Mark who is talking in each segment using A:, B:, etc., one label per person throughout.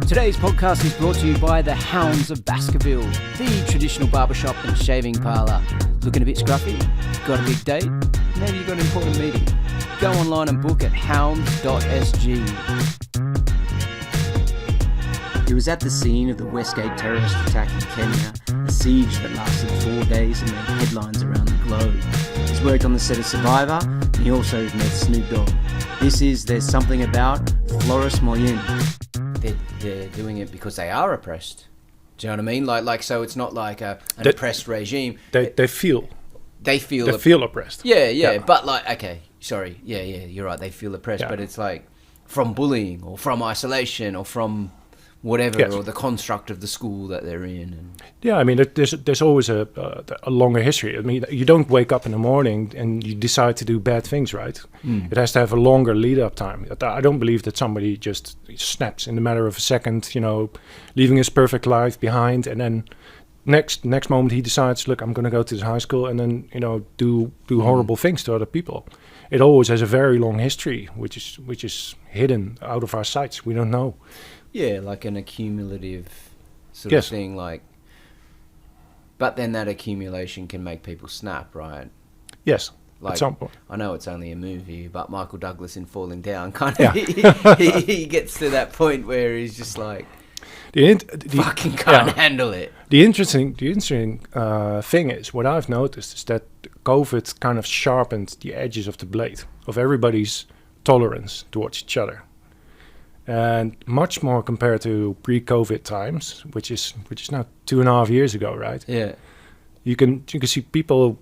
A: Today's podcast is brought to you by the Hounds of Baskerville, the traditional barbershop and shaving parlour. Looking a bit scruffy? Got a big date? Maybe you've got an important meeting? Go online and book at hounds.sg. He was at the scene of the Westgate terrorist attack in Kenya, a siege that lasted 4 days and made headlines around the globe. He's worked on the set of Survivor, and he also met Snoop Dogg. This is There's Something About Floris. They're doing it because they are oppressed. Do you know what I mean? Like so it's not like an oppressed regime.
B: They feel oppressed.
A: Yeah. But like, okay, sorry. Yeah, you're right. They feel oppressed, but it's like from bullying or from isolation or from whatever, or the construct of the school that they're in. And
B: yeah, I mean, there's always a longer history. I mean, you don't wake up in the morning and you decide to do bad things, right? It has to have a longer lead-up time. I don't believe that somebody just snaps in the matter of a second, leaving his perfect life behind, and then next moment he decides, look, I'm going to go to this high school and then, do horrible things to other people. It always has a very long history, which is hidden out of our sights. We don't know.
A: Yeah, like an accumulative sort of thing, like. But then that accumulation can make people snap, right?
B: Yes,
A: like,
B: at some point.
A: I know it's only a movie, but Michael Douglas in Falling Down kind of he gets to that point where he's just like, fucking can't handle it.
B: The interesting thing is, what I've noticed is that COVID kind of sharpened the edges of the blade of everybody's tolerance towards each other. And much more compared to pre-COVID times, which is now 2.5 years ago, right?
A: Yeah.
B: You can see people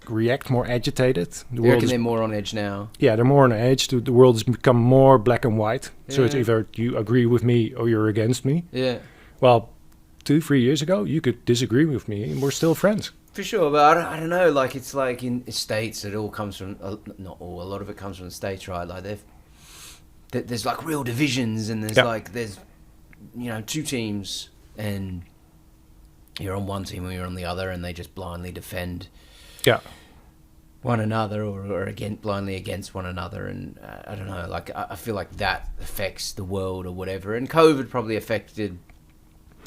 B: react more agitated.
A: You reckon they're more on edge now?
B: Yeah, they're more on edge. The world has become more black and white. Yeah. So it's either you agree with me or you're against me.
A: Yeah.
B: Well, 2-3 years ago, you could disagree with me and we're still friends.
A: For sure, but I don't know. Like, it's like in States, it all comes from, not all, a lot of it comes from the States, right? Like, there's like real divisions, and there's two teams, and you're on one team or you're on the other, and they just blindly defend one another or blindly against one another. And I don't know, like I feel like that affects the world or whatever, and COVID probably affected.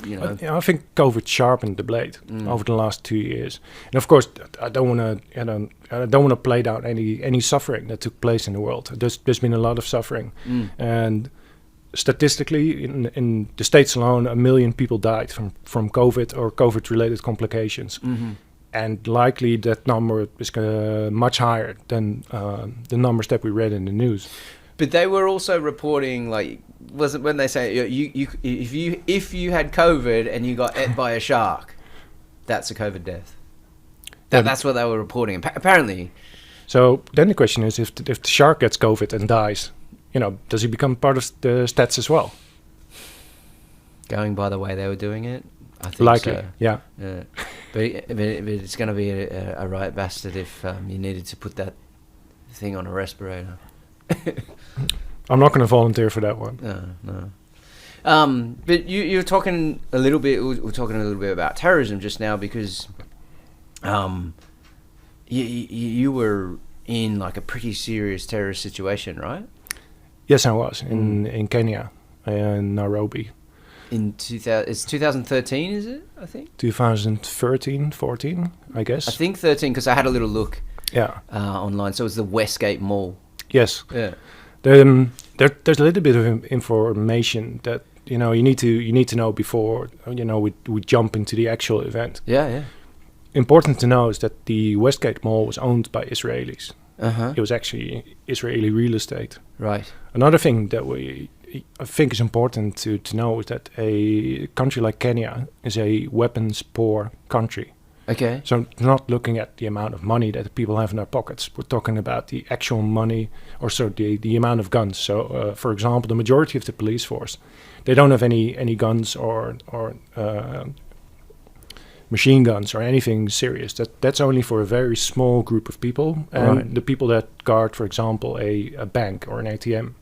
B: I think COVID sharpened the blade over the last 2 years, and of course, I don't want to play down any suffering that took place in the world. There's been a lot of suffering, and statistically, in the States alone, 1 million people died from COVID or COVID-related complications, and likely that number is much higher than the numbers that we read in the news.
A: But they were also reporting, like, wasn't when they say if you had COVID and you got ate by a shark, that's a COVID death. That's what they were reporting. Apparently.
B: So then the question is, if the shark gets COVID and dies, does he become part of the stats as well?
A: Going by the way they were doing it, I think
B: likely,
A: so.
B: Yeah.
A: But it's going to be a right bastard if you needed to put that thing on a respirator.
B: I'm not going to volunteer for that one.
A: No. But you were talking a little bit. We were talking a little bit about terrorism just now because, you were in like a pretty serious terrorist situation, right?
B: Yes, I was in Kenya, in Nairobi.
A: It's 2013, is it? I think
B: 2013, 14, I guess.
A: I think 13 because I had a little look.
B: Yeah.
A: Online, so it was the Westgate Mall.
B: Yes.
A: Yeah.
B: There's a little bit of information that you need to know before we jump into the actual event.
A: Yeah.
B: Important to know is that the Westgate Mall was owned by Israelis. It was actually Israeli real estate.
A: Right.
B: Another thing that I think is important to know is that a country like Kenya is a weapons poor country.
A: Okay.
B: So not looking at the amount of money that the people have in their pockets. We're talking about the actual money, or the amount of guns. So, for example, the majority of the police force, they don't have any guns or machine guns or anything serious. That's only for a very small group of people, and the people that guard, for example, a bank or an ATM.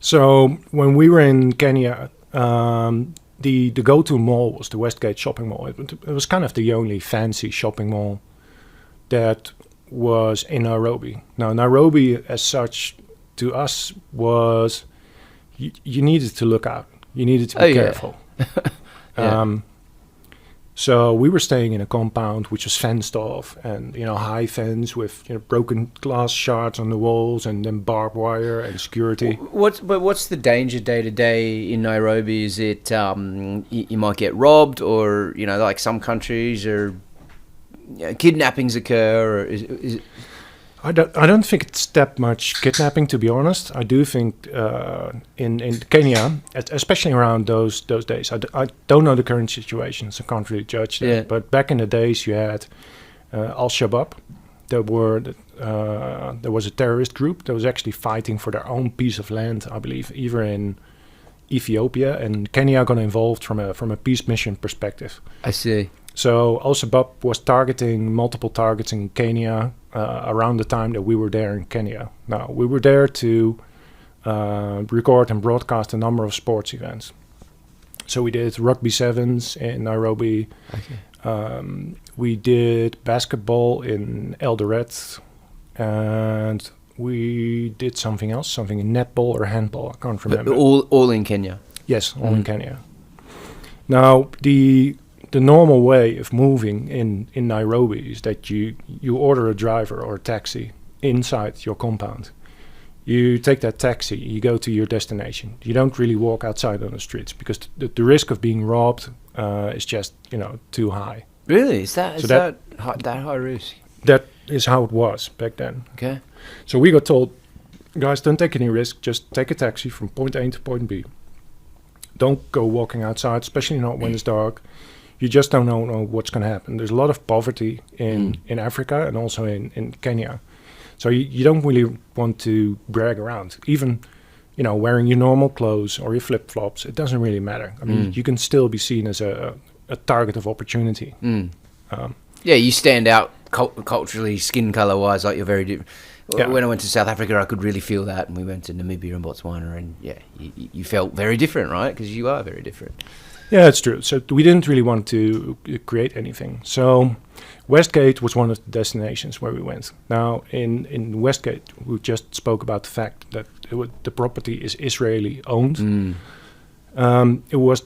B: So when we were in Kenya, the go-to mall was the Westgate shopping mall. It was kind of the only fancy shopping mall that was in Nairobi. Now, Nairobi as such to us was, you needed to look out. You needed to be careful.
A: Yeah.
B: So we were staying in a compound which was fenced off, and high fence with broken glass shards on the walls, and then barbed wire and security.
A: What's the danger day to day in Nairobi? Is it you might get robbed, or like some countries, or kidnappings occur, or is it?
B: I don't think it's that much kidnapping, to be honest. I do think in Kenya, especially around those days, I don't know the current situation, so I can't really judge that.
A: Yeah.
B: But back in the days, you had Al-Shabaab. There was a terrorist group that was actually fighting for their own piece of land, I believe, either in Ethiopia, and Kenya got involved from a peace mission perspective.
A: I see.
B: So Al-Shabaab was targeting multiple targets in Kenya around the time that we were there in Kenya. Now, we were there to record and broadcast a number of sports events. So we did rugby sevens in Nairobi.
A: Okay.
B: We did basketball in Eldoret. And we did something else, something in netball or handball. I can't remember.
A: But all in Kenya?
B: Yes, all in Kenya. Now, the normal way of moving in Nairobi is that you order a driver or a taxi inside your compound. You take that taxi, you go to your destination. You don't really walk outside on the streets because the risk of being robbed is just too high.
A: Really? Is that high risk?
B: That is how it was back then.
A: Okay.
B: So we got told, guys, don't take any risk. Just take a taxi from point A to point B. Don't go walking outside, especially not when it's dark. You just don't know what's going to happen. There's a lot of poverty in Africa and also in Kenya. So you don't really want to brag around. Even, wearing your normal clothes or your flip-flops, it doesn't really matter. I mean, you can still be seen as a target of opportunity.
A: You stand out culturally, skin color-wise, like you're very different. Yeah. When I went to South Africa, I could really feel that, and we went to Namibia and Botswana, and you felt very different, right? Because you are very different.
B: Yeah, it's true. So we didn't really want to create anything. So Westgate was one of the destinations where we went. Now, in Westgate, we just spoke about the fact that the property is Israeli owned. It was,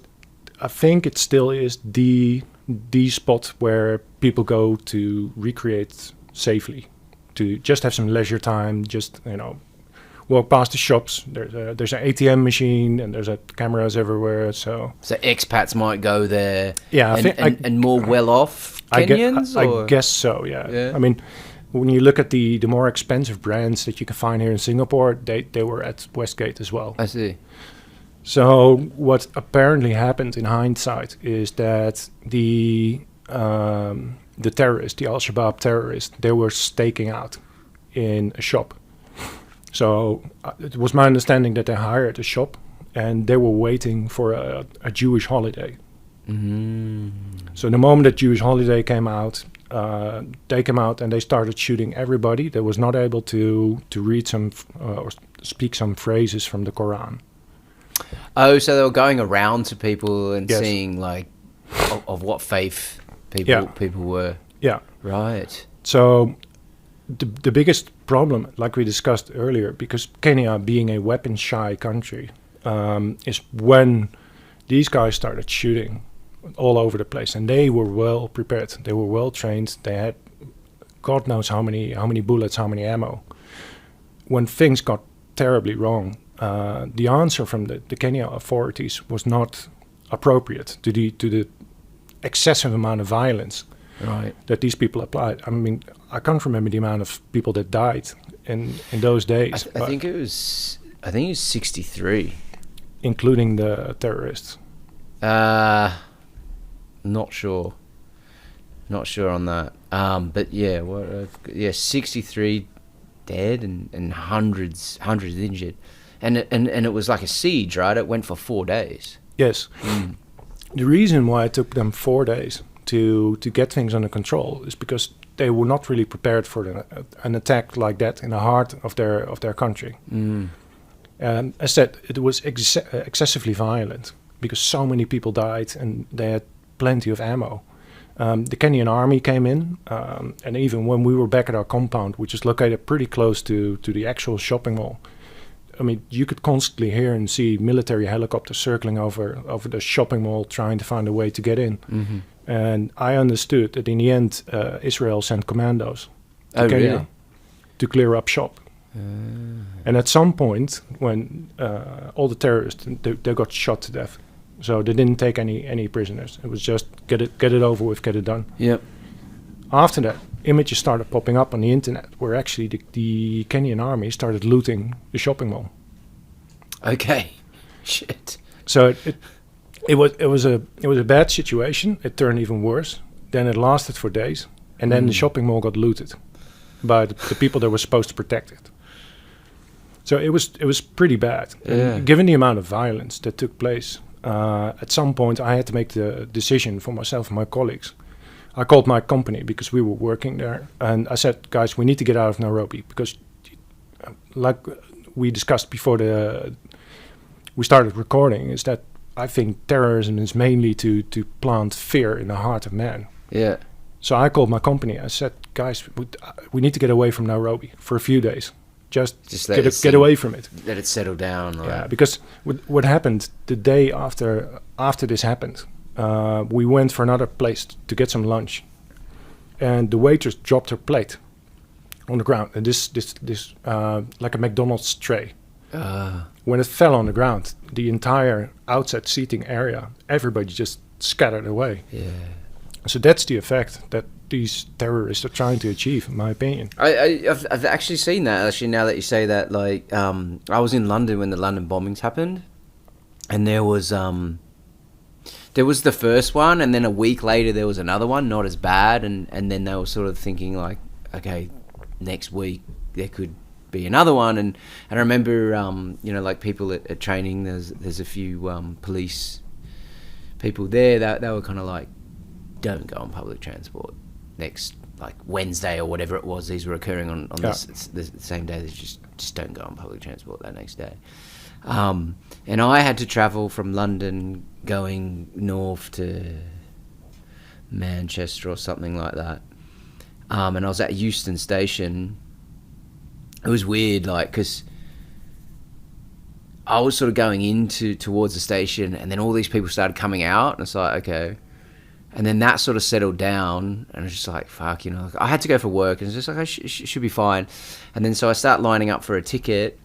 B: I think it still is the spot where people go to recreate safely, to just have some leisure time, just, walk past the shops. There's an ATM machine and there's cameras everywhere. So
A: expats might go there.
B: Yeah,
A: and more well-off Kenyans.
B: I guess so. Yeah. I mean, when you look at the more expensive brands that you can find here in Singapore, they were at Westgate as well.
A: I see.
B: So what apparently happened in hindsight is that the terrorists, the Al-Shabaab terrorists, they were staking out in a shop. So it was my understanding that they hired a shop and they were waiting for a Jewish holiday. So the moment that Jewish holiday came out, they came out and they started shooting everybody that was not able to read some or speak some phrases from the Quran.
A: Oh, so they were going around to people and
B: Yes.
A: seeing like of what faith people were.
B: Yeah.
A: Right.
B: So the biggest problem, like we discussed earlier, because Kenya being a weapon-shy country, is when these guys started shooting all over the place, and they were well prepared. They were well trained. They had God knows how many bullets, how many ammo. When things got terribly wrong, the answer from the Kenya authorities was not appropriate to the excessive amount of violence that these people applied. I mean, I can't remember the amount of people that died in those days.
A: I think it was 63,
B: including the terrorists.
A: Not sure on that. But yeah, 63 dead and hundreds injured, and it was like a siege, right? It went for 4 days.
B: Yes. The reason why it took them 4 days to get things under control is because they were not really prepared for an attack like that in the heart of their country. And as said, it was excessively violent because so many people died and they had plenty of ammo. The Kenyan army came in, and even when we were back at our compound, which is located pretty close to the actual shopping mall, I mean, you could constantly hear and see military helicopters circling over the shopping mall, trying to find a way to get in.
A: Mm-hmm.
B: And I understood that in the end, Israel sent commandos to
A: Oh,
B: Kenya
A: really?
B: to clear up shop. And at some point, when all the terrorists they got shot to death, so they didn't take any prisoners. It was just get it over with, get it done.
A: Yep.
B: After that, images started popping up on the internet where actually the Kenyan army started looting the shopping mall.
A: Okay. Shit.
B: So it was a bad situation. It turned even worse. Then it lasted for days, and then the shopping mall got looted by the people that were supposed to protect it. So it was pretty bad.
A: Yeah.
B: And given the amount of violence that took place, at some point I had to make the decision for myself and my colleagues. I called my company because we were working there, and I said, guys, we need to get out of Nairobi because, like we discussed before we started recording, is that I think terrorism is mainly to plant fear in the heart of man.
A: Yeah.
B: So I called my company. I said, guys, we need to get away from Nairobi for a few days. Just get away from it.
A: Let it settle down. Like.
B: Yeah, because what happened the day after this happened, we went for another place to get some lunch, and the waitress dropped her plate on the ground, and this like a McDonald's tray. When it fell on the ground, the entire outside seating area, everybody just scattered away.
A: Yeah.
B: So that's the effect that these terrorists are trying to achieve, in my opinion.
A: I've actually seen that. Actually, now that you say that, like, I was in London when the London bombings happened, and there was the first one, and then a week later there was another one, not as bad, and then they were sort of thinking like, okay, next week there could be another one, and I remember like people at training, there's a few police people there that they were kind of like, don't go on public transport next, like, Wednesday or whatever it was. These were occurring on the same day. They just don't go on public transport that next day. And I had to travel from London going north to Manchester or something like that. And I was at Euston Station. It was weird, like, because I was sort of going towards the station, and then all these people started coming out, and it's like, okay. And then that sort of settled down, and I was just like, fuck, like, I had to go for work, and it's just like, I should be fine. And then so I start lining up for a ticket,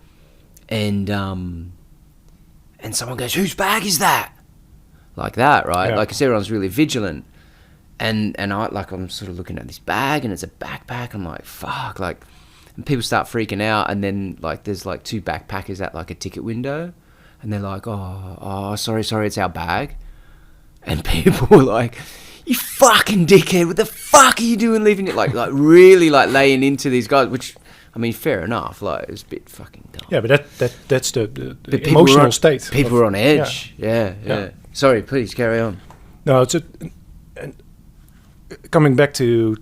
A: and someone goes, whose bag is that? Like that, right?
B: Yeah.
A: Like, because everyone's really vigilant. And I'm sort of looking at this bag, and it's a backpack. I'm like, fuck, like, and people start freaking out, and then, like, there's like two backpackers at like a ticket window, and they're like, oh, sorry, it's our bag. And people were like, you fucking dickhead, what the fuck are you doing leaving it? Like really, like, laying into these guys, which, I mean, fair enough, like, it was a bit fucking dumb.
B: Yeah, but that's the emotional state.
A: People were on edge. Yeah. Sorry, please carry on.
B: No, it's coming back to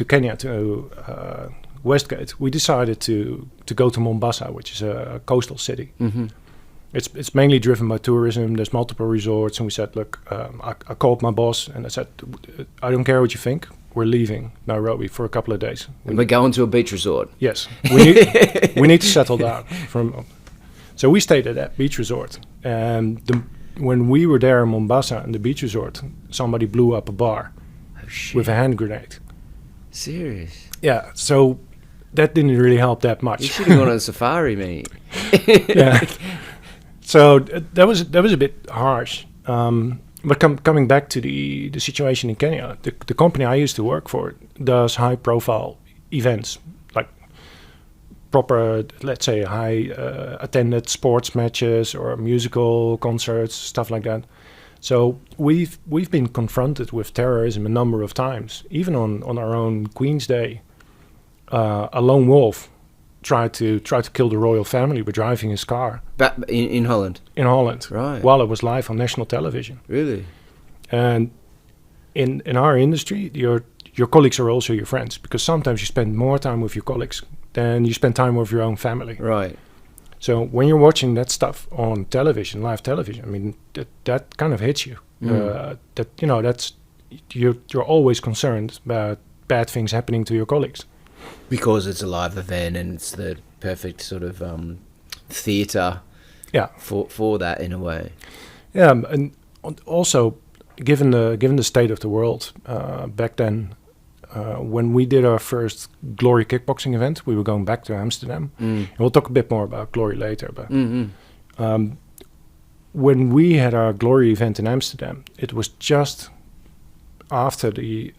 B: Kenya, to Westgate. We decided to go to Mombasa, which is a coastal city.
A: Mm-hmm.
B: It's mainly driven by tourism. There's multiple resorts, and we said, look, I called my boss and I said, I don't care what you think. We're leaving Nairobi for a couple of days.
A: And we're going to a beach resort.
B: Yes, we need to settle down. So we stayed at that beach resort, and when we were there in Mombasa in the beach resort, somebody blew up a bar with a hand grenade.
A: Serious?
B: Yeah, so that didn't really help that much.
A: You should have gone on a safari, mate.
B: Yeah. So that was a bit harsh. But coming back to the situation in Kenya, the company I used to work for does high-profile events, like proper, let's say, high-attended sports matches or musical concerts, stuff like that. So we've been confronted with terrorism a number of times. Even on our own Queen's Day, a lone wolf tried to kill the royal family by driving his car.
A: Back in Holland?
B: In Holland.
A: Right.
B: While it was live on national television.
A: Really?
B: And in our industry, your colleagues are also your friends, because sometimes you spend more time with your colleagues than you spend time with your own family.
A: Right.
B: So when you're watching that stuff on television, live television, I mean, that kind of hits you. That's you're always concerned about bad things happening to your colleagues.
A: Because it's a live event and it's the perfect sort of theatre
B: Yeah.
A: for that in a way.
B: Yeah, and also given the state of the world back then, when we did our first Glory kickboxing event, we were going back to Amsterdam. And we'll talk a bit more about Glory later, but when we had our Glory event in Amsterdam, it was just after the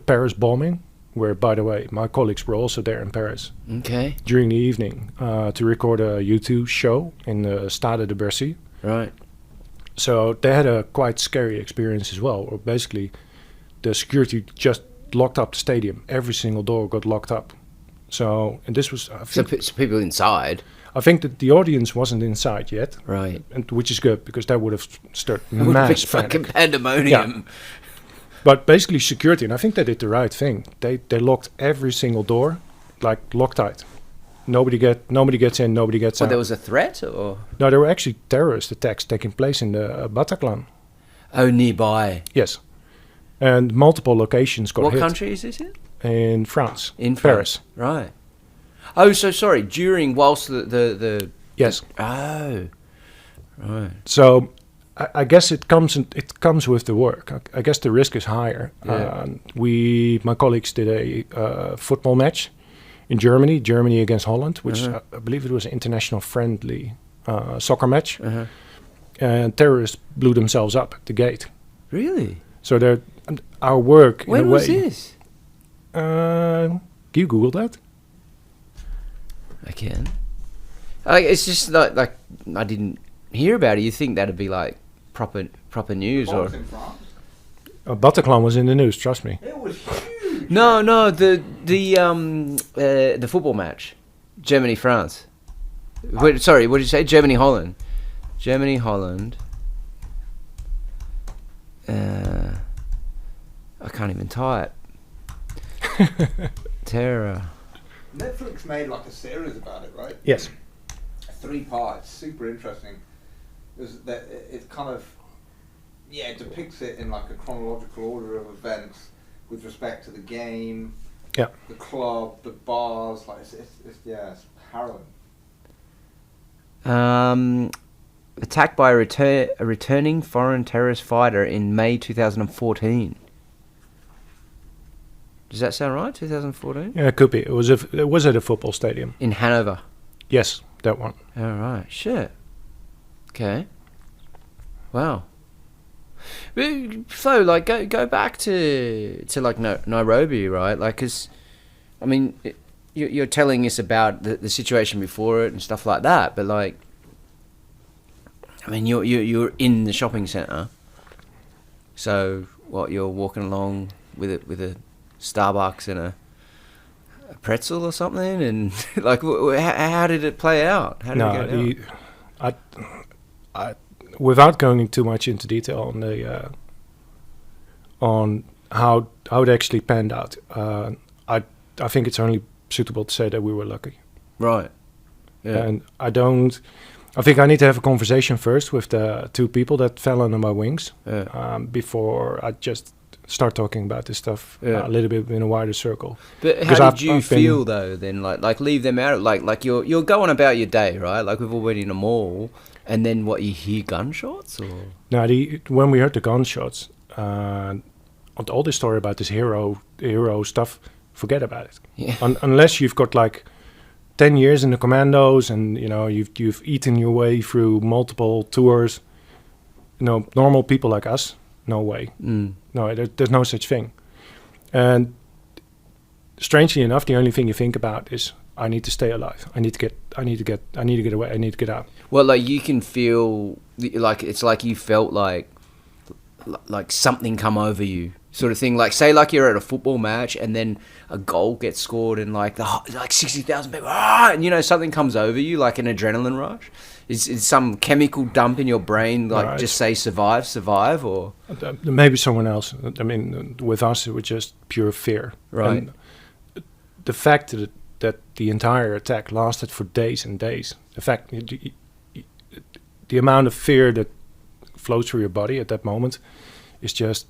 B: Paris bombing, where, by the way, my colleagues were also there in Paris.
A: Okay.
B: During the evening to record a U2 show in the Stade de Bercy.
A: Right.
B: So they had a quite scary experience as well, where basically the security just locked up the stadium. Every single door got locked up. So, and this was...
A: So people inside?
B: I think that the audience wasn't inside yet.
A: Right.
B: And which is good, because that would have started
A: It would have been
B: mass
A: fucking
B: panic.
A: pandemonium.
B: Yeah. But basically security, and I think they did the right thing. They locked every single door, like Loctite. Nobody gets in, nobody gets
A: Well,
B: out.
A: there was a threat, or?
B: No, there were actually terrorist attacks taking place in the Bataclan.
A: Oh, nearby.
B: Yes. And multiple locations got
A: What
B: hit.
A: country is this in?
B: In France.
A: In
B: Paris.
A: Right. Oh, so sorry. Whilst the
B: Yes.
A: Oh. Right.
B: So I guess it comes with the work. I guess the risk is higher.
A: Yeah.
B: My colleagues did a football match in Germany against Holland, which I believe it was an international friendly soccer match. And terrorists blew themselves up at the gate.
A: Really?
B: So our work
A: When
B: in a
A: was
B: way.
A: this?
B: Can you Google that?
A: I can. It's just like I didn't hear about it. You think that'd be like proper news, or?
C: In France.
B: Bataclan was in the news. Trust me.
C: It was huge.
A: No, the football match, Germany France. Sorry, what did you say? Germany Holland. Germany Holland. I can't even type. Terror.
C: Netflix made like a series about it, right?
B: Yes.
C: 3 parts, super interesting. It kind of, it depicts it in like a chronological order of events with respect to the game,
B: Yeah.
C: the club, the bars. Like it's harrowing.
A: Attacked by a returning foreign terrorist fighter in May 2014. Does that sound right? 2014?
B: Yeah, it could be. It was at a football stadium.
A: In Hanover.
B: Yes, that one.
A: All right. Shit. Okay. Wow. So, like, go back to like Nairobi, right? Like, 'cause, I mean, you're telling us about the situation before it and stuff like that, but like, I mean, you're in the shopping centre. So what? You're walking along with a Starbucks and a pretzel or something, and like, how did it play out? How did it go down?
B: I without going too much into detail on the on how it actually panned out, I think it's only suitable to say that we were lucky.
A: Right. Yeah.
B: And I think I need to have a conversation first with the 2 people that fell under my wings before I just start talking about this stuff a little bit in a wider circle.
A: But how did you feel though? Then, like leave them out. Like you're going about your day, right? Like we've all been in a mall, and then what, you hear gunshots or?
B: No, when we heard the gunshots, all this story about this hero stuff, forget about it.
A: Yeah.
B: Unless you've got like 10 years in the commandos, and you've eaten your way through multiple tours. Normal people like us, no way. No, there's no such thing. And strangely enough, the only thing you think about is, I need to stay alive. I need to get away. I need to get out.
A: Well, like you can feel like it's like you felt like something come over you, sort of thing. Like say like you're at a football match and then a goal gets scored and like 60,000 people, and something comes over you like an adrenaline rush. Is some chemical dump in your brain like just say survive, or
B: maybe someone else? I mean, with us it was just pure fear.
A: Right.
B: And the fact that the entire attack lasted for days and days. The fact, the amount of fear that flows through your body at that moment is just,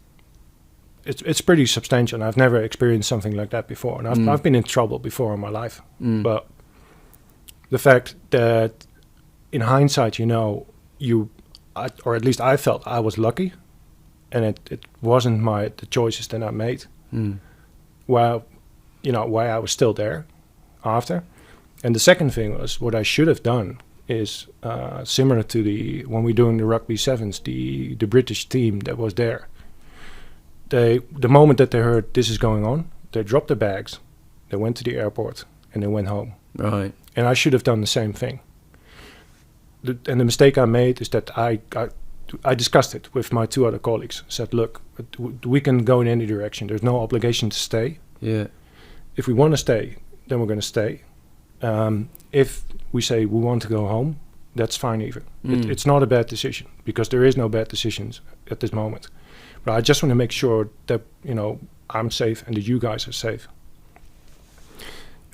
B: it's pretty substantial. And I've never experienced something like that before. And I've been in trouble before in my life. But the fact that in hindsight, or at least I felt I was lucky, and it wasn't the choices that I made. Why I was still there after. And the second thing was what I should have done is similar to when we're doing the rugby sevens, the British team that was there. The moment that they heard this is going on, they dropped their bags, they went to the airport, and they went home.
A: Right.
B: And I should have done the same thing. And the mistake I made is that I discussed it with my 2 other colleagues. Said, look, we can go in any direction. There's no obligation to stay.
A: Yeah.
B: If we want to stay, then we're going to stay. If we say we want to go home, that's fine even. It's not a bad decision, because there is no bad decisions at this moment. But I just want to make sure that, I'm safe and that you guys are safe.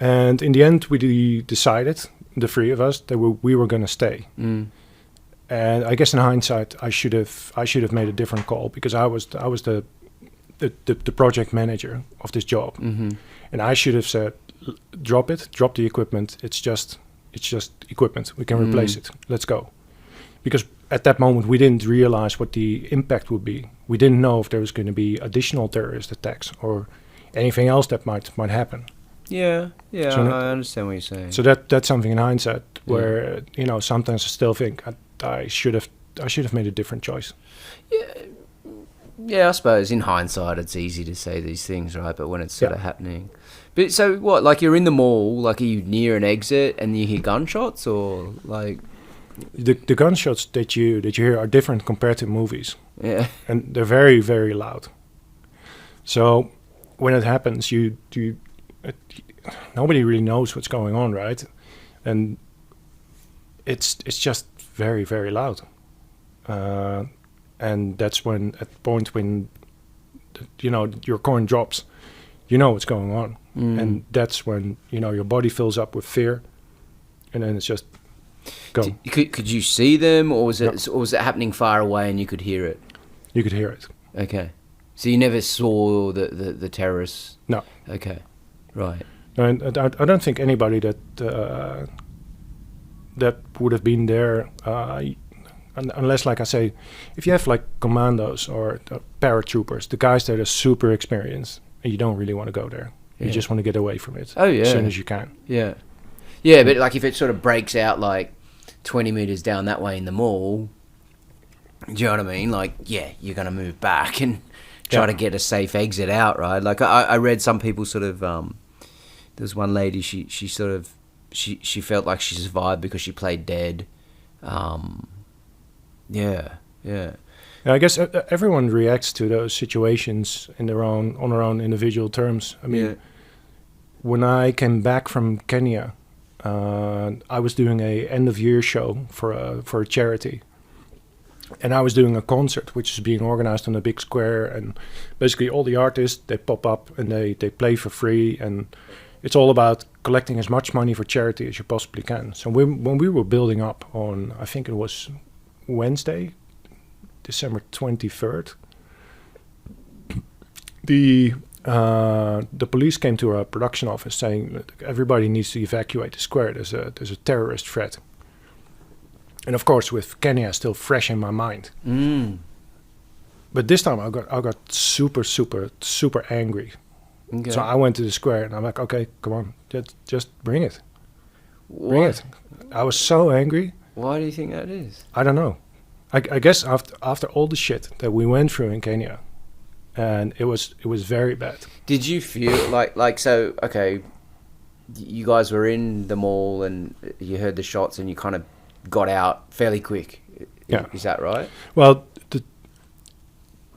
B: And in the end, we decided, the 3 of us, that we were going to stay. And I guess in hindsight, I should have made a different call, because I was the project manager of this job, and I should have said, drop the equipment. It's just equipment. We can replace it. Let's go. Because at that moment we didn't realize what the impact would be. We didn't know if there was going to be additional terrorist attacks or anything else that might happen.
A: Yeah,
B: So
A: I understand what you're saying.
B: So that's something in hindsight where sometimes I still think I should have made a different choice.
A: Yeah, I suppose in hindsight it's easy to say these things, right? But when it's sort of happening. But so what, like you're in the mall, like are you near an exit and you hear gunshots, or like...
B: The gunshots that you hear are different compared to movies.
A: Yeah.
B: And they're very, very loud. So when it happens, nobody really knows what's going on, right? And it's just very, very loud. And that's when, at the point when, your coin drops, what's going on. And that's when, your body fills up with fear, and then it's just go.
A: Could you see them, or was it happening far away and you could hear it?
B: You could hear it.
A: Okay. So you never saw the terrorists?
B: No.
A: Okay. Right.
B: And I don't think anybody that would have been there, unless, like I say, if you have like commandos or paratroopers, the guys that are super experienced, and you don't really want to go there. You just want to get away from it as soon as you can.
A: Yeah. Yeah, but like if it sort of breaks out like 20 meters down that way in the mall, do you know what I mean? Like, yeah, you're going to move back and try to get a safe exit out, right? Like I read some people sort of, there's one lady, she felt like she survived because she played dead. Yeah.
B: I guess everyone reacts to those situations on their own individual terms. I mean, when I came back from Kenya, I was doing a end of year show for a charity, and I was doing a concert which is being organized on a big square, and basically all the artists, they pop up and they play for free, and it's all about collecting as much money for charity as you possibly can. So when we were building up on, I think it was Wednesday, December 23rd, the police came to our production office saying that everybody needs to evacuate the square. There's a terrorist threat. And of course, with Kenya still fresh in my mind. But this time I got super, super, super angry. Okay. So I went to the square and I'm like, okay, come on, just bring it. Bring it. I was so angry.
A: Why do you think that is?
B: I don't know. I guess after all the shit that we went through in Kenya, and it was very bad. Did
A: you feel like so? Okay, you guys were in the mall and you heard the shots and you kind of got out fairly quick.
B: Yeah,
A: is that right?
B: Well,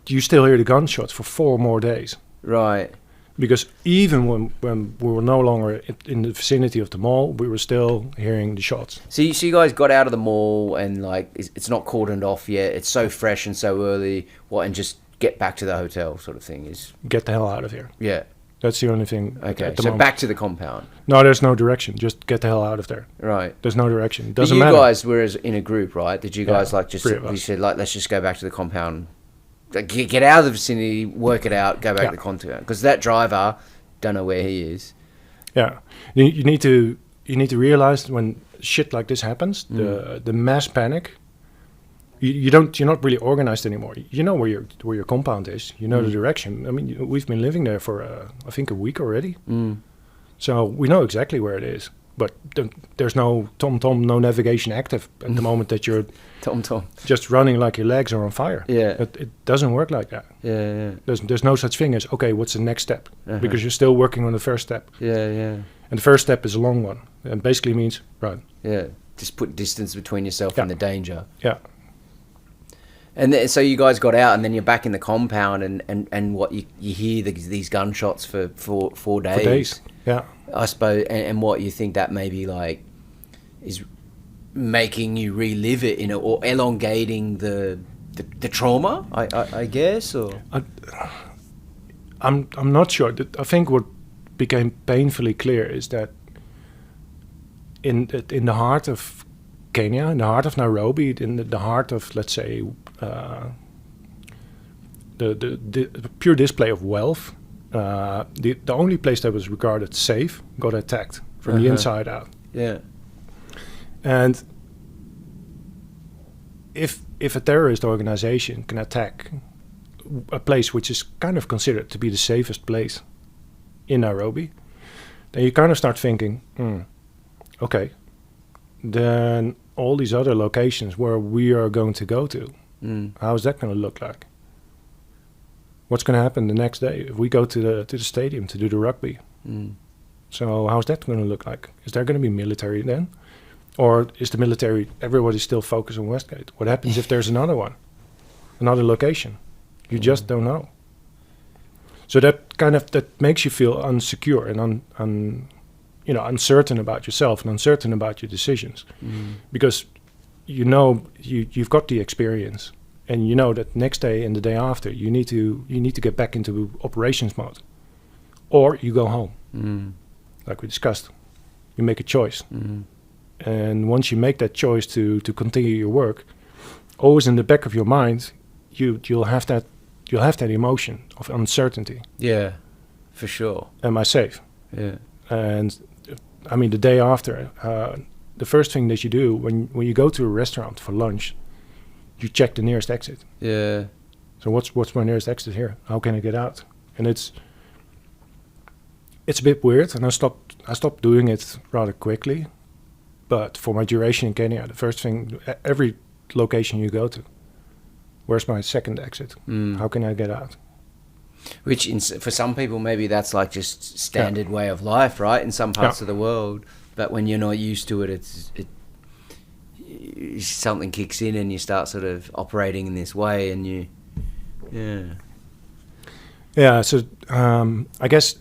B: you still hear the gunshots for 4 more days.
A: Right.
B: Because even when we were no longer in the vicinity of the mall, we were still hearing the shots.
A: So you guys got out of the mall and like it's not cordoned off yet. It's so fresh and so early. And just get back to the hotel sort of thing is...
B: Get the hell out of here.
A: Yeah.
B: That's the only thing.
A: Okay, so moment. Back to the compound.
B: No, there's no direction. Just get the hell out of there.
A: Right.
B: There's no direction. It doesn't matter.
A: You guys were in a group, right? Did you guys you said like, let's just go back to the compound... Get out of the vicinity, work it out, go back to the continent. Because that driver, don't know where he is.
B: Yeah, you need to realize when shit like this happens, the mass panic. You're not really organized anymore. You know where your compound is. You know the direction. I mean, we've been living there for I think a week already. So we know exactly where it is. But there's no TomTom, no navigation active at the moment that you're
A: TomTom
B: just running like your legs are on fire.
A: Yeah.
B: It doesn't work like that.
A: Yeah.
B: There's no such thing as, okay, what's the next step? Because you're still working on the first step.
A: Yeah.
B: And the first step is a long one. And basically means run.
A: Yeah. Just put distance between yourself and the danger.
B: Yeah.
A: And so you guys got out, and then you're back in the compound, and what you hear these gunshots for 4 days.
B: 4 days, yeah.
A: I suppose, and what you think that maybe like is making you relive it, or elongating the trauma, I guess, or
B: I'm not sure. I think what became painfully clear is that in the heart of Kenya, in the heart of Nairobi, in the heart of, let's say, the pure display of wealth, the only place that was regarded safe got attacked from the inside out.
A: Yeah.
B: And if a terrorist organization can attack a place which is kind of considered to be the safest place in Nairobi, then you kind of start thinking, okay, then all these other locations where we are going to go to, how is that going to look like? What's going to happen the next day if we go to the stadium to do the rugby? So how's that going to look like? Is there going to be military then? Or is the military, everybody's still focused on Westgate? What happens if there's another one, another location? You just don't know. So that makes you feel unsecure and uncertain about yourself and uncertain about your decisions, because you've got the experience, and you know that next day and the day after you need to get back into operations mode, or you go home, like we discussed. You make a choice, and once you make that choice to continue your work, always in the back of your mind, you'll have that emotion of uncertainty.
A: Yeah, for sure.
B: Am I safe?
A: Yeah.
B: And I mean, the day after, the first thing that you do when you go to a restaurant for lunch, you check the nearest exit.
A: Yeah.
B: So what's my nearest exit here? How can I get out? And it's a bit weird, and I stopped doing it rather quickly. But for my duration in Kenya, the first thing, every location you go to, where's my second exit? How can I get out?
A: Which for some people maybe that's like just standard way of life, right? In some parts of the world, but when you're not used to it, something kicks in and you start sort of operating in this way, and
B: So I guess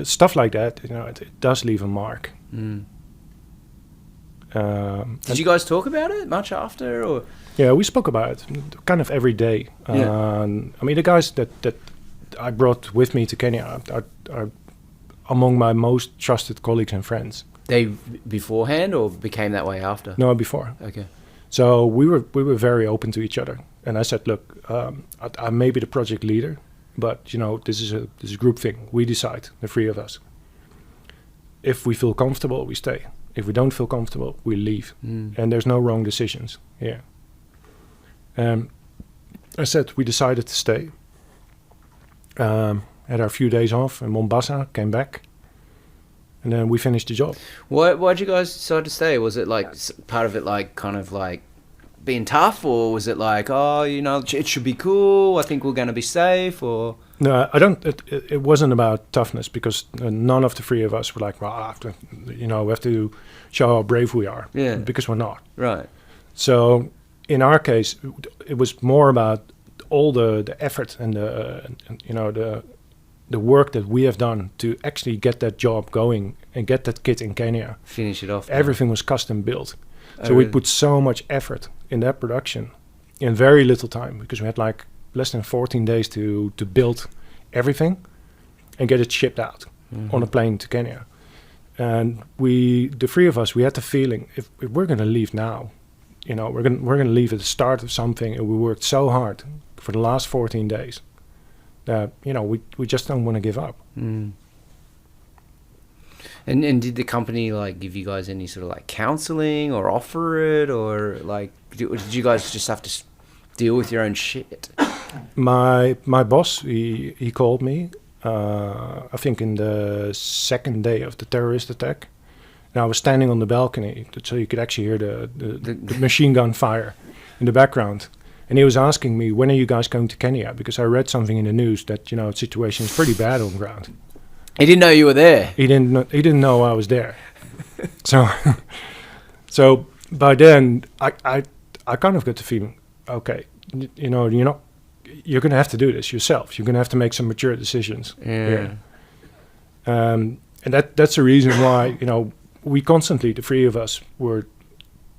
B: stuff like that, it does leave a mark.
A: Did you guys talk about it much after, or?
B: Yeah, we spoke about it kind of every day. I mean, the guys that I brought with me to Kenya are among my most trusted colleagues and friends.
A: They beforehand or became that way after?
B: No, before.
A: Okay.
B: So we were very open to each other, and I said, look, I may be the project leader, but this is a group thing. We decide, the three of us. If we feel comfortable, we stay. If we don't feel comfortable, we leave. And there's no wrong decisions here. I said we decided to stay. Had our few days off in Mombasa, came back, and then we finished the job.
A: Why'd you guys decide to stay? Was it like part of it, like kind of like being tough, or was it like, it should be cool, I think we're going to be safe, or?
B: No, I don't. It wasn't about toughness, because none of the three of us were like, well, we have to show how brave we are.
A: Yeah.
B: Because we're not.
A: Right.
B: So in our case, it was more about all the effort and the work that we have done to actually get that job going and get that kit in Kenya.
A: Finish it off.
B: Everything was custom built. So we put so much effort in that production in very little time, because we had like less than 14 days to build everything and get it shipped out on a plane to Kenya. And the three of us, we had the feeling, if we're going to leave now, we're going to leave at the start of something, and we worked so hard for the last 14 days that we just don't want to give up.
A: And did the company like give you guys any sort of like counseling or offer it, or like did you guys just have to deal with your own shit?
B: My boss, he called me, I think in the second day of the terrorist attack. And I was standing on the balcony, so you could actually hear the machine gun fire in the background. And he was asking me, when are you guys going to Kenya? Because I read something in the news that, the situation is pretty bad on the ground.
A: He didn't know you were there.
B: He didn't know I was there. So by then, I kind of got the feeling, okay, you're going to have to do this yourself. You're going to have to make some mature decisions.
A: Yeah.
B: And that's the reason why, we constantly, the three of us, were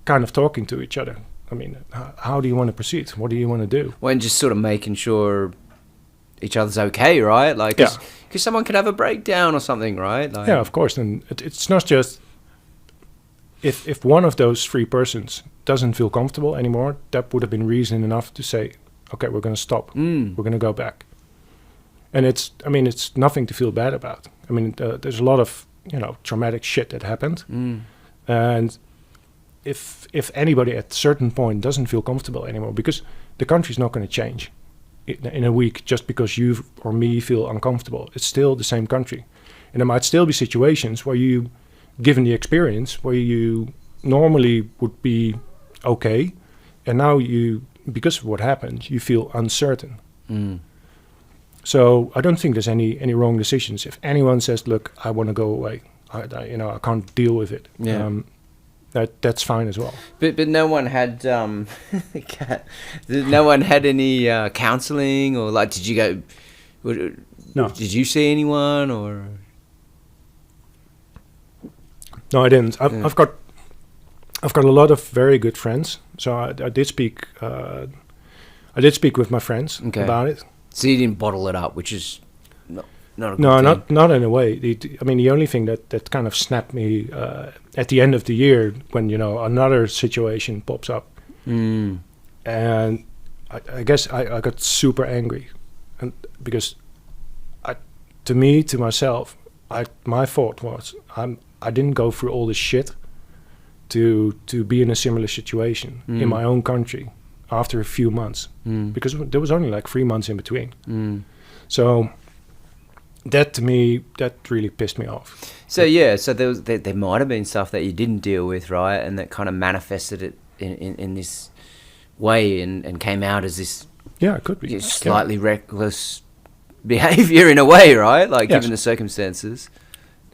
B: kind of talking to each other. I mean, how do you want to proceed? What do you want to do?
A: Well, and just sort of making sure each other's okay, right? Like, because someone could have a breakdown or something, right? Like,
B: yeah, of course. And it's not just if one of those three persons doesn't feel comfortable anymore, that would have been reason enough to say, okay, we're going to stop. We're going to go back. And it's nothing to feel bad about. I mean, there's a lot of, traumatic shit that happened. And if anybody at a certain point doesn't feel comfortable anymore, because the country's not going to change in a week just because you or me feel uncomfortable. It's still the same country. And there might still be situations where you, given the experience, where you normally would be okay, and now because of what happened, you feel uncertain. So I don't think there's any wrong decisions. If anyone says, look, I want to go away, I can't deal with it.
A: Yeah.
B: That's fine as well.
A: But no one had no one had any counselling, or like, did you go?
B: No.
A: Did you see anyone, or?
B: No, I didn't. I've got a lot of very good friends, so I did speak. I did speak with my friends about it.
A: So you didn't bottle it up, which is not a good thing.
B: not in a way. The only thing that kind of snapped me at the end of the year, when another situation pops up, and I guess I got super angry, and because to myself, my thought was I didn't go through all this shit to be in a similar situation in my own country after a few months, because there was only like 3 months in between. So that, to me, that really pissed me off.
A: So so there might have been stuff that you didn't deal with, right, and that kind of manifested it in this way and came out as this
B: it could be
A: slightly reckless behavior in a way, right? Like, given the circumstances.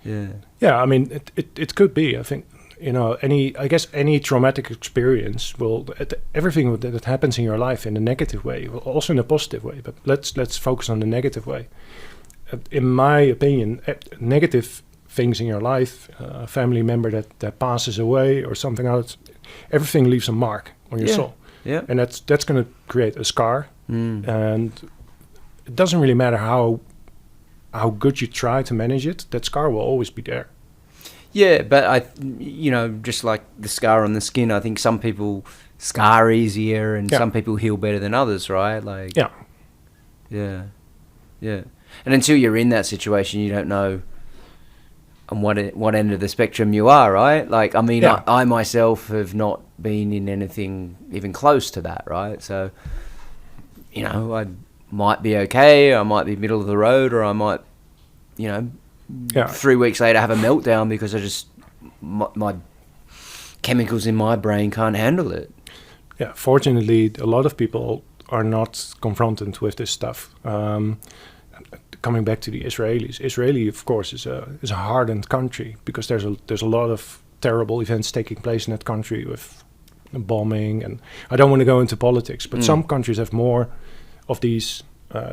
A: I mean, it could be. I think any traumatic experience everything that happens in your life in a negative way, also in a positive way, but let's focus on the negative way. In my opinion, negative things in your life, a family member that passes away or something else, everything leaves a mark on your soul. Yeah.
B: And that's going to create a scar. And it doesn't really matter how good you try to manage it, that scar will always be there.
A: Yeah, but just like the scar on the skin, I think some people scar easier and some people heal better than others, right? Like, yeah. And until you're in that situation, you don't know on what end of the spectrum you are, right? Like, I mean, I myself have not been in anything even close to that, right? So, I might be okay, I might be middle of the road, or I might, 3 weeks later have a meltdown because I just my chemicals in my brain can't handle it.
B: Yeah, fortunately, a lot of people are not confronted with this stuff. Coming back to the Israelis, Israeli, of course, is a hardened country because there's a lot of terrible events taking place in that country with bombing, and I don't want to go into politics, but some countries have more of these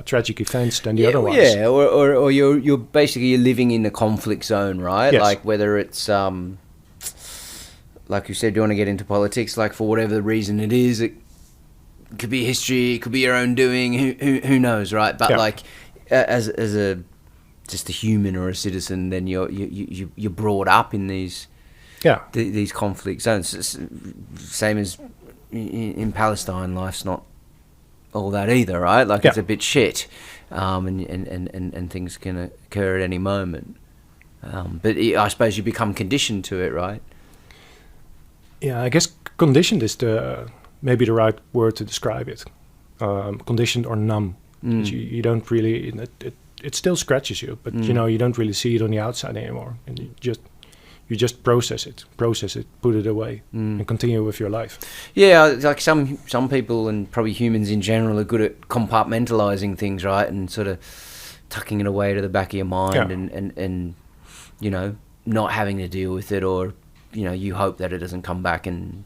B: tragic events than the other ones.
A: Yeah, or you're basically living in a conflict zone, right?
B: Yes.
A: Like, whether it's like you said, you want to get into politics, like, for whatever the reason it is, it could be history, it could be your own doing, who knows, right? But like, as a just a human or a citizen, then you're brought up in these conflict zones. Same as in Palestine, life's not all that either, right? Like, it's a bit shit, and things can occur at any moment. But I suppose you become conditioned to it, right?
B: Yeah, I guess conditioned is maybe the right word to describe it. Conditioned or numb. You don't really. It still scratches you, but you don't really see it on the outside anymore, and you just process it, put it away, and continue with your life.
A: Yeah, like some people and probably humans in general are good at compartmentalizing things, right, and sort of tucking it away to the back of your mind, and not having to deal with it, or you hope that it doesn't come back and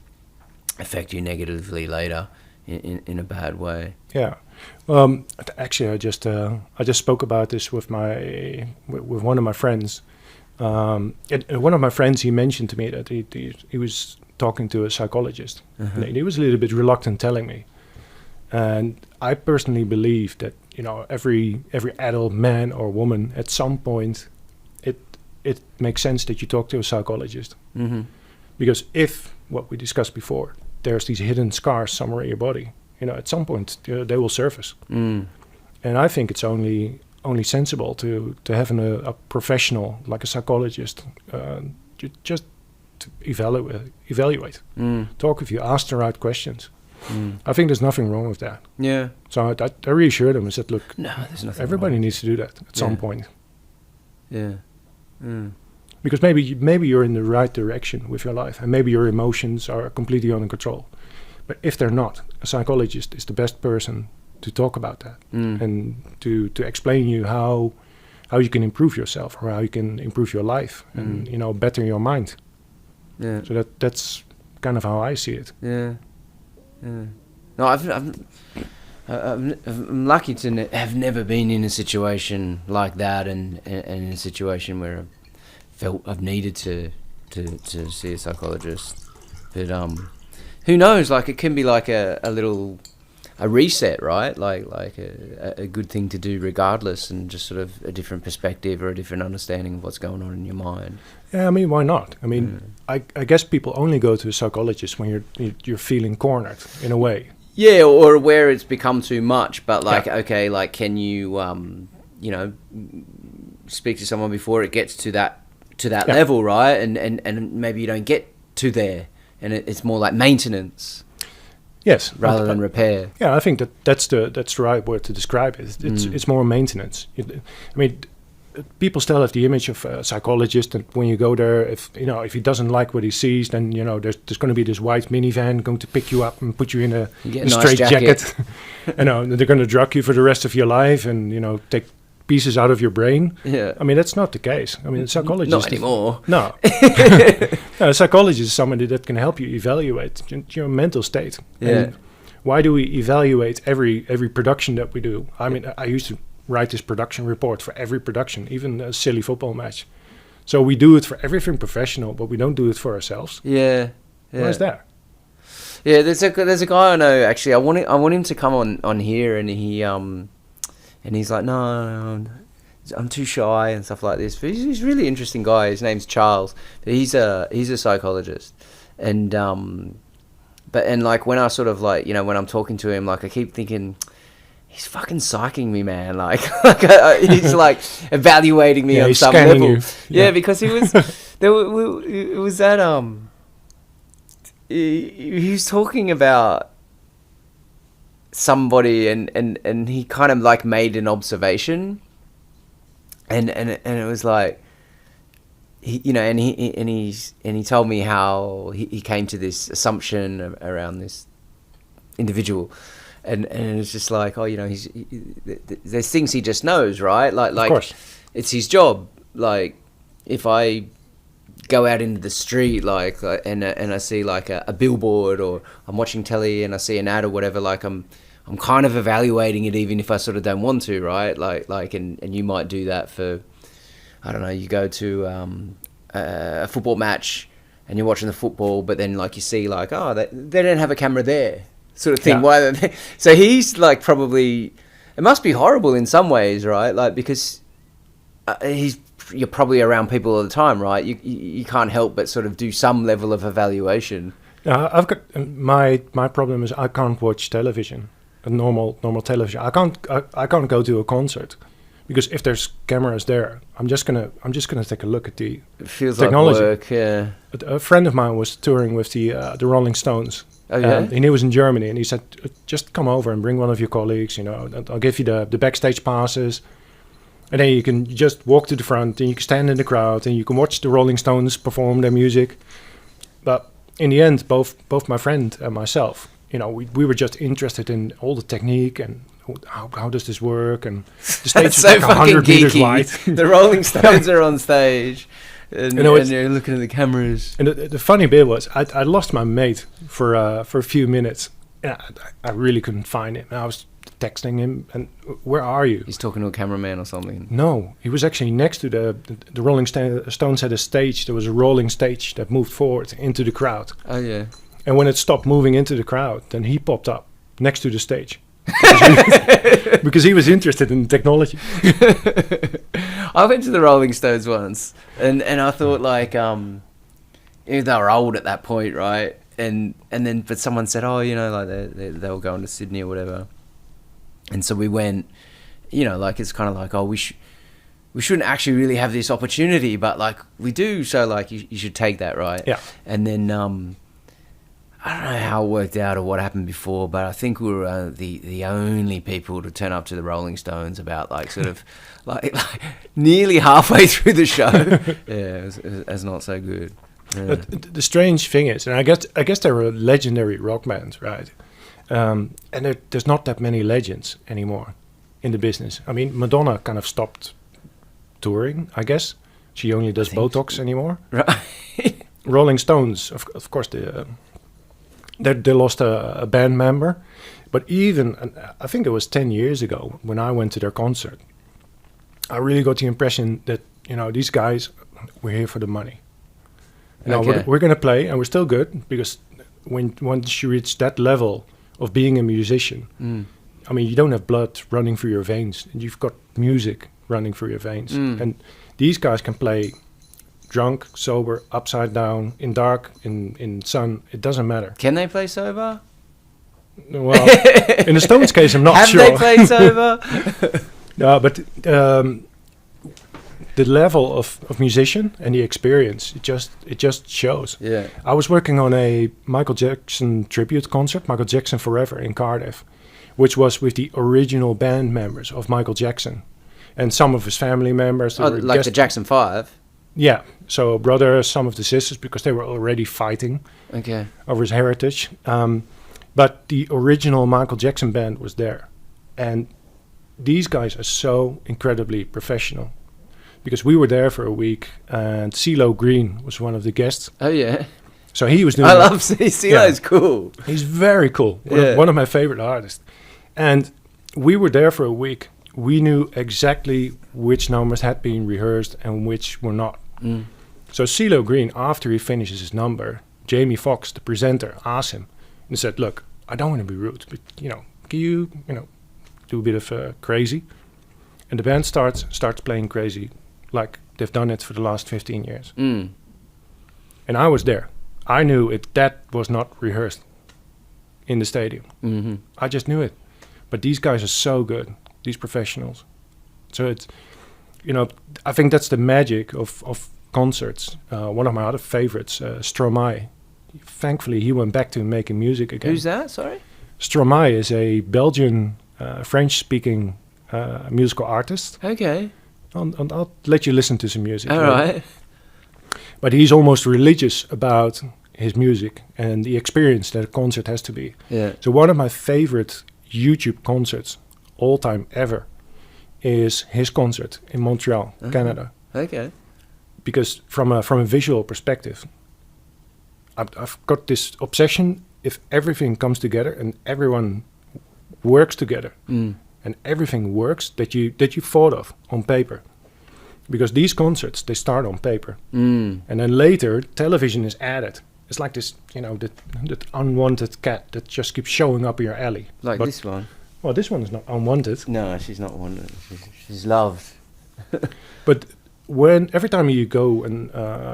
A: affect you negatively later in a bad way.
B: Yeah. Actually, I just spoke about this with one of my friends. One of my friends, he mentioned to me that he was talking to a psychologist. And he was a little bit reluctant telling me. And I personally believe that every adult man or woman at some point it makes sense that you talk to a psychologist. Because if, what we discussed before, there's these hidden scars somewhere in your body, at some point they will surface. And I think it's only sensible to have a professional like a psychologist just to evaluate, talk with you, ask the right questions. I think there's nothing wrong with that.
A: Yeah.
B: So I reassured him and said, look,
A: no, there's nothing
B: everybody
A: wrong.
B: needs to do that at some point.
A: Yeah.
B: Because maybe you're in the right direction with your life, and maybe your emotions are completely under control. But if they're not, a psychologist is the best person to talk about that and to explain you how you can improve yourself, or how you can improve your life and better your mind.
A: Yeah.
B: So that's kind of how I see it.
A: Yeah. Yeah. No, I'm lucky to have never been in a situation like that, and in a situation where I felt I've needed to see a psychologist. But who knows? Like, it can be like a little reset, right? Like a good thing to do regardless, and just sort of a different perspective or a different understanding of what's going on in your mind.
B: Yeah, I mean, why not? I mean, I guess people only go to a psychologist when you're feeling cornered in a way.
A: Yeah, or where it's become too much. But okay, like, can you speak to someone before it gets to that level, right? And maybe you don't get to there, and it's more like maintenance.
B: Yes,
A: rather than repair.
B: Yeah, I think that's the right word to describe it. It's more maintenance. I mean, people still have the image of a psychologist, and when you go there, if he doesn't like what he sees, then there's going to be this white minivan going to pick you up and put you in a
A: nice
B: straight jacket. They're going to drug you for the rest of your life, and take pieces out of your brain.
A: Yeah.
B: I mean, that's not the case. I mean, a psychologist...
A: Not anymore.
B: No. No, a psychologist is somebody that can help you evaluate your mental state.
A: Yeah.
B: And why do we evaluate every production that we do? I mean, I used to write this production report for every production, even a silly football match. So we do it for everything professional, but we don't do it for ourselves.
A: Yeah.
B: Why is that?
A: Yeah, there's a guy I know, actually. I want him to come on here, and he's like, no, I'm too shy and stuff like this. But he's a really interesting guy. His name's Charles. But he's a psychologist, and like, when I sort of like, when I'm talking to him, like, I keep thinking, he's fucking psyching me, man. Like he's like evaluating me on some level. You. Yeah, because he was it was that he was talking about somebody, and he kind of like made an observation, and it was like, he he told me how he came to this assumption around this individual, and it's just like, there's things he just knows, right? Like
B: of course.
A: It's his job. Like, if I go out into the street, and I see like a billboard, or I'm watching telly and I see an ad or whatever, like I'm kind of evaluating it, even if I sort of don't want to, right? Like and you might do that for, I don't know, you go to a football match and you're watching the football, but then like you see like, they don't have a camera there, sort of thing.
B: Yeah.
A: Why don't they? So he's like, probably, it must be horrible in some ways, right? Like, because you're probably around people all the time, right? You can't help but sort of do some level of evaluation.
B: I've got my problem is I can't watch television, a normal television. I can't go to a concert Because if there's cameras there, I'm just gonna take a look at the
A: It feels
B: technology.
A: like work, yeah.
B: A friend of mine was touring with the Rolling Stones.
A: Oh, yeah?
B: And he was in Germany, and he said, just come over and bring one of your colleagues, and I'll give you the backstage passes. And then you can just walk to the front, and you can stand in the crowd, and you can watch the Rolling Stones perform their music. But in the end, both my friend and myself, we were just interested in all the technique and how does this work, and the stage
A: That's
B: is
A: so
B: like
A: fucking
B: 100 meters
A: geeky.
B: wide.
A: The Rolling Stones are on stage, and
B: it's-
A: you're looking at the cameras.
B: And the funny bit was, I lost my mate for a few minutes. And I really couldn't find him. And I was texting him, and where are you?
A: He's talking to a cameraman or something.
B: No, he was actually next to the Rolling Stones had a stage. There was a rolling stage that moved forward into the crowd.
A: Oh, yeah.
B: And when it stopped moving into the crowd, then he popped up next to the stage. Because he was interested in technology.
A: I went to the Rolling Stones once, and I thought, like, they were old at that point, right? And then, but someone said, oh, like they were going to Sydney or whatever. And so we went, like, it's kind of like, oh, we shouldn't actually really have this opportunity, but, like, we do, so, like, you should take that, right?
B: Yeah.
A: And then, I don't know how it worked out or what happened before, but I think we were the only people to turn up to the Rolling Stones about, like, sort of, like nearly halfway through the show. Yeah, it was not so good. Yeah.
B: But the strange thing is, and I guess they were legendary rock bands, right? And there's not that many legends anymore in the business. I mean, Madonna kind of stopped touring, I guess. She only does Botox anymore.
A: Right.
B: Rolling Stones, of course, they lost a band member. But even, and I think it was 10 years ago when I went to their concert, I really got the impression that, these guys were here for the money.
A: Okay.
B: We're going to play, and we're still good, because once you reach that level of being a musician, I mean, you don't have blood running through your veins. You've got music running through your veins. And these guys can play drunk, sober, upside down, in dark, in sun. It doesn't matter.
A: Can they play sober?
B: Well, in the Stones case, I'm not
A: Have
B: sure.
A: they played sober?
B: No, but the level of musician and the experience, it just shows.
A: Yeah.
B: I was working on a Michael Jackson tribute concert, Michael Jackson Forever, in Cardiff, which was with the original band members of Michael Jackson and some of his family members.
A: Oh, like the Jackson 5?
B: Yeah, so brothers, some of the sisters, because they were already fighting
A: Okay.
B: over his heritage. But the original Michael Jackson band was there. And these guys are so incredibly professional. Because we were there for a week, and CeeLo Green was one of the guests.
A: Oh, yeah.
B: So he was doing...
A: I love CeeLo's cool.
B: He's very cool. One of my favorite artists. And we were there for a week. We knew exactly which numbers had been rehearsed and which were not. So CeeLo Green, after he finishes his number, Jamie Foxx, the presenter, asked him and said, look, I don't want to be rude, but, can you, do a bit of crazy? And the band starts playing crazy like they've done it for the last 15 years. And I was there. I knew that was not rehearsed in the stadium.
A: Mm-hmm.
B: I just knew it. But these guys are so good, these professionals. So it's, I think that's the magic of concerts. One of my other favorites, Stromai. Thankfully, he went back to making music again.
A: Who's that? Sorry?
B: Stromai is a Belgian, French-speaking musical artist.
A: Okay.
B: I'll let you listen to some music.
A: All right.
B: But he's almost religious about his music and the experience that a concert has to be.
A: Yeah.
B: So one of my favorite YouTube concerts all time ever is his concert in Montreal, Canada.
A: Okay.
B: Because from a visual perspective, I've got this obsession. If everything comes together and everyone works together, and everything works that you thought of on paper, because these concerts, they start on paper, and then later television is added. It's like this, that unwanted cat that just keeps showing up in your alley.
A: Like
B: But-
A: this one.
B: Well, this one is not unwanted.
A: No, she's not one. She's loved.
B: But every time you go and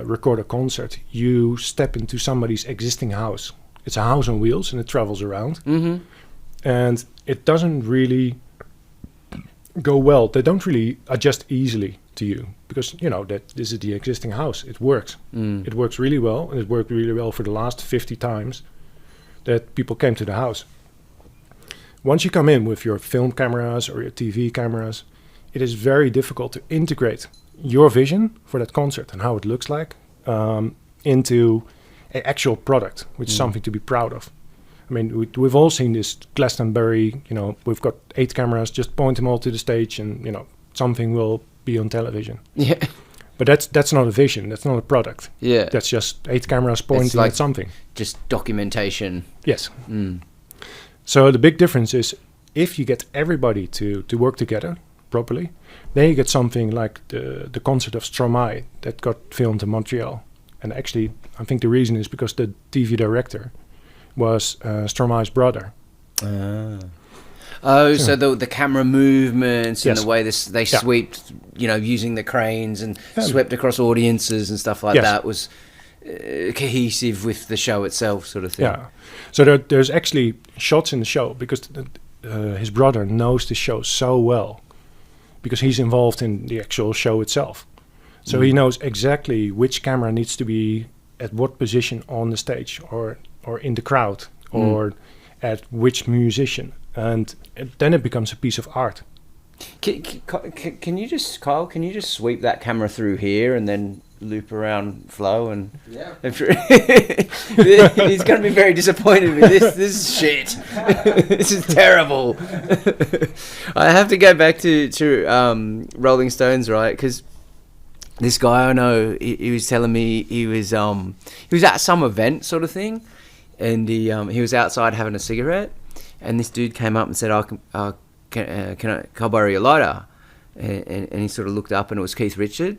B: record a concert, you step into somebody's existing house. It's a house on wheels and it travels around.
A: Mm-hmm.
B: And it doesn't really go well, they don't really adjust easily to you because that this is the existing house. It works. It works really well, and it worked really well for the last 50 times that people came to the house. Once you come in with your film cameras or your TV cameras, it is very difficult to integrate your vision for that concert and how it looks like into an actual product, which is something to be proud of. I mean, we've all seen this Glastonbury, we've got 8 cameras, just point them all to the stage and, something will be on television.
A: Yeah.
B: But that's not a vision, that's not a product.
A: Yeah.
B: That's just 8 cameras pointing at something.
A: Just documentation.
B: Yes. So the big difference is if you get everybody to work together properly, then you get something like the concert of Stromai that got filmed in Montreal. And actually, I think the reason is because the TV director was Stromai's brother.
A: So the camera movements and
B: Yes.
A: the way they swept, using the cranes and swept across audiences and stuff like
B: Yes.
A: that was cohesive with the show itself, sort of thing.
B: Yeah. So there's actually shots in the show because his brother knows the show so well because he's involved in the actual show itself. So he knows exactly which camera needs to be at what position on the stage or in the crowd or at which musician. And then it becomes a piece of art.
A: Can you just, Kyle, sweep that camera through here and then loop around Flo and he's going to be very disappointed with this. This is shit. This is terrible. I have to go back to Rolling Stones, right? Because this guy I know, he was telling me he was at some event sort of thing, and he was outside having a cigarette, and this dude came up and said, can I borrow your lighter? And he sort of looked up, and it was Keith Richard.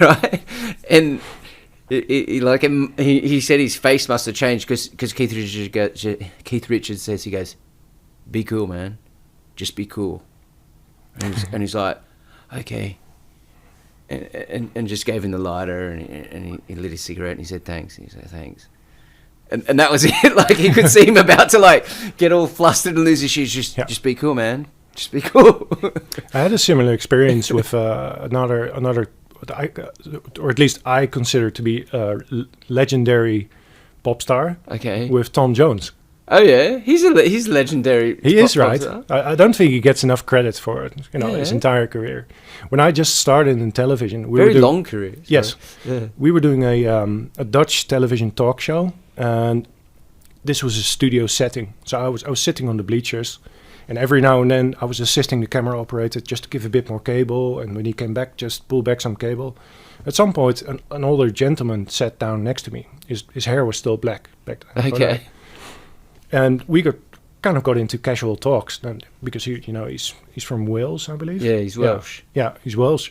A: Right, and he said his face must have changed because Keith Richard says, he goes, "Be cool, man, just be cool," and he's like, "Okay," and just gave him the lighter and he lit his cigarette and he said thanks. And he said thanks, and that was it. Like he could see him about to get all flustered and lose his shoes. Just be cool, man. Just be cool.
B: I had a similar experience with another, or at least I consider to be a legendary pop star.
A: Okay.
B: With Tom Jones.
A: Oh yeah, he's legendary.
B: He is right. I don't think he gets enough credit for it. His entire career. When I just started in television,
A: very long career.
B: Yes, we were doing a Dutch television talk show, and this was a studio setting. So I was sitting on the bleachers. And every now and then I was assisting the camera operator just to give a bit more cable. And when he came back, just pull back some cable. At some point, an older gentleman sat down next to me. His hair was still black back then.
A: Okay.
B: And we got into casual talks then, because he's from Wales, I believe.
A: Yeah, he's Welsh.
B: Yeah, he's Welsh.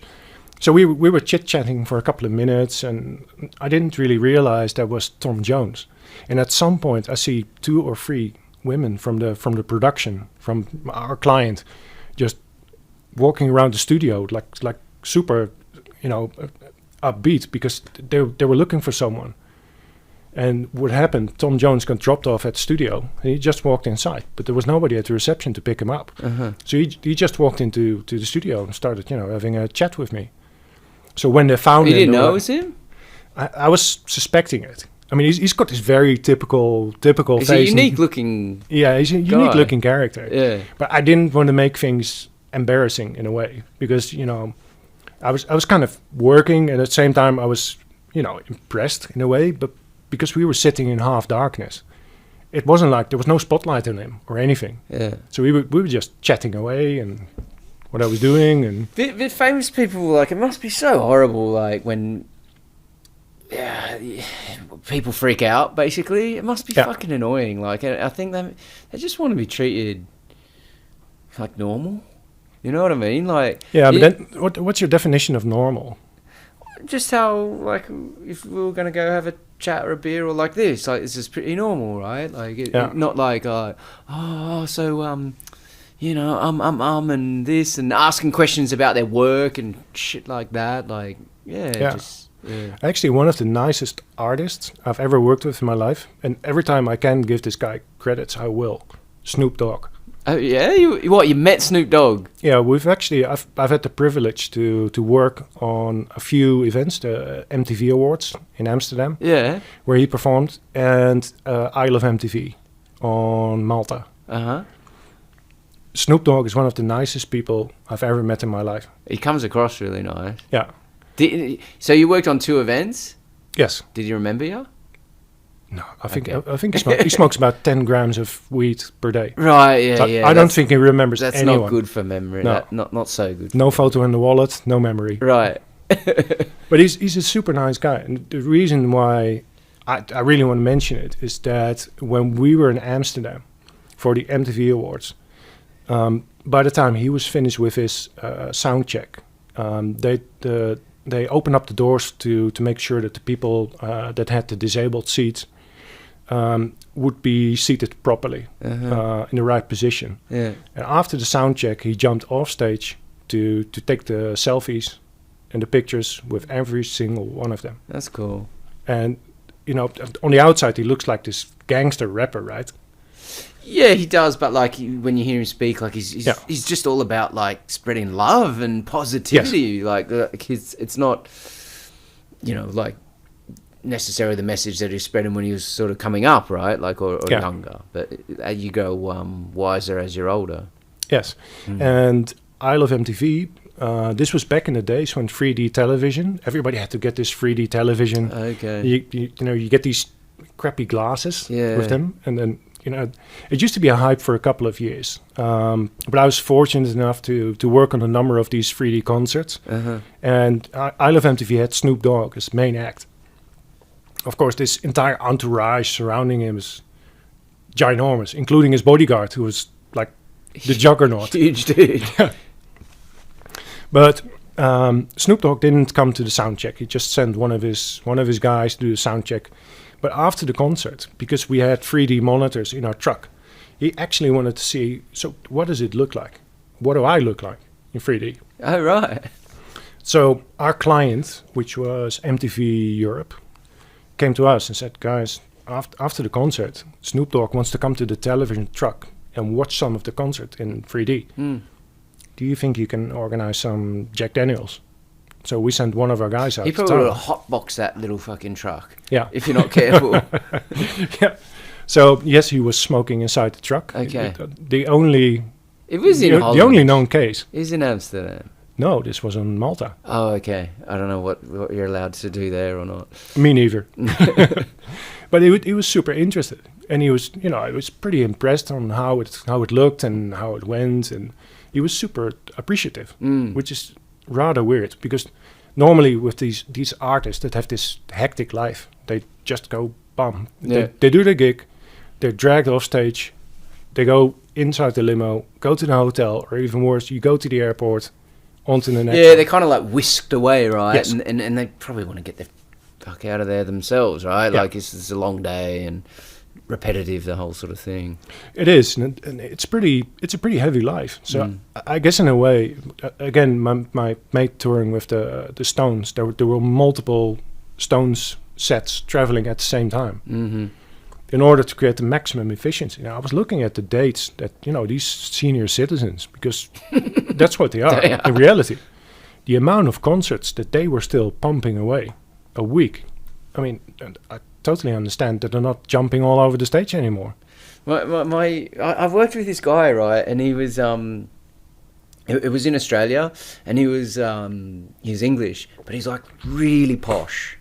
B: So we were chit-chatting for a couple of minutes, and I didn't really realize that was Tom Jones. And at some point, I see 2 or 3 women from the production, from our client, just walking around the studio like super, upbeat because they were looking for someone. And what happened? Tom Jones got dropped off at the studio, and he just walked inside, but there was nobody at the reception to pick him up. So he just walked into the studio and started, having a chat with me. So when they found him,
A: you didn't know it was him?
B: I was suspecting it. I mean, he's got this very typical face.
A: He's a unique looking.
B: Yeah, he's a unique looking character.
A: Yeah.
B: But I didn't want to make things embarrassing in a way because I was kind of working, and at the same time I was impressed in a way. But because we were sitting in half darkness, it wasn't like there was no spotlight on him or anything.
A: Yeah.
B: So we were just chatting away and what I was doing and.
A: But famous people, it must be so horrible, when. Yeah, people freak out. Basically, it must be fucking annoying. I think they just want to be treated like normal. You know what I mean? But
B: then what's your definition of normal?
A: Just how if we were gonna go have a chat or a beer or like this, this is pretty normal, right? Not and this and asking questions about their work and shit like that.
B: Actually, one of the nicest artists I've ever worked with in my life, and every time I can give this guy credits, I will. Snoop Dogg.
A: Oh yeah, you met Snoop Dogg?
B: Yeah, I've had the privilege to work on a few events, the MTV Awards in Amsterdam,
A: Yeah.
B: where he performed, and I Love MTV on Malta. Snoop Dogg is one of the nicest people I've ever met in my life.
A: He comes across really nice.
B: Yeah.
A: So you worked on 2 events?
B: Yes.
A: Did he remember you?
B: No, I think
A: Okay.
B: I think he smokes about 10 grams of weed per day.
A: Right, yeah,
B: So
A: yeah.
B: I don't think he remembers
A: That's
B: anyone.
A: not good for memory.
B: No.
A: Not so good.
B: No photo in the wallet, no memory.
A: Right.
B: But he's a super nice guy. And the reason why I really want to mention it is that when we were in Amsterdam for the MTV Awards, by the time he was finished with his sound check, they opened up the doors to make sure that the people that had the disabled seats would be seated properly in the right position.
A: Yeah.
B: And after the sound check, he jumped off stage to take the selfies and the pictures with every single one of them.
A: That's cool.
B: And, you know, on the outside, he looks like this gangster rapper, right?
A: Yeah, he does, but like when you hear him speak, like he's just all about like spreading love and positivity. Like it's not, you know, like necessarily the message that he's spreading when he was sort of coming up, right? Like or younger. But you go wiser as you're older.
B: Yes, and I Love MTV. This was back in the days when 3D television. Everybody had to get this 3D television.
A: Okay.
B: You know, you get these crappy glasses
A: Yeah.
B: with them, and then. You know, it used to be a hype for a couple of years, but I was fortunate enough to work on a number of these 3D concerts, and I Love MTV had Snoop Dogg as main act. Of course, this entire entourage surrounding him is ginormous, including his bodyguard, who was like the juggernaut.
A: Huge dude.
B: But Snoop Dogg didn't come to the sound check. He just sent one of his guys to do the sound check. But after the concert, because we had 3D monitors in our truck, he actually wanted to see, so what does it look like? What do I look like in 3D?
A: Oh, right.
B: So our client, which was MTV Europe, came to us and said, guys, after the concert, Snoop Dogg wants to come to the television truck and watch some of the concert in 3D. Do you think you can organize some Jack Daniels? So we sent one of our guys out.
A: He
B: to
A: probably
B: town.
A: would have hotboxed that little fucking truck.
B: Yeah.
A: If you're not careful.
B: Yeah. So yes, he was smoking inside the truck.
A: Okay.
B: The only
A: It was in Holland.
B: the only known case.
A: It was in Amsterdam.
B: No, this was in Malta.
A: Oh, okay. I don't know what you're allowed to do there or not.
B: Me neither. But he was super interested, and he was, you know, I was pretty impressed on how it looked and how it went, and he was super appreciative, which is rather weird because normally with these artists that have this hectic life, they just go bum.
A: Yeah.
B: They do the gig, they're dragged off stage, they go inside the limo, go to the hotel, or even worse, you go to the airport, onto the next.
A: Yeah,
B: one.
A: they're kind of like whisked away, right?
B: Yes.
A: And they probably want to get the fuck out of there themselves, right?
B: Yeah.
A: Like it's a long day and repetitive, the whole sort of thing.
B: It is, and it's a pretty heavy life. So I guess in a way, again, my mate touring with the Stones, there were multiple Stones sets traveling at the same time. In order to create the maximum efficiency. Now, I was looking at the dates that, you know, these senior citizens, because that's what they are in reality. The amount of concerts that they were still pumping away a week. I mean, and I totally understand that they're not jumping all over the stage anymore.
A: I've worked with this guy, right? And he was it was in Australia, and he was English, but he's like really posh.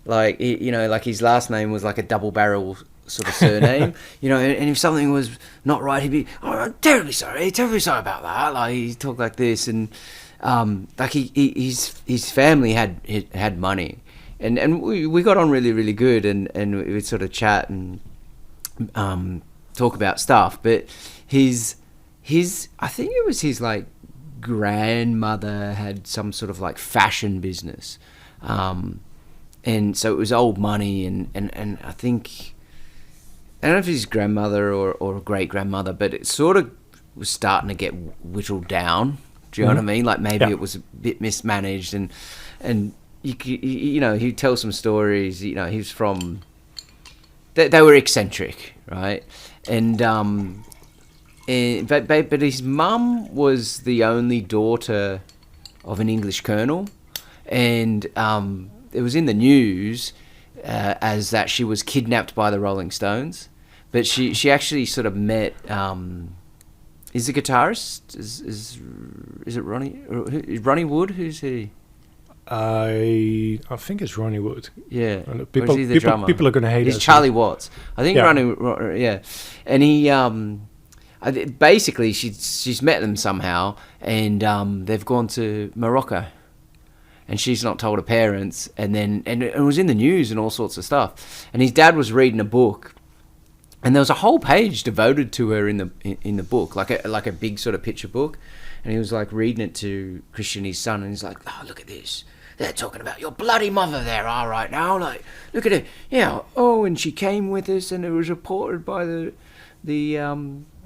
A: Like you know, like his last name was like a double barrel sort of surname, you know. And if something was not right, he'd be, "Oh, I'm terribly sorry about that." Like he talked like this, and like his family had money, and we got on really good, and we would sort of chat and talk about stuff. But his I think it was his like grandmother had some sort of like fashion business. And so it was old money, and I think, I don't know if it's his grandmother or great grandmother, but it sort of was starting to get whittled down. Do you know what I mean? Like maybe it was a bit mismanaged, and you know, he'd tell some stories. You know, he was from, they were eccentric, right? And but his mum was the only daughter of an English colonel, and it was in the news as that she was kidnapped by the Rolling Stones. But she actually sort of met. Is the guitarist? Is it Ronnie Wood? Who's he?
B: I think it's Ronnie Wood.
A: Yeah.
B: People are going to hate
A: He's
B: us.
A: Charlie Watts. I think
B: Yeah.
A: Yeah. And he basically she's met them somehow, and they've gone to Morocco, and she's not told her parents, and it was in the news and all sorts of stuff. And his dad was reading a book, and there was a whole page devoted to her in the book, like a big sort of picture book, and he was like reading it to Christian, his son, and he's like, "Oh, look at this. They're talking about your bloody mother there, all right now. Like, look at it. Yeah. Oh, and she came with us, and it was reported by the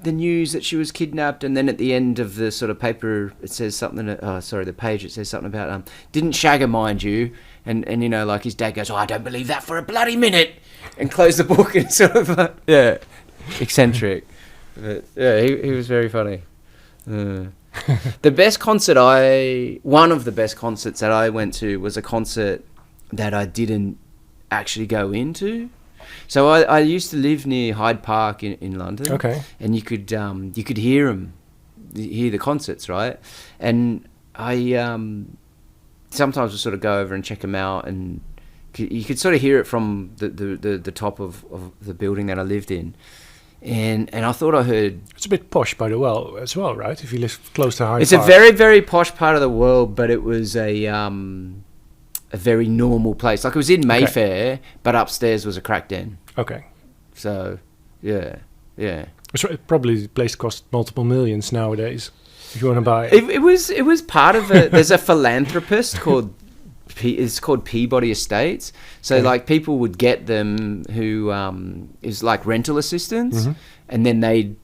A: news that she was kidnapped." And then at the end of the sort of paper, it says something. The page. It says something about didn't shag her, mind you. And you know, like his dad goes, "Oh, I don't believe that for a bloody minute," and close the book and sort of eccentric. But yeah, he was very funny. One of the best concerts that I went to was a concert that I didn't actually go into. So I used to live near Hyde Park in London.
B: Okay.
A: And you could hear the concerts, right? And I sometimes would sort of go over and check them out, and you could sort of hear it from the top of the building that I lived in. And I thought I heard...
B: It's a bit posh by the well as well, right? If you live close to Hyde Park.
A: It's a very, very posh part of the world, but it was a very normal place. Like, it was in Mayfair, but upstairs was a crack den.
B: Okay.
A: So, yeah.
B: It probably the place costs multiple millions nowadays. If you want to buy it.
A: It was part of a... There's a philanthropist called... It's called Peabody Estates. So,
B: Okay.
A: like, people would get them who is like rental assistance, and then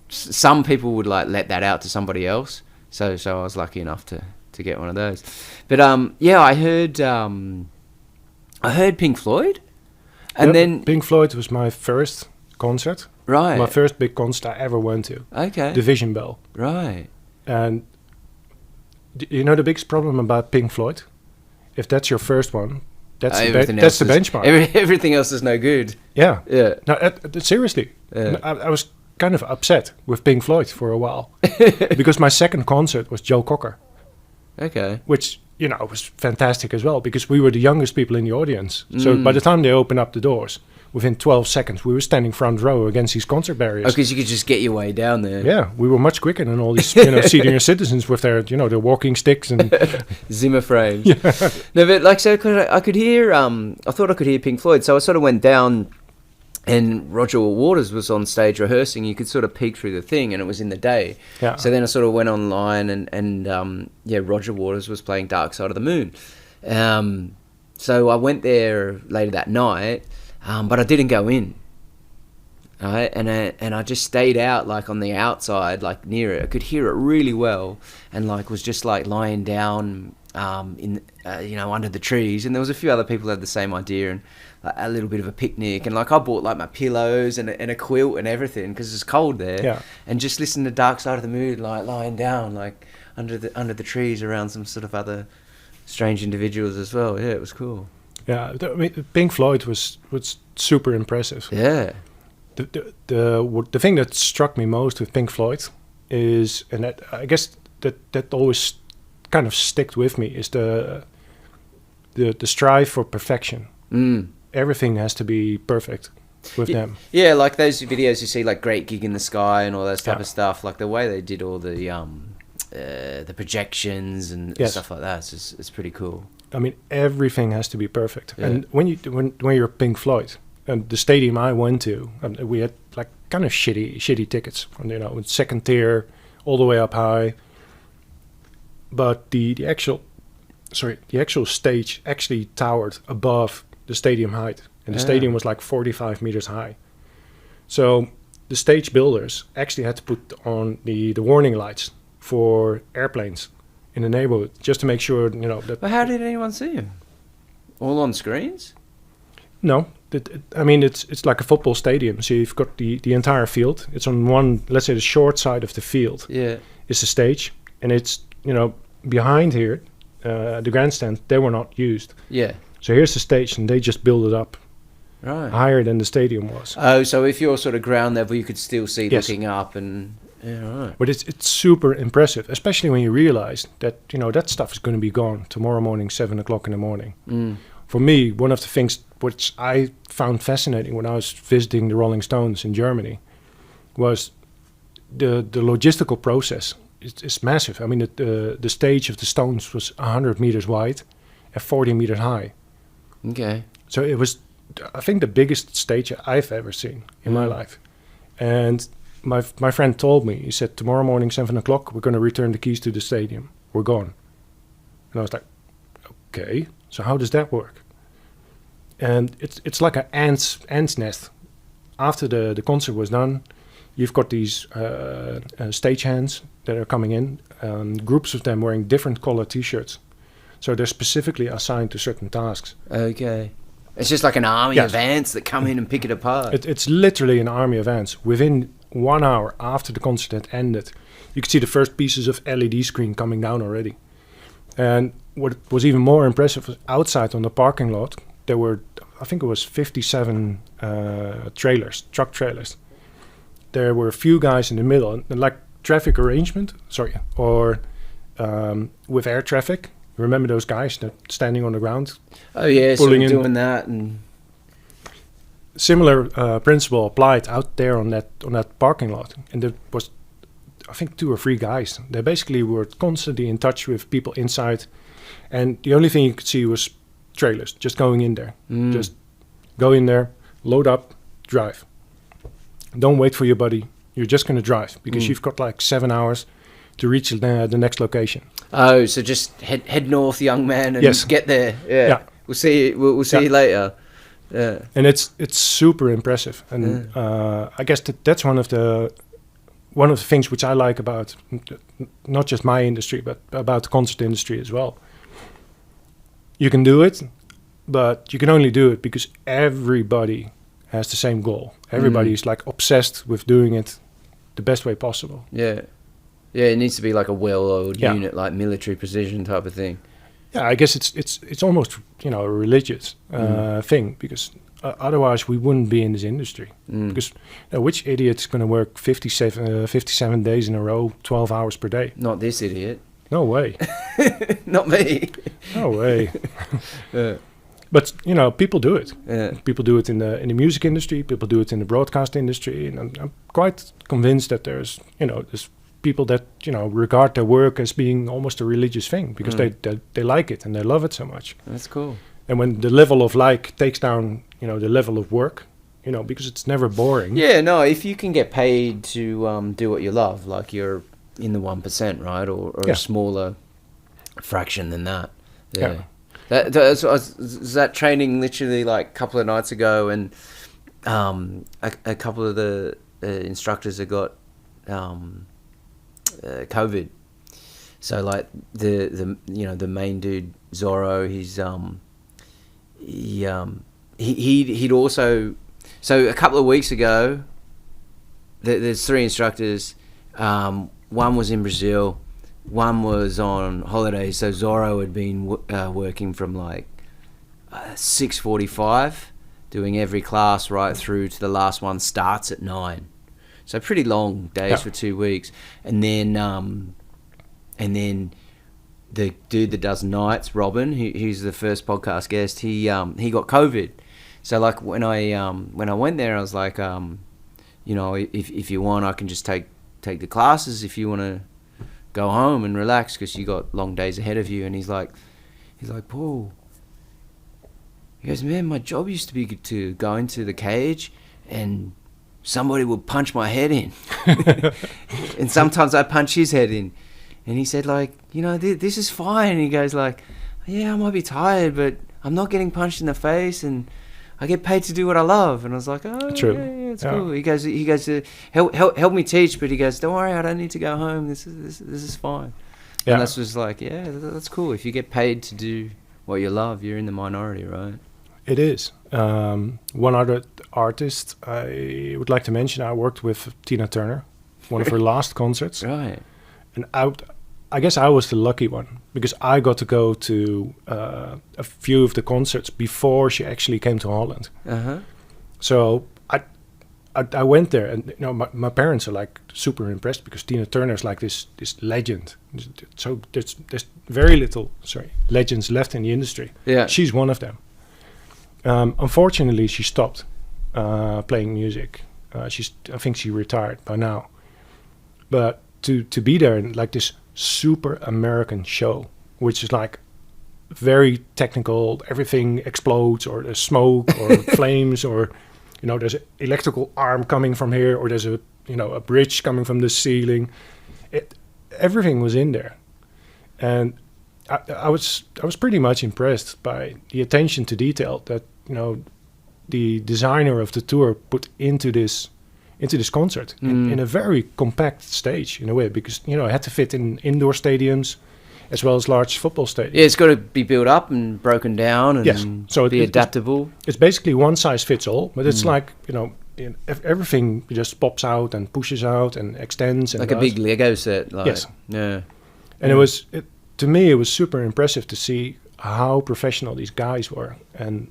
A: some people would like let that out to somebody else. So I was lucky enough to get one of those. But I heard Pink Floyd, and then
B: Pink Floyd was my first concert.
A: right,
B: My first big concert I ever went to.
A: okay,
B: The Vision Bell.
A: right.
B: And you know the biggest problem about Pink Floyd? If that's your first one, that's the benchmark.
A: Everything else is no good.
B: Yeah.
A: Yeah.
B: No, seriously.
A: Yeah.
B: I was kind of upset with Pink Floyd for a while because my second concert was Joe Cocker,
A: Okay.
B: which, you know, was fantastic as well because we were the youngest people in the audience. So by the time they opened up the doors, within 12 seconds, we were standing front row against these concert barriers.
A: Because you could just get your way down there.
B: Yeah, we were much quicker than all these, senior citizens with their, their walking sticks and
A: Zimmer frames. Yeah. No, but like, so I could hear, I thought I could hear Pink Floyd. So I sort of went down, and Roger Waters was on stage rehearsing. You could sort of peek through the thing, and it was in the day.
B: Yeah.
A: So then I sort of went online, and Roger Waters was playing Dark Side of the Moon. So I went there later that night, but I didn't go in. Right? And I just stayed out, like on the outside, like near it. I could hear it really well, and like was just like lying down under the trees. And there was a few other people who had the same idea, and like, a little bit of a picnic. And like I bought like my pillows and a quilt and everything because it's cold there.
B: Yeah.
A: And just listened to Dark Side of the Moon, like lying down, like under the trees around some sort of other strange individuals as well. Yeah, it was cool.
B: yeah, Pink Floyd was super impressive.
A: Yeah.
B: The thing that struck me most with Pink Floyd is, and that, I guess that always kind of sticked with me, is the strive for perfection. Everything has to be perfect with them.
A: Yeah, like those videos you see, like Great Gig in the Sky and all that type of stuff. Like the way they did all the projections and stuff like that. It's pretty cool.
B: I mean, everything has to be perfect.
A: Yeah.
B: And when you're Pink Floyd, and the stadium I went to, we had like kind of shitty tickets from with second tier all the way up high. But the actual stage actually towered above the stadium height, and the stadium was like 45 meters high. So the stage builders actually had to put on the warning lights for airplanes in the neighborhood just to make sure that.
A: But how did anyone see him? All on screens?
B: No, I mean, it's like a football stadium. So you've got the entire field. It's on one, let's say, the short side of the field.
A: Yeah.
B: Is the stage, and it's behind here, the grandstand. They were not used.
A: Yeah.
B: So here's the stage, and they just build it up
A: Right.
B: higher than the stadium was.
A: Oh, so if you're sort of ground level, you could still see
B: Yes.
A: looking up, and right.
B: But it's super impressive, especially when you realize that that stuff is going to be gone tomorrow morning, 7 o'clock in the morning.
A: Mm.
B: For me, one of the things which I found fascinating when I was visiting the Rolling Stones in Germany was the logistical process. It's massive. I mean, the stage of the Stones was 100 meters wide and 40 meters high.
A: Okay.
B: So it was, I think, the biggest stage I've ever seen in my life. And my friend told me, he said, tomorrow morning, 7 o'clock, we're going to return the keys to the stadium. We're gone. And I was like, okay, so how does that work? And it's like an ant's nest. After the concert was done, you've got these stagehands that are coming in, groups of them wearing different color T-shirts. So they're specifically assigned to certain tasks.
A: Okay. It's just like an army
B: Yes.
A: of ants that come in and pick it apart.
B: It's literally an army of ants. Within 1 hour after the concert had ended, you could see the first pieces of LED screen coming down already. And what was even more impressive was outside on the parking lot, there were, I think it was 57 truck trailers. There were a few guys in the middle, and like traffic arrangement, with air traffic. Remember those guys that standing on the ground?
A: Oh yeah, so
B: pulling in.
A: doing that, and
B: Similar principle applied out there on that parking lot, and there was, I think, 2 or 3 guys. They basically were constantly in touch with people inside, and the only thing you could see was trailers just going in there. Just go in there, load up, drive. Don't wait for your buddy. You're just going to drive because you've got like 7 hours to reach the next location.
A: oh, so just head north, young man, and
B: Yes.
A: get there. Yeah.
B: Yeah.
A: We'll see. We'll see you later. Yeah.
B: And it's super impressive, and I guess that's one of the things which I like about not just my industry, but about the concert industry as well. You can do it, but you can only do it because everybody has the same goal. Everybody is like obsessed with doing it the best way possible.
A: Yeah. Yeah, it needs to be like a well-oiled
B: Yeah.
A: unit, like military precision type of thing.
B: Yeah, I guess it's almost a religious thing, because otherwise we wouldn't be in this industry. Because which idiot's going to work 57 days in a row, 12 hours per day?
A: Not this idiot.
B: No way.
A: Not me.
B: No way.
A: Yeah.
B: But people do it.
A: Yeah.
B: People do it in the music industry. People do it in the broadcast industry, and I'm quite convinced that there's people that regard their work as being almost a religious thing, because they like it and they love it so much.
A: That's cool.
B: And when the level of like takes down the level of work, because it's never boring.
A: Yeah, no, if you can get paid to do what you love, like you're in the 1%, right, or
B: Yeah.
A: a smaller fraction than that.
B: Yeah.
A: That was that training literally like a couple of nights ago, and a couple of the instructors have got COVID. So like the main dude Zorro, he'd also, so a couple of weeks ago, there's 3 instructors. One was in Brazil, one was on holiday. So Zorro had been working from like 6:45, doing every class right through to the last one starts at 9. So pretty long days for 2 weeks, and then the dude that does nights, Robin, who's the first podcast guest, he got COVID. So like when I went there, I was like, if you want, I can just take the classes if you want to go home and relax, because you got long days ahead of you. And he's like, Paul, he goes, man, my job used to be to go into the cage and somebody would punch my head in. And sometimes I punch his head in. And he said, like, this is fine. And he goes like, yeah, I might be tired, but I'm not getting punched in the face, and I get paid to do what I love. And I was like, oh,
B: True.
A: yeah, it's cool. He goes, help me teach, but he goes, don't worry, I don't need to go home. This is fine.
B: Yeah.
A: And that's just like, yeah, that's cool. If you get paid to do what you love, you're in the minority, right?
B: It is. One other artist I would like to mention, I worked with Tina Turner, one of her last concerts.
A: Right.
B: And I guess I was the lucky one, because I got to go to a few of the concerts before she actually came to Holland.
A: Uh-huh.
B: So I went there, and my parents are like super impressed, because Tina Turner's like this legend. So there's very little legends left in the industry.
A: Yeah.
B: She's one of them. Unfortunately, she stopped playing music. I think she retired by now. But to be there in like this super American show, which is like very technical, everything explodes, or there's smoke or flames, or there's an electrical arm coming from here, or there's a bridge coming from the ceiling. Everything was in there, and I was pretty much impressed by the attention to detail that the designer of the tour put into this concert in a very compact stage, in a way, because it had to fit in indoor stadiums as well as large football stadiums.
A: Yeah, it's got to be built up and broken down and
B: yes. So
A: be adaptable.
B: It's basically one size fits all, but it's like everything just pops out and pushes out and extends, and
A: like a big Lego set. Like,
B: yes.
A: Yeah.
B: And to me it was super impressive to see how professional these guys were, and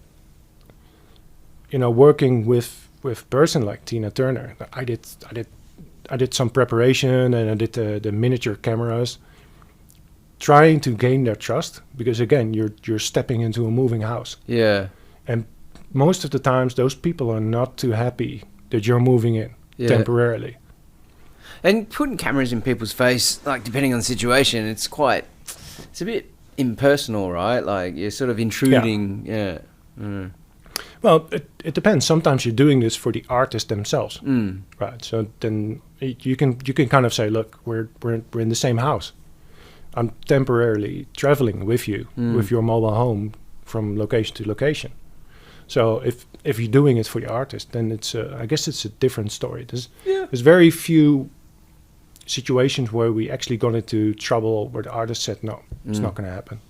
B: working with a person like Tina Turner. I did some preparation, and I did the miniature cameras, trying to gain their trust, because again you're stepping into a moving house.
A: Yeah.
B: And most of the times those people are not too happy that you're moving in temporarily.
A: And putting cameras in people's face, like depending on the situation, it's a bit impersonal, right? Like you're sort of intruding. Yeah. Mm.
B: Well, it depends. Sometimes you're doing this for the artists themselves, right? So then you can kind of say, look, we're in the same house. I'm temporarily traveling with you with your mobile home from location to location. So if you're doing it for the artist, then I guess it's a different story. There's very few situations where we actually got into trouble where the artist said no, it's not going to happen.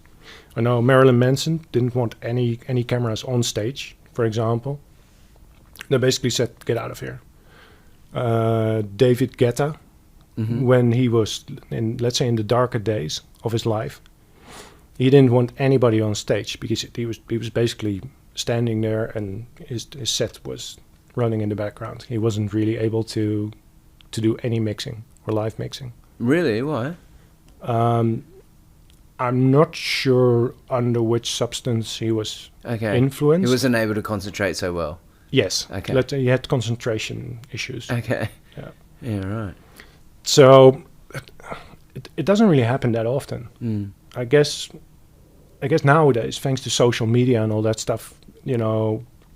B: I know Marilyn Manson didn't want any cameras on stage, for example. They basically said, get out of here. David Guetta, when he was in the darker days of his life, he didn't want anybody on stage, because he was basically standing there and his set was running in the background. He wasn't really able to do any mixing or live mixing.
A: Really? Why?
B: I'm not sure under which substance he was influenced.
A: He wasn't able to concentrate so well.
B: Yes.
A: Okay.
B: He had concentration issues.
A: Okay.
B: Yeah.
A: Yeah, right.
B: So it doesn't really happen that often. I guess nowadays, thanks to social media and all that stuff,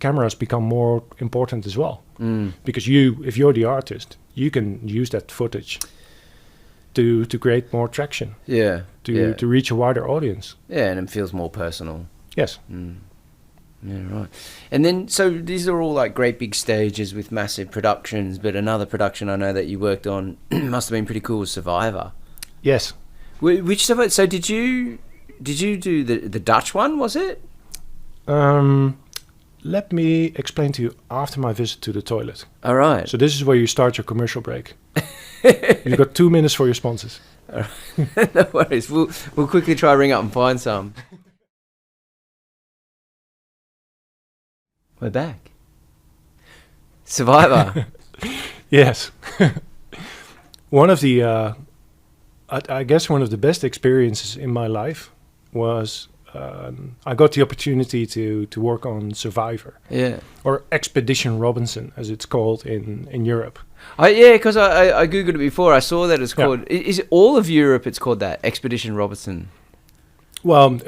B: cameras become more important as well. Because if you're the artist, you can use that footage to create more traction.
A: Yeah.
B: To reach a wider audience.
A: Yeah, and it feels more personal.
B: Yes.
A: Yeah, right. And then, so these are all like great big stages with massive productions, but another production I know that you worked on must have been pretty cool was Survivor.
B: Yes.
A: Which Survivor? So did you do the Dutch one, was it?
B: Let me explain to you after my visit to the toilet.
A: All right.
B: So this is where you start your commercial break. You've got 2 minutes for your sponsors.
A: All right. No worries. We'll quickly try ring up and find some. We're back. Survivor.
B: Yes. One of the, I guess one of the best experiences in my life was I got the opportunity to work on Survivor.
A: Yeah.
B: Or Expedition Robinson, as it's called in Europe.
A: Yeah, because I googled it before. I saw that it's called. Is it all of Europe? It's called that Expedition Robinson.
B: Well,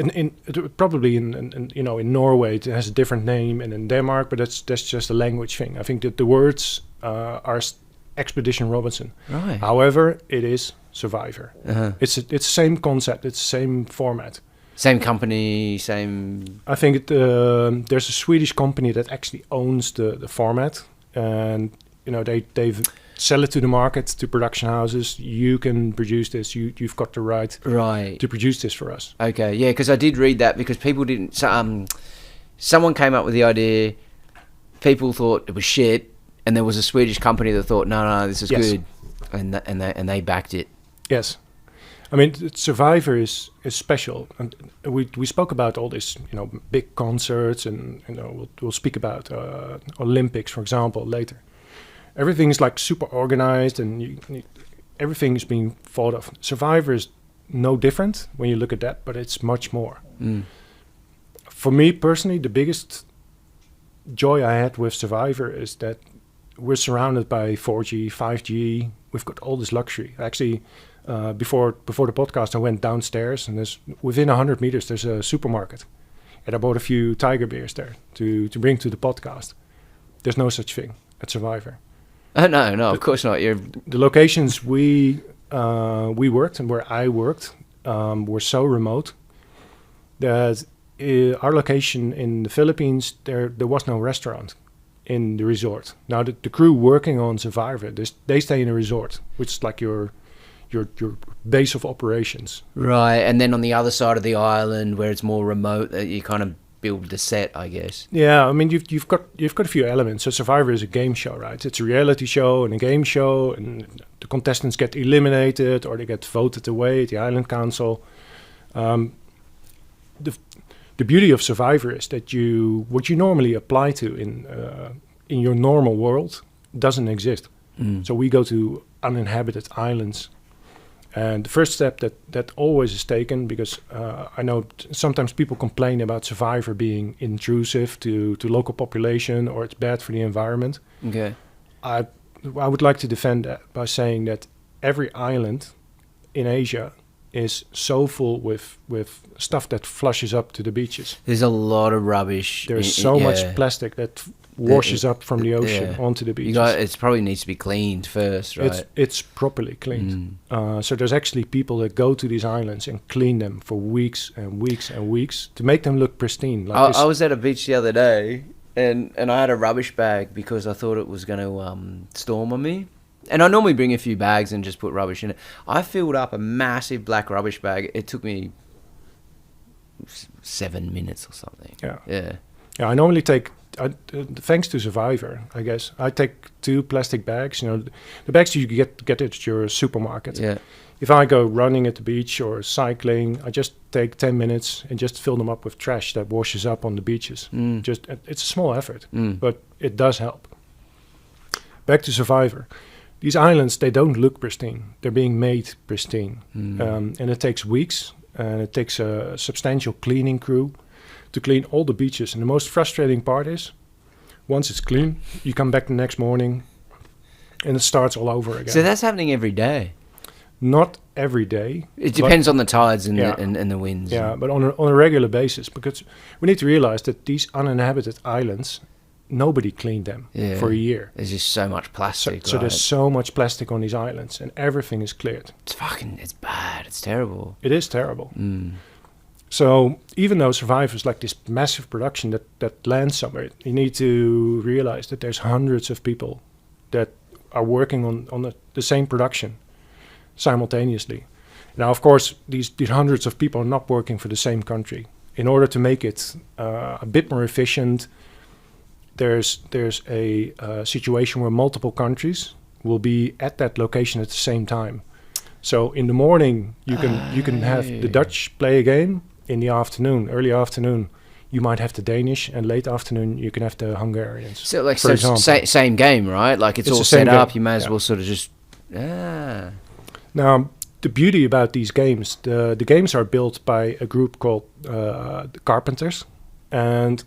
B: probably in Norway it has a different name, and in Denmark, but that's just a language thing. I think that the words are Expedition Robinson.
A: Right.
B: However, it is Survivor.
A: Uh-huh.
B: It's the same concept. It's the same format.
A: Same company, same.
B: I think there's a Swedish company that actually owns the format, and they've sell it to the market, to production houses. You can produce this. You've got the right to produce this for us.
A: Okay, yeah, because I did read that because people didn't. someone came up with the idea, people thought it was shit, and there was a Swedish company that thought, no, this is good, and they backed it.
B: Yes. I mean, Survivor is special, and we spoke about all this, big concerts, and we'll speak about Olympics, for example, later. Everything is like super organized, and everything is being thought of. Survivor is no different when you look at that, but it's much more. For me personally, the biggest joy I had with Survivor is that we're surrounded by 4G, 5G. We've got all this luxury. Actually, before the podcast, I went downstairs, and within 100 meters, there's a supermarket. And I bought a few Tiger beers there to bring to the podcast. There's no such thing at Survivor.
A: No, of course not.
B: The locations we worked and where I worked were so remote that our location in the Philippines, there was no restaurant in the resort. Now the crew working on Survivor, they stay in a resort, which is like your base of operations.
A: Right, and then on the other side of the island, where it's more remote, you kind of build the set, I guess.
B: Yeah, I mean you've got a few elements. So Survivor is a game show, right? It's a reality show and a game show, and the contestants get eliminated or they get voted away at the island council. The beauty of Survivor is that what you normally apply to in your normal world doesn't exist. So we go to uninhabited islands. And the first step that always is taken, because I know sometimes people complain about Survivor being intrusive to local population, or it's bad for the environment.
A: Okay.
B: I would like to defend that by saying that every island in Asia is so full with stuff that flushes up to the beaches.
A: There's a lot of rubbish.
B: There's so much plastic that washes up from the ocean onto the beaches.
A: It probably needs to be cleaned first, right?
B: It's properly cleaned. So there's actually people that go to these islands and clean them for weeks and weeks and weeks to make them look pristine.
A: I was at a beach the other day, and I had a rubbish bag because I thought it was going to storm on me. And I normally bring a few bags and just put rubbish in it. I filled up a massive black rubbish bag. It took me 7 minutes or something. Yeah.
B: I normally take, thanks to Survivor, I guess, I take 2 plastic bags. The bags you get at your supermarket.
A: Yeah.
B: If I go running at the beach or cycling, I just take 10 minutes and just fill them up with trash that washes up on the beaches. It's a small effort, but it does help. Back to Survivor. These islands, they don't look pristine. They're being made pristine. And it takes weeks, and it takes a substantial cleaning crew to clean all the beaches. And the most frustrating part is, once it's clean, you come back the next morning, and it starts all over again.
A: So that's happening every day?
B: Not every day.
A: It depends on the tides and the winds.
B: Yeah, but on a regular basis, because we need to realize that these uninhabited islands, nobody cleaned them for a year.
A: There's just so much plastic.
B: So there's so much plastic on these islands, and everything is cleared.
A: It's bad. It's terrible.
B: It is terrible. So even though Survivor is like this massive production that lands somewhere, you need to realize that there's hundreds of people that are working on the same production simultaneously. Now, of course, these hundreds of people are not working for the same country. In order to make it a bit more efficient, there's a situation where multiple countries will be at that location at the same time. So in the morning, you can have the Dutch play a game. In the afternoon, early afternoon, you might have the Danish, and late afternoon you can have the Hungarians.
A: So same game, right? Like it's all set up. You may as well sort of just.
B: Now, the beauty about these games, the games are built by a group called the Carpenters, and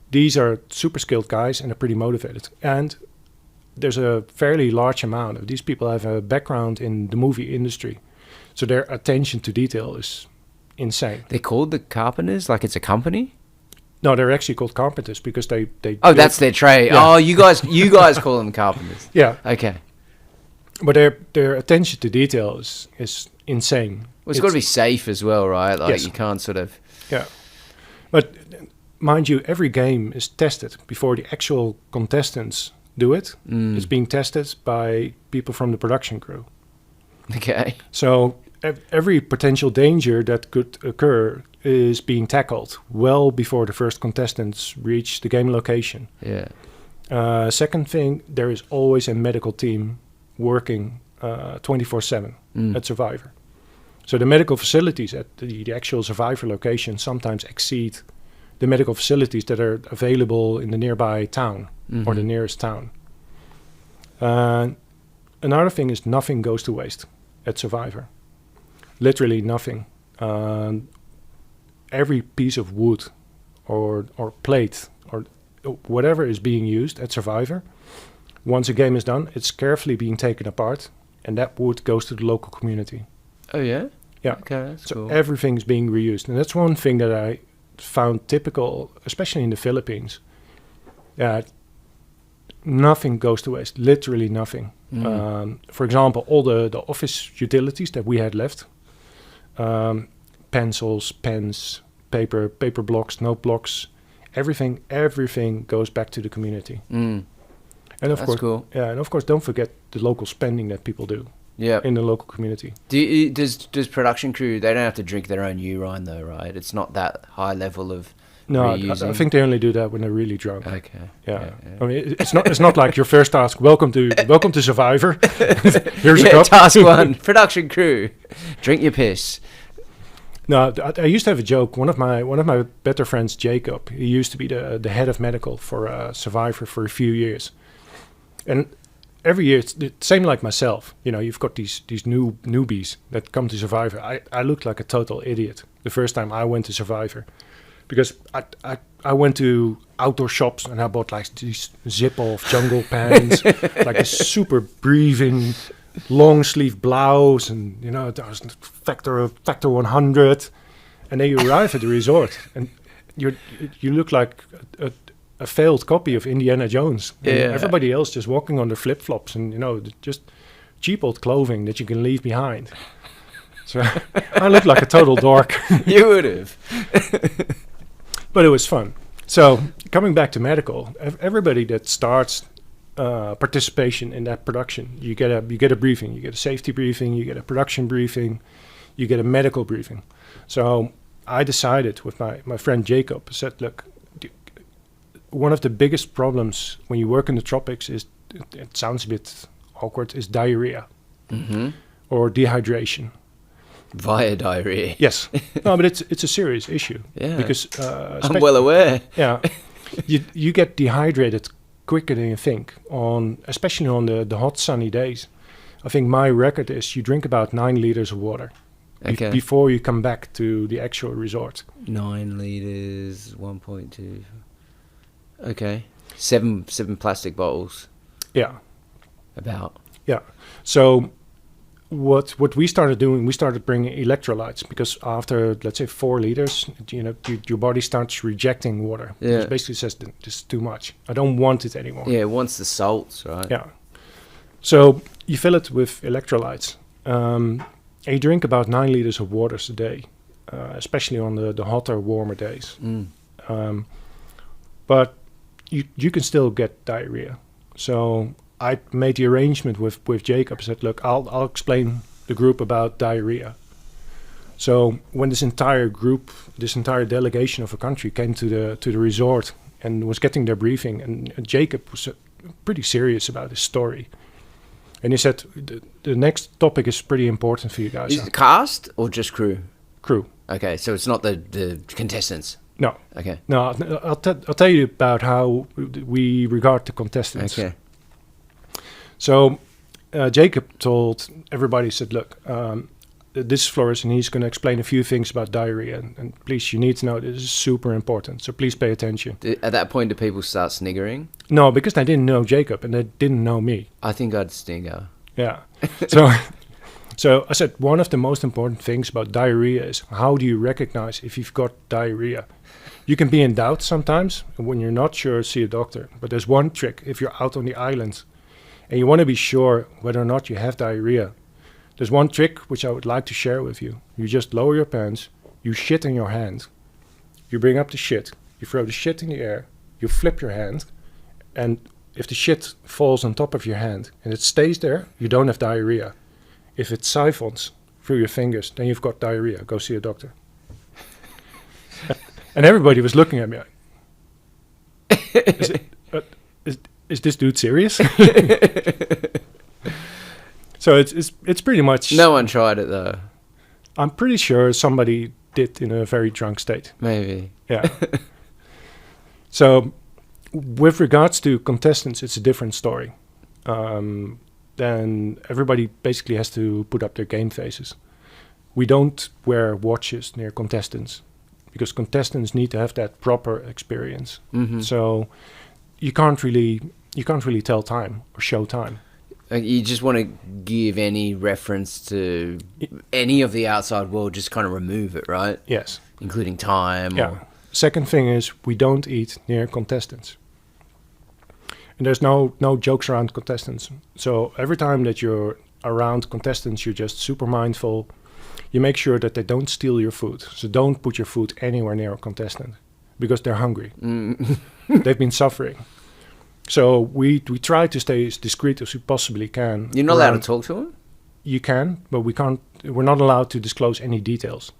B: these are super skilled guys and are pretty motivated. And there's a fairly large amount of these people have a background in the movie industry, so their attention to detail is insane.
A: They're called the Carpenters, like it's a company?
B: No, they're actually called Carpenters because they
A: that's their trade. Yeah. Oh, you guys call them Carpenters.
B: Yeah.
A: Okay.
B: But their attention to detail is insane.
A: Well, it's got to be safe as well, right? Like you can't sort of.
B: Yeah. But mind you, every game is tested before the actual contestants do it. It's being tested by people from the production crew.
A: Okay.
B: So every potential danger that could occur is being tackled well before the first contestants reach the game location.
A: Yeah.
B: Second thing, there is always a medical team working 24/7 at Survivor. So the medical facilities at the actual Survivor location sometimes exceed the medical facilities that are available in the nearby town or the nearest town. Another thing is nothing goes to waste at Survivor. Literally nothing. Every piece of wood or plate or whatever is being used at Survivor, once a game is done, it's carefully being taken apart, and that wood goes to the local community.
A: Oh yeah.
B: Yeah.
A: Okay, that's
B: So
A: cool.
B: everything's being reused, and that's one thing that I found typical, especially in the Philippines. That nothing goes to waste. Literally nothing. For example, all the office utilities that we had left, pencils, pens, paper blocks, note blocks, everything goes back to the community. And of
A: That's
B: course,
A: cool.
B: yeah, and of course, don't forget the local spending that people do
A: Yeah.
B: in the local community.
A: Does production crew? They don't have to drink their own urine though, right? It's not that high level of
B: No,
A: reusing.
B: I think they only do that when they're really drunk.
A: Okay.
B: Yeah. I mean, it's not like your first task. Welcome to Survivor. Here's a
A: Yeah,
B: cup.
A: task one, production crew, drink your piss.
B: No, I used to have a joke. One of my better friends, Jacob, he used to be the head of medical for Survivor for a few years, and every year it's the same like myself. You know, you've got these newbies that come to Survivor. I looked like a total idiot the first time I went to Survivor, because I went to outdoor shops and I bought like these zip-off jungle pants, like a super breathing long sleeve blouse, and you know, there was factor 100, and then you arrive at the resort and you look like a failed copy of Indiana Jones. And
A: Yeah.
B: everybody else just walking on their flip-flops and, you know, just cheap old clothing that you can leave behind. So I looked like a total dork.
A: You would have.
B: But it was fun. So coming back to medical, everybody that starts participation in that production, you get a briefing, you get a safety briefing, you get a production briefing, you get a medical briefing. So I decided with my friend Jacob, I said, look, one of the biggest problems when you work in the tropics is, it sounds a bit awkward, is diarrhea or dehydration.
A: Via diarrhea.
B: Yes. No, but it's a serious issue.
A: Yeah.
B: Because
A: I'm well aware.
B: yeah, you get dehydrated quicker than you think, especially on the hot sunny days. I think my record is you drink about 9 liters of water before you come back to the actual resort.
A: 9 liters, 1.2. Okay. 7 plastic bottles.
B: Yeah.
A: About.
B: Yeah. So what we started doing, we started bringing electrolytes, because after, let's say, 4 liters, you know, your body starts rejecting water.
A: Yeah.
B: It basically says, this is too much. I don't want it anymore.
A: Yeah, it wants the salts, right?
B: Yeah. So you fill it with electrolytes. And you drink about 9 liters of water a day, especially on the hotter, warmer days. But you can still get diarrhea. So I made the arrangement with Jacob. I said, look, I'll explain the group about diarrhea. So when this entire delegation of a country came to the resort and was getting their briefing, and Jacob was pretty serious about his story. And he said, the next topic is pretty important for you guys.
A: Is it cast or just crew?
B: Crew.
A: Okay, so it's not the contestants.
B: No.
A: Okay.
B: No, I'll tell you about how we regard the contestants.
A: Okay.
B: So Jacob told everybody, said, look, this is Floris, and he's going to explain a few things about diarrhea. And please, you need to know this is super important. So please pay attention.
A: At that point, do people start sniggering?
B: No, because they didn't know Jacob and they didn't know me.
A: I think I'd snigger.
B: Yeah. So I said, one of the most important things about diarrhea is, how do you recognize if you've got diarrhea? You can be in doubt sometimes, and when you're not sure, see a doctor. But there's one trick. If you're out on the island and you want to be sure whether or not you have diarrhea, there's one trick which I would like to share with you. You just lower your pants, you shit in your hand, you bring up the shit, you throw the shit in the air, you flip your hand, and if the shit falls on top of your hand and it stays there, you don't have diarrhea. If it siphons through your fingers, then you've got diarrhea. Go see a doctor. And everybody was looking at me like, is this dude serious? So it's pretty much...
A: No one tried it though.
B: I'm pretty sure somebody did in a very drunk state.
A: Maybe.
B: Yeah. So with regards to contestants, it's a different story. Then everybody basically has to put up their game faces. We don't wear watches near contestants because contestants need to have that proper experience.
A: Mm-hmm.
B: So you can't really tell time or show time.
A: You just want to give any reference to any of the outside world, just kind of remove it, right?
B: Yes.
A: Including time.
B: Yeah.
A: Or...
B: Second thing is we don't eat near contestants. And there's no jokes around contestants. So every time that you're around contestants, you're just super mindful. You make sure that they don't steal your food. So don't put your food anywhere near a contestant because they're hungry. They've been suffering. So we try to stay as discreet as we possibly can.
A: You're not allowed to talk to them?
B: You can, but we can't. We're not allowed to disclose any details.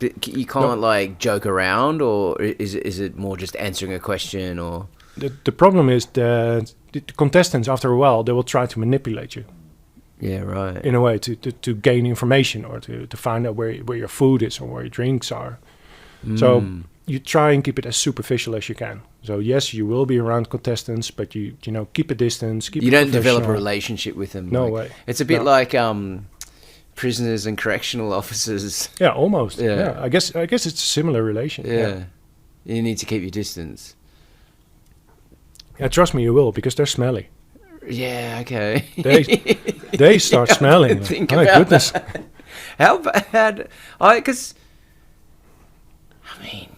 A: You can't like joke around, or is it more just answering a question? Or
B: the problem is that the contestants, after a while, they will try to manipulate you.
A: Yeah, right.
B: In a way, to gain information or to find out where your food is or where your drinks are. So you try and keep it as superficial as you can. So yes, you will be around contestants, but you keep a distance.
A: You don't develop a relationship with them.
B: No
A: like,
B: way.
A: It's a bit like prisoners and correctional officers.
B: Yeah, almost.
A: Yeah.
B: Yeah. I guess it's a similar relation.
A: Yeah. You need to keep your distance.
B: Yeah, trust me, you will, because they're smelly.
A: Yeah, okay.
B: They start smelling.
A: Think
B: My
A: about
B: goodness.
A: that. How bad? I mean,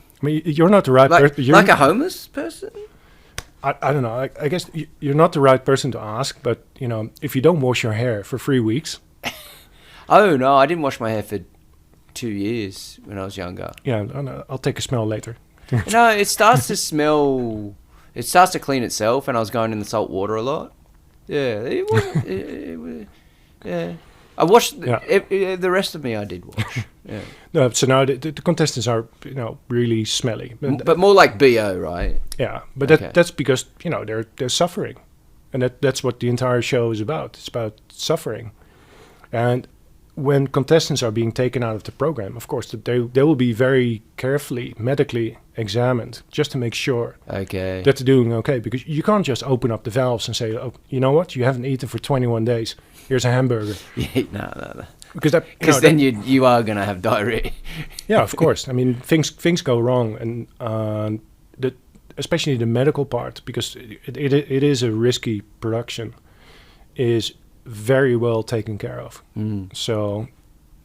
B: you're not the right person.
A: Like a homeless person?
B: I don't know. I guess you're not the right person to ask, but, if you don't wash your hair for 3 weeks...
A: Oh, no, I didn't wash my hair for 2 years when I was younger.
B: Yeah, I'll take a smell later.
A: No, it starts to smell... It starts to clean itself, and I was going in the salt water a lot. Yeah, yeah. I washed... The rest of me I did wash. Yeah.
B: No, so now the contestants are, really smelly.
A: But more like BO, right?
B: Yeah, but that's because, they're suffering. And that's what the entire show is about. It's about suffering. And when contestants are being taken out of the program, of course, they will be very carefully, medically examined just to make sure that they're doing okay. Because you can't just open up the valves and say, oh, you know what? You haven't eaten for 21 days. Here's a hamburger.
A: Yeah, no.
B: Because
A: then you are going to have diarrhea.
B: Yeah, of course. I mean, things go wrong. And especially the medical part, because it is a risky production, is very well taken care of. So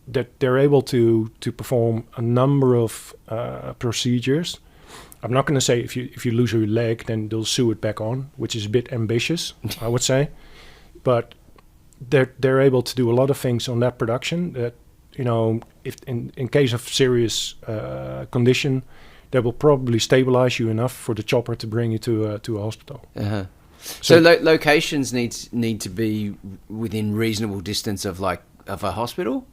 B: that they're able to perform a number of procedures. I'm not going to say if you lose your leg, then they'll sew it back on, which is a bit ambitious, I would say. But they're able to do a lot of things on that production that, if in case of serious condition, they will probably stabilize you enough for the chopper to bring you to a hospital.
A: Uh-huh. So locations need to be within reasonable distance of a hospital?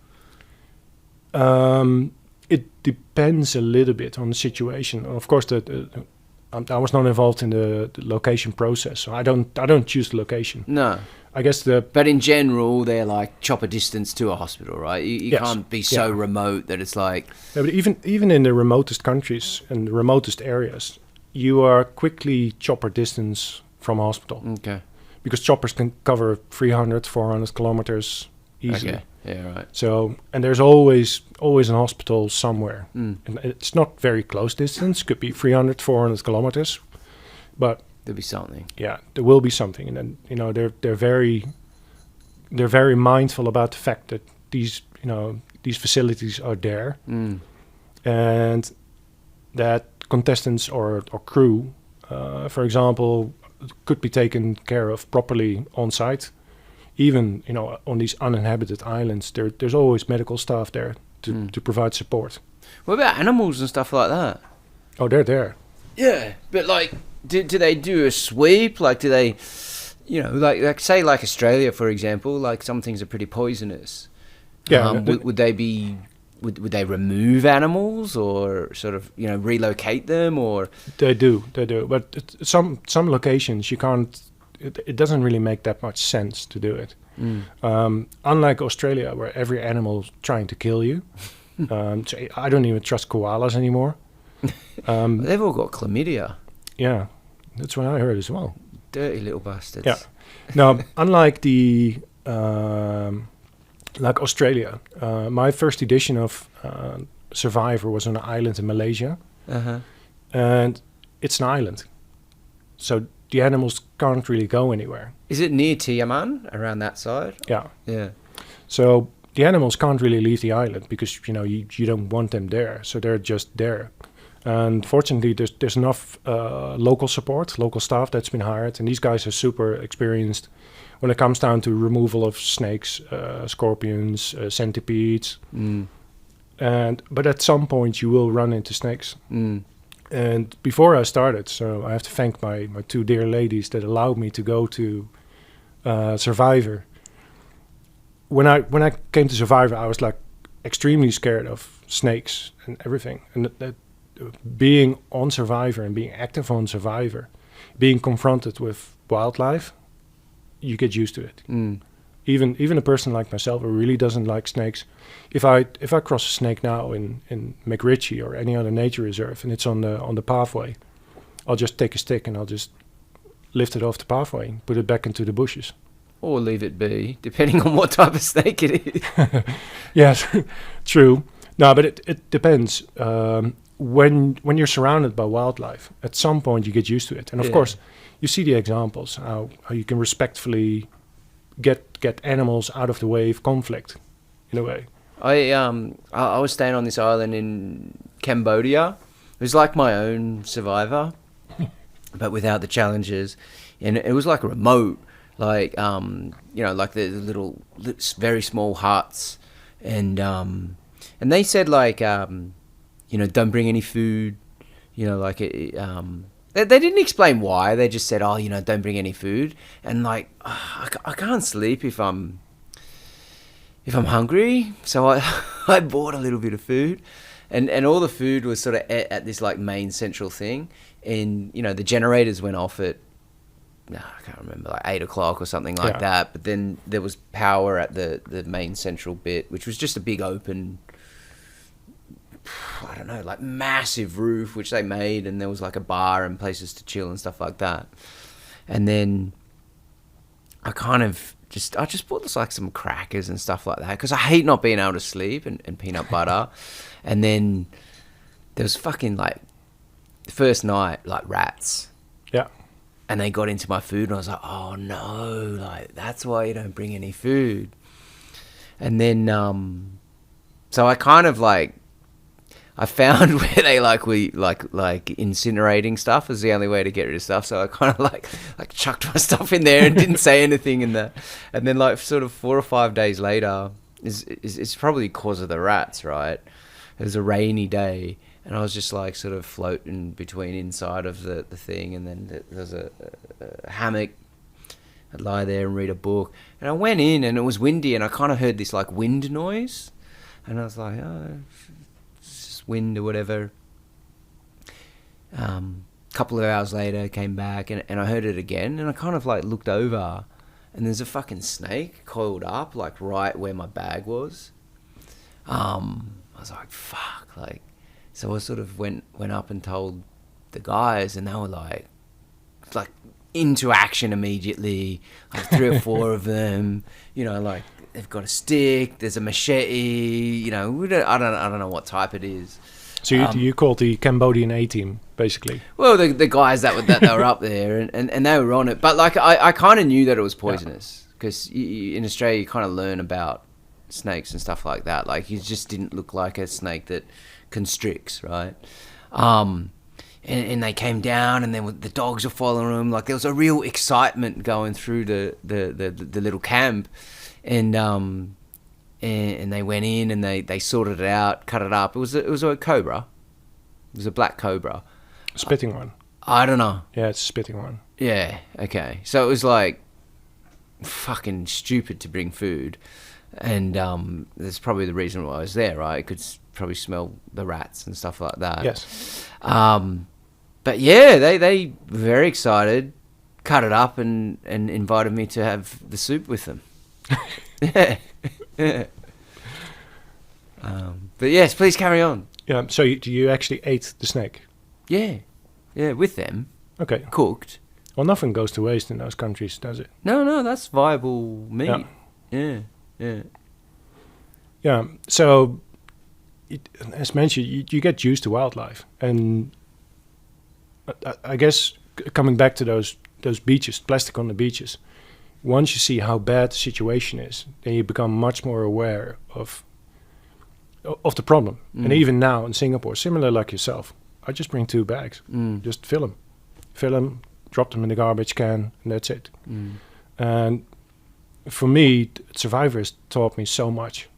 B: It depends a little bit on the situation. Of course, I was not involved in the location process, so I don't choose the location.
A: No,
B: I guess
A: But in general, they're like chopper distance to a hospital, right? You
B: yes.
A: can't be so remote that it's like.
B: Yeah, but even in the remotest countries and the remotest areas, you are quickly chopper distance from a hospital.
A: Okay.
B: Because choppers can cover 300, 400 kilometers easily.
A: Okay. Yeah, right.
B: So, and there's always an hospital somewhere. And it's not very close distance, could be 300, 400 kilometers, but
A: there'll be something.
B: Yeah, there will be something. And then, they're very mindful about the fact that these facilities are there. And that contestants or crew, for example, could be taken care of properly on site. Even, on these uninhabited islands, there's always medical staff there to provide support.
A: What about animals and stuff like that?
B: Oh, they're there.
A: Yeah, but do they do a sweep? Like, do they, say like Australia, for example, like some things are pretty poisonous.
B: Yeah,
A: Would they be? Would they remove animals or sort of relocate them or?
B: They do. But some locations you can't. It doesn't really make that much sense to do it. Unlike Australia, where every animal's trying to kill you. So I don't even trust koalas anymore.
A: They've all got chlamydia.
B: Yeah, that's what I heard as well.
A: Dirty little bastards.
B: Yeah. Now, unlike like Australia, my first edition of Survivor was on an island in Malaysia, and it's an island, so the animals can't really go anywhere.
A: Is it near Tiaman, around that side?
B: Yeah.
A: Yeah.
B: So the animals can't really leave the island because you don't want them there, so they're just there. And fortunately, there's enough local support, local staff that's been hired, and these guys are super experienced when it comes down to removal of snakes, scorpions, centipedes. But at some point, you will run into snakes. And before I started, so I have to thank my two dear ladies that allowed me to go to Survivor. When I came to Survivor, I was like extremely scared of snakes and everything, and that being on Survivor and being active on Survivor, being confronted with wildlife, you get used to it. Even a person like myself who really doesn't like snakes, if I cross a snake now in McRitchie or any other nature reserve and it's on the pathway, I'll just take a stick and I'll just lift it off the pathway and put it back into the bushes.
A: Or leave it be, depending on what type of snake it is.
B: Yes, true. No, but it depends. When you're surrounded by wildlife, at some point you get used to it. And of course, you see the examples, how you can respectfully get animals out of the way of conflict, in a way.
A: I was staying on this island in Cambodia. It was like my own Survivor, but without the challenges. And it was like a remote, like, like the little, very small huts. And they said, like, don't bring any food, they didn't explain why. They just said, don't bring any food. And like, I can't sleep if I'm hungry. So I bought a little bit of food, and all the food was sort of at this like main central thing. And, the generators went off at, I can't remember, like 8 o'clock or something like that. But then there was power at the main central bit, which was just a big open, I don't know, like massive roof, which they made, and there was like a bar and places to chill and stuff like that. And then I just bought like some crackers and stuff like that, because I hate not being able to sleep, and peanut butter. And then there was fucking like the first night, like rats. Yeah. And they got into my food, and I was like, oh no, like that's why you don't bring any food. And then, so I kind of like, I found where they like incinerating stuff is the only way to get rid of stuff. So I kind of like chucked my stuff in there and didn't say anything in that. And then like sort of 4 or 5 days later, it's probably because of the rats, right? It was a rainy day, and I was just like sort of floating between inside of the thing, and then there was a hammock. I'd lie there and read a book, and I went in, and it was windy, and I kind of heard this like wind noise, and I was like, oh, wind or whatever. Couple of hours later, came back and I heard it again, and I kind of like looked over, and there's a fucking snake coiled up like right where my bag was. I was like, fuck, like, so I sort of went up and told the guys, and they were like into action immediately, like 3 or 4 of them, like they've got a stick, there's a machete, I don't know what type it is.
B: So you called the Cambodian A-team, basically?
A: Well, the guys that were up there, and they were on it. But like I kind of knew that it was poisonous, because in Australia you kind of learn about snakes and stuff like that. Like, he just didn't look like a snake that constricts, right? And they came down, and then the dogs were following them. Like, there was a real excitement going through the little camp, and they went in and they sorted it out, cut it up. It was a cobra. It was a black cobra.
B: A spitting one.
A: I don't know.
B: Yeah, it's a spitting one.
A: Yeah. Okay. So it was like fucking stupid to bring food. And that's probably the reason why I was there, right? I could probably smell the rats and stuff like that.
B: Yes.
A: But yeah, they were very excited, cut it up and invited me to have the soup with them. Yeah. But yes, please carry on.
B: Yeah. So you actually ate the snake?
A: Yeah, with them,
B: Okay.
A: cooked.
B: Well, nothing goes to waste in those countries, does it?
A: No, that's viable meat. Yeah.
B: Yeah. So, as mentioned, you get used to wildlife, and I guess coming back to those beaches, plastic on the beaches. Once you see how bad the situation is, then you become much more aware of the problem. And even now in Singapore, similar like yourself, I just bring 2 bags, just fill them, drop them in the garbage can, and that's it. And for me, Survivor has taught me so much.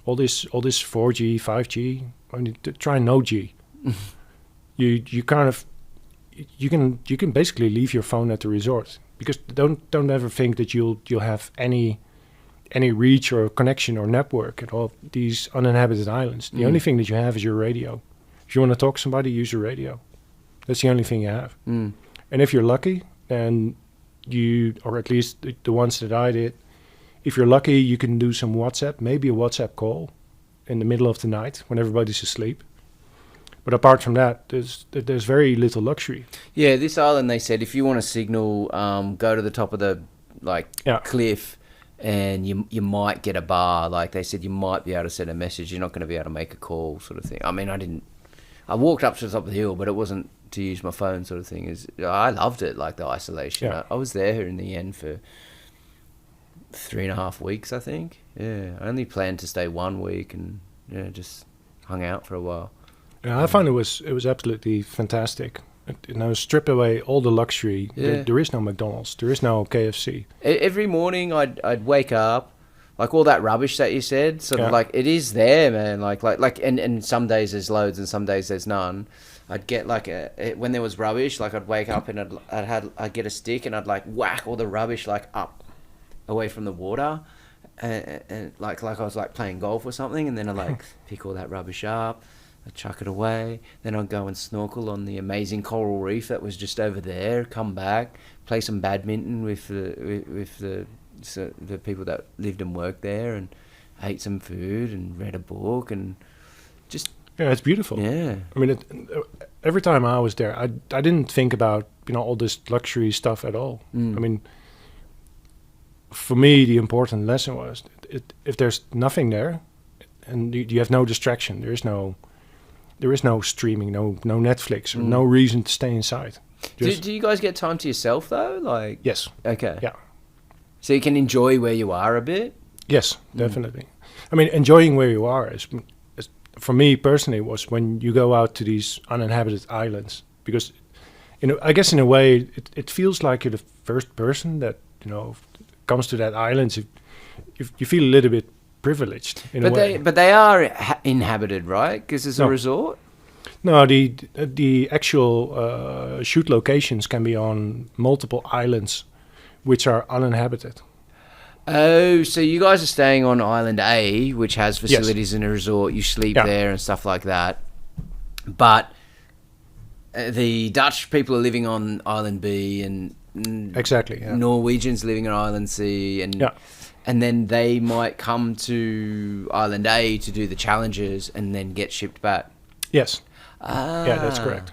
B: All this 4G, 5G, I mean, try no G. You kind of you can basically leave your phone at the resort, because don't ever think that you'll have any reach or connection or network at all these uninhabited islands. The only thing that you have is your radio. If you want to talk to somebody, use your radio. That's the only thing you have. And if you're lucky, and or at least the ones that I did, if you're lucky, you can do some WhatsApp, maybe a WhatsApp call in the middle of the night when everybody's asleep. But apart from that, there's very little luxury.
A: Yeah, this island, they said, if you want a signal, go to the top of the cliff, and you might get a bar. Like they said, you might be able to send a message. You're not going to be able to make a call, sort of thing. I mean, I walked up to the top of the hill, but it wasn't to use my phone, sort of thing. I loved it, like the isolation.
B: Yeah.
A: I was there in the end for 3.5 weeks, I think. Yeah, I only planned to stay 1 week, and just hung out for a while.
B: Yeah, I found it was absolutely fantastic. Strip away all the luxury.
A: Yeah.
B: There is no McDonald's. There is no KFC.
A: Every morning I'd wake up, like all that rubbish that you said, sort of like it is there, man. Like and some days there's loads and some days there's none. I'd get like when there was rubbish, like I'd wake up and I'd get a stick and I'd like whack all the rubbish like up away from the water, and like I was like playing golf or something, and then I'd like pick all that rubbish up. I'd chuck it away. Then I'd go and snorkel on the amazing coral reef that was just over there. Come back, play some badminton with the people that lived and worked there, and ate some food and read a book and just.
B: Yeah, it's beautiful.
A: Yeah.
B: I mean, every time I was there, I didn't think about all this luxury stuff at all. I mean, for me, the important lesson was if there's nothing there, and you have no distraction, there is no streaming, no Netflix, or no reason to stay inside.
A: Do you guys get time to yourself though? Like
B: Yes.
A: Okay.
B: Yeah.
A: So you can enjoy where you are a bit.
B: Yes, definitely. I mean, enjoying where you are is for me personally was when you go out to these uninhabited islands, because I guess in a way it feels like you're the first person that comes to that island. You feel a little bit privileged in a way.
A: But they are inhabited, right? Because it's a resort.
B: No, the actual shoot locations can be on multiple islands, which are uninhabited.
A: Oh, so you guys are staying on Island A, which has facilities in a resort. You sleep there and stuff like that. But the Dutch people are living on Island B, and
B: exactly
A: Norwegians living on Island C, and then they might come to Island A to do the challenges and then get shipped back.
B: Yes.
A: Yeah,
B: that's correct.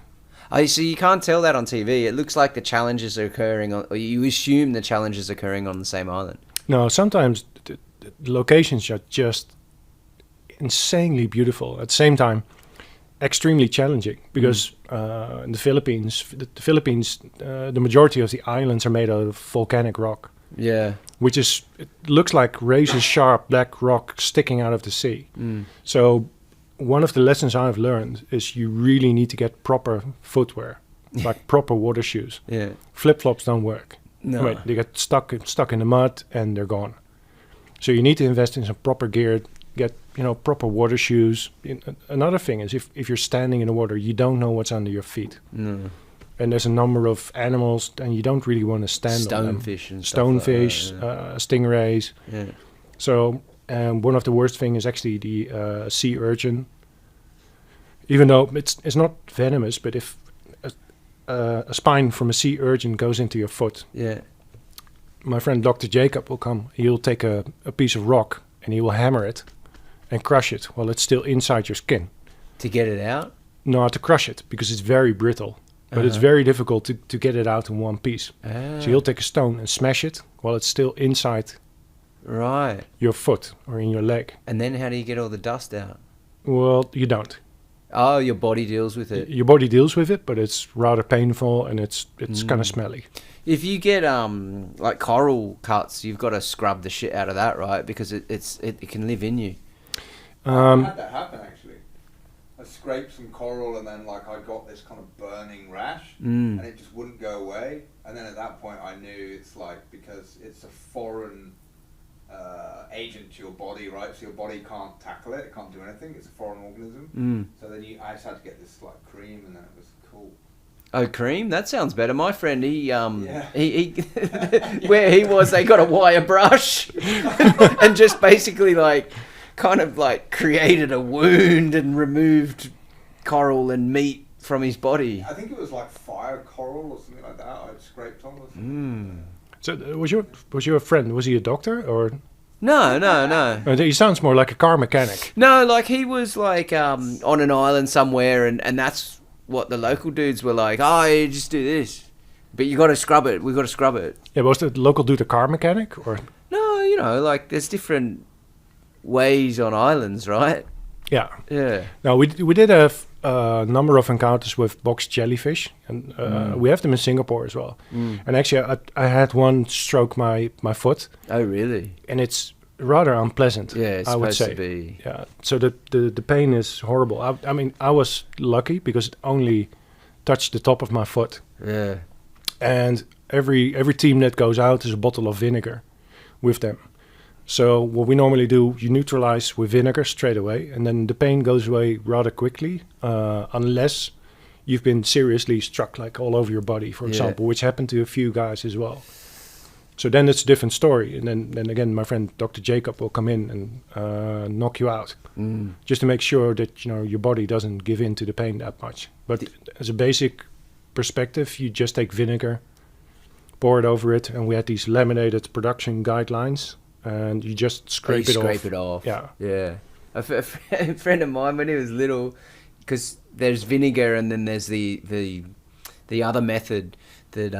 A: So you can't tell that on TV. It looks like the challenges are occurring or you assume the challenges are occurring on the same island.
B: No, sometimes the locations are just insanely beautiful. At the same time, extremely challenging, because in the Philippines, the majority of the islands are made out of volcanic rock.
A: Yeah.
B: It looks like razor-sharp black rock sticking out of the sea. So one of the lessons I've learned is you really need to get proper footwear, like proper water shoes.
A: Yeah.
B: Flip-flops don't work.
A: No.
B: Right, they get stuck in the mud and they're gone. So you need to invest in some proper gear, get proper water shoes. Another thing is if you're standing in the water, you don't know what's under your feet. No. And there's a number of animals, and you don't really want to stand on them.
A: Stonefish and
B: Stonefish,
A: stuff like that,
B: stingrays.
A: Yeah.
B: So And one of the worst thing is actually the sea urchin. Even though it's not venomous, but if a spine from a sea urchin goes into your foot,
A: Yeah.
B: my friend Dr. Jacob will come. He'll take a piece of rock and he will hammer it and crush it while it's still inside your skin.
A: To get it out?
B: No, to crush it, because it's very brittle. But it's very difficult to get it out in one piece. So he'll take a stone and smash it while it's still inside
A: Right.
B: your foot or in your leg.
A: And then how do you get all the dust out?
B: Well, you don't.
A: Oh, your body deals with it.
B: Your body deals with it, but it's rather painful and it's kind of smelly.
A: If you get like coral cuts, you've got to scrub the shit out of that, right? Because it can live in you.
C: I had that happen actually. I scraped some coral and then like I got this kind of burning rash and it just wouldn't go away. And then at that point I knew it's like, because it's a foreign agent to your body, right? So your body can't tackle it, it can't do anything. It's a foreign organism. So then I just had to get this like cream, and then it was cool.
A: Oh, cream? That sounds better. My friend, he
C: Yeah.
A: where he was, they got a wire brush and just basically like kind of like created a wound and removed coral and meat from his body.
C: I think it was like fire coral or something like that I'd scraped on with.
B: So was your friend, was he a doctor or?
A: No.
B: He sounds more like a car mechanic.
A: No, like he was like on an island somewhere, and that's what the local dudes were like. Oh, you just do this, but you got to scrub it. We got to scrub it.
B: Yeah, was the local dude a car mechanic or?
A: No, you know, like there's different ways on islands, right?
B: Yeah.
A: Yeah.
B: No, we did have a number of encounters with box jellyfish, and we have them in Singapore as well. And actually, I had one stroke my foot,
A: Oh, really?
B: and it's rather unpleasant.
A: Yeah, it's
B: I would
A: supposed
B: say.
A: to be.
B: Yeah. So the pain is horrible. I mean, I was lucky because it only touched the top of my foot.
A: Yeah.
B: And every team that goes out is a bottle of vinegar with them. So what we normally do, you neutralize with vinegar straight away, and then the pain goes away rather quickly, unless you've been seriously struck, like all over your body, for example, which happened to a few guys as well. So then it's a different story, and then again, my friend Dr. Jacob will come in and knock you out, just to make sure that your body doesn't give in to the pain that much. But as a basic perspective, you just take vinegar, pour it over it, and we had these laminated production guidelines. And you just scrape it off. Yeah.
A: Yeah. A friend of mine, when he was little, because there's vinegar and then there's the other method that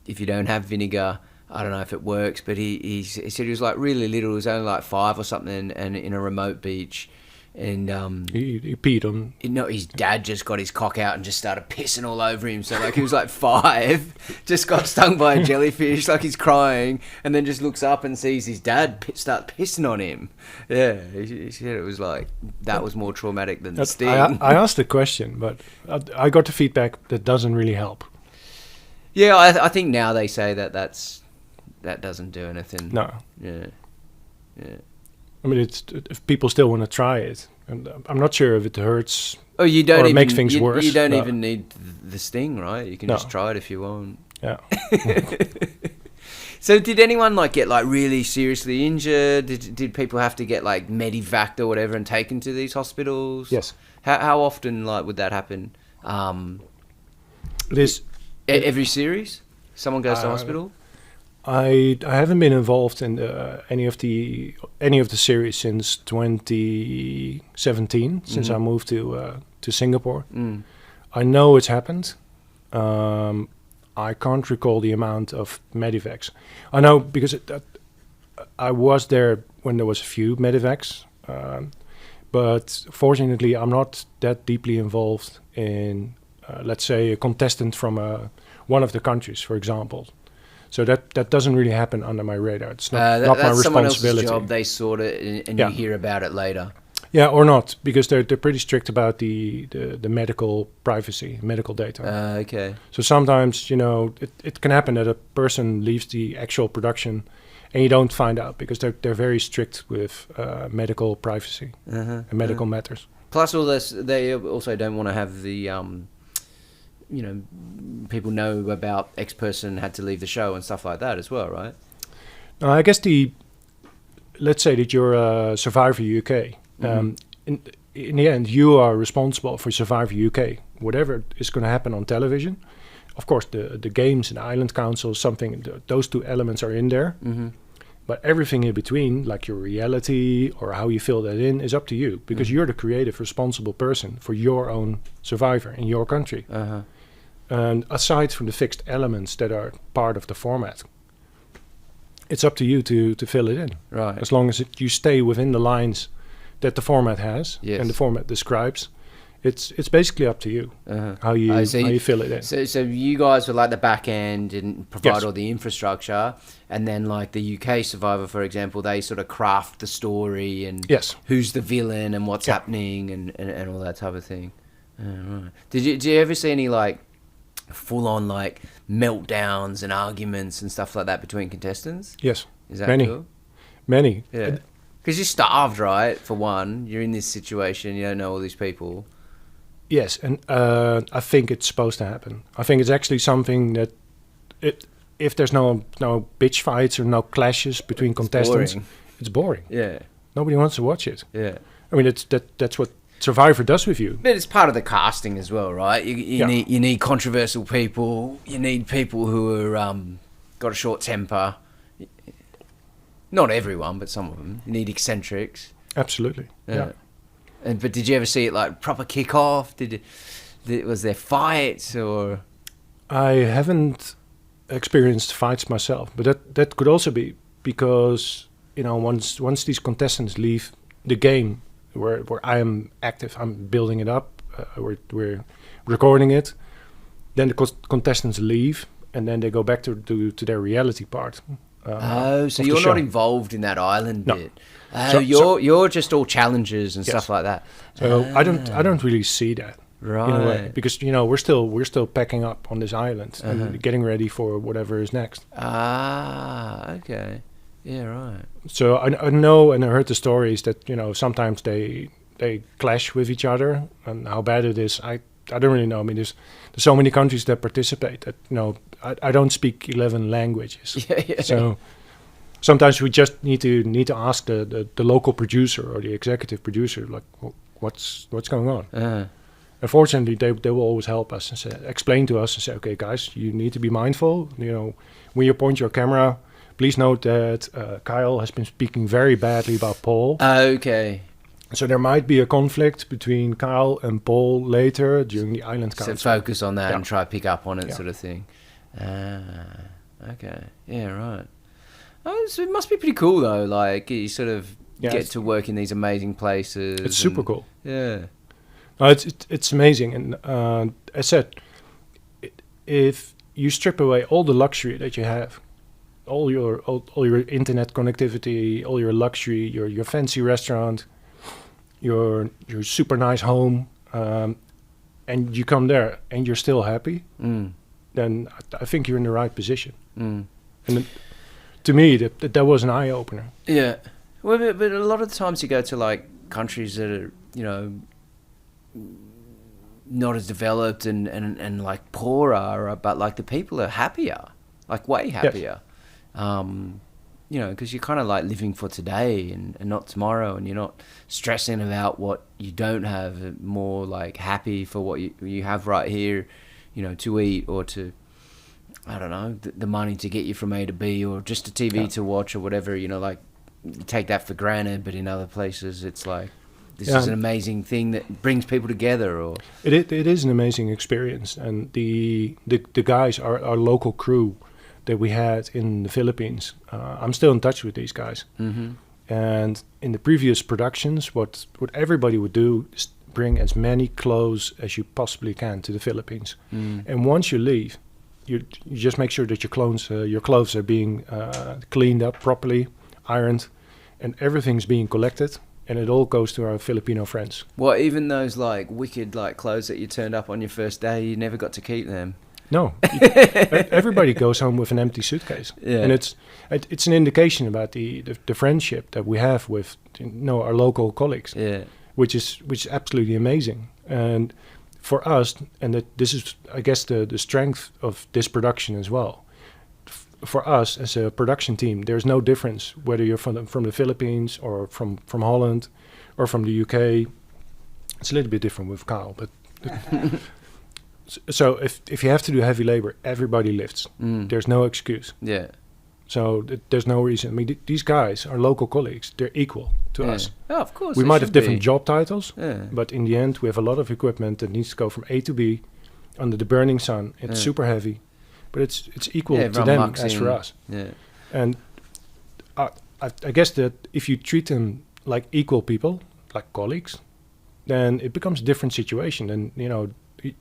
A: if you don't have vinegar, I don't know if it works, but he said he was like really little, he was only like 5 or something, and in a remote beach. And
B: he peed on.
A: His dad just got his cock out and just started pissing all over him. So like he was like 5, just got stung by a jellyfish, like he's crying, and then just looks up and sees his dad start pissing on him. Yeah, he said it was like that was more traumatic than the sting.
B: I asked the question, but I got the feedback that doesn't really help.
A: Yeah, I think now they say that doesn't do anything.
B: No.
A: Yeah.
B: I mean, if people still want to try it, and I'm not sure if it hurts.
A: Oh, you don't
B: or
A: even
B: makes things worse.
A: You don't even need the sting, right? You can just try it if you want.
B: Yeah.
A: So, did anyone get really seriously injured? Did people have to get medevaced or whatever and taken to these hospitals?
B: Yes.
A: How often would that happen?
B: It is
A: every series. Someone goes to hospital.
B: I haven't been involved in any of the series since 2017, since I moved to Singapore. I know it's happened. I can't recall the amount of medevacs. I know because I was there when there was a few medevacs, but fortunately I'm not that deeply involved in, let's say, a contestant from one of the countries, for example. So that doesn't really happen under my radar. It's not my responsibility. That's someone else's job.
A: They sort it, and you hear about it later.
B: Yeah, or not, because they're pretty strict about the medical privacy, medical data.
A: Okay.
B: So sometimes, it can happen that a person leaves the actual production and you don't find out because they're very strict with medical privacy and medical matters.
A: Plus all this, they also don't want to have the... people know about X person had to leave the show and stuff like that as well, right?
B: I guess let's say that you're a Survivor UK. In the end, you are responsible for Survivor UK. Whatever is going to happen on television, of course, the games and Island Council, those two elements are in there. But everything in between, like your reality or how you fill that in, is up to you, because you're the creative, responsible person for your own Survivor in your country. And aside from the fixed elements that are part of the format, it's up to you to fill it in.
A: Right.
B: As long as you stay within the lines that the format has and the format describes, it's basically up to you how you fill it in.
A: So you guys were like the back end and provide all the infrastructure, and then like the UK Survivor, for example, they sort of craft the story and who's the villain and what's happening and all that type of thing. Right. Did you ever see any like full on like meltdowns and arguments and stuff like that between contestants?
B: Yes.
A: Is that
B: Many.
A: Yeah. Because you're starved, right? For one, you're in this situation, you don't know all these people.
B: Yes, and I think it's supposed to happen. I think it's actually something that if there's no bitch fights or no clashes between contestants, it's boring.
A: Yeah.
B: Nobody wants to watch it.
A: Yeah.
B: I mean, that's what Survivor does with you.
A: But it's part of the casting as well, right? You need controversial people. You need people who are got a short temper. Not everyone, but some of them. You need eccentrics.
B: Absolutely. Yeah.
A: But did you ever see it like proper kick-off? Was there fights or?
B: I haven't experienced fights myself, but that could also be because once these contestants leave the game where I am active, I'm building it up, we're recording it, then the contestants leave and then they go back to their reality part.
A: So you're not involved in that island bit.
B: So
A: you're just all challenges and stuff like that.
B: So I don't really see that,
A: right?
B: In a way, because we're still packing up on this island and getting ready for whatever is next.
A: Okay, yeah, right.
B: So I know, and I heard the stories that sometimes they clash with each other, and how bad it is. I don't really know. I mean, there's so many countries that participate that I don't speak 11 languages. So sometimes we just need to ask the local producer or the executive producer, like, what's going on. Unfortunately, they will always help us and explain to us and say, okay, guys, you need to be mindful. When you point your camera, please note that Kyle has been speaking very badly about Paul.
A: Okay.
B: So there might be a conflict between Kyle and Paul later during the Island Council.
A: So focus on that and try to pick up on it, sort of thing. Okay. Yeah, right. Oh, so it must be pretty cool though. Like you sort of get to work in these amazing places.
B: It's super cool.
A: Yeah.
B: No, it's amazing, and as I said, if you strip away all the luxury that you have, all your internet connectivity, all your luxury, your fancy restaurant, your super nice home, and you come there and you're still happy, then I think you're in the right position. And to me, that was an eye opener. Yeah.
A: Well, but a lot of the times you go to like countries that are not as developed and like poorer, but like the people are happier, like way happier. Yes. Because you're kind of like living for today and not tomorrow, and you're not stressing about what you don't have, more like happy for what you have right here, to eat or to, I don't know, the money to get you from A to B or just a TV to watch or whatever, like you take that for granted, but in other places it's like, this is an amazing thing that brings people together. Or
B: it is an amazing experience, and the guys, our local crew that we had in the Philippines, I'm still in touch with these guys. And in the previous productions, what everybody would do is bring as many clothes as you possibly can to the Philippines. And once you leave, you just make sure that your clothes are being cleaned up properly, ironed, and everything's being collected. And it all goes to our Filipino friends.
A: Well, even those like wicked like clothes that you turned up on your first day, you never got to keep them.
B: No, everybody goes home with an empty suitcase, and it's an indication about the friendship that we have with our local colleagues, which is absolutely amazing. And for us, and this is, I guess, the strength of this production as well. for us as a production team, there's no difference whether you're from the Philippines or from Holland or from the UK. It's a little bit different with Kyle, but so if you have to do heavy labor, everybody lifts. There's no excuse.
A: Yeah.
B: So there's no reason. I mean, these guys are local colleagues. They're equal to us.
A: Oh, of course.
B: We
A: they
B: might have
A: should
B: different
A: be.
B: job titles,
A: Yeah.
B: but in the end, we have a lot of equipment that needs to go from A to B under the burning sun. It's super heavy, but it's equal to
A: everyone
B: them
A: mucks
B: as for
A: in.
B: us.
A: Yeah.
B: And I guess that if you treat them like equal people, like colleagues, then it becomes a different situation. And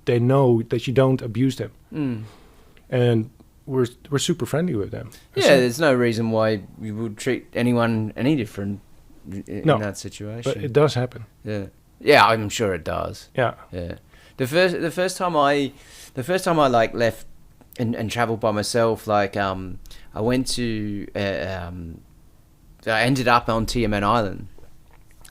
B: they know that you don't abuse them, and we're super friendly with them.
A: Yeah, there's no reason why you would treat anyone any different in that situation.
B: But it does happen.
A: Yeah. Yeah, I'm sure it does.
B: Yeah.
A: Yeah. The first time I like left and traveled by myself, like I went to I ended up on Tiamen Island,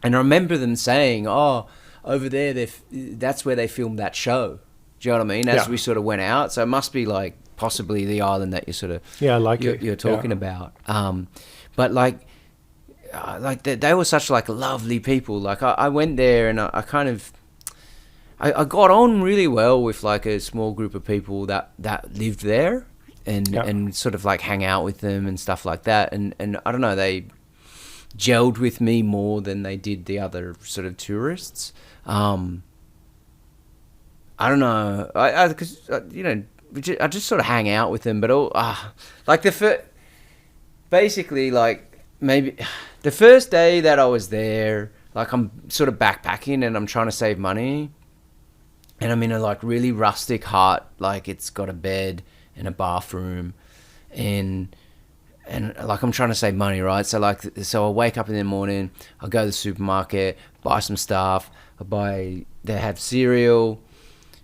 A: and I remember them saying, "Oh, over there, that's where they filmed that show." Do you know what I mean? As we sort of went out, so it must be like possibly the island that you're talking about. But like they were such like lovely people. Like I went there and I kind of I got on really well with like a small group of people that lived there and sort of like hang out with them and stuff like that. And I don't know, they gelled with me more than they did the other sort of tourists. I don't know, because I just sort of hang out with them, but like basically like maybe the first day that I was there, like I'm sort of backpacking and I'm trying to save money, and I'm in a like really rustic hut, like it's got a bed and a bathroom, and like I'm trying to save money, right? So I wake up in the morning, I go to the supermarket, buy some stuff. They have cereal,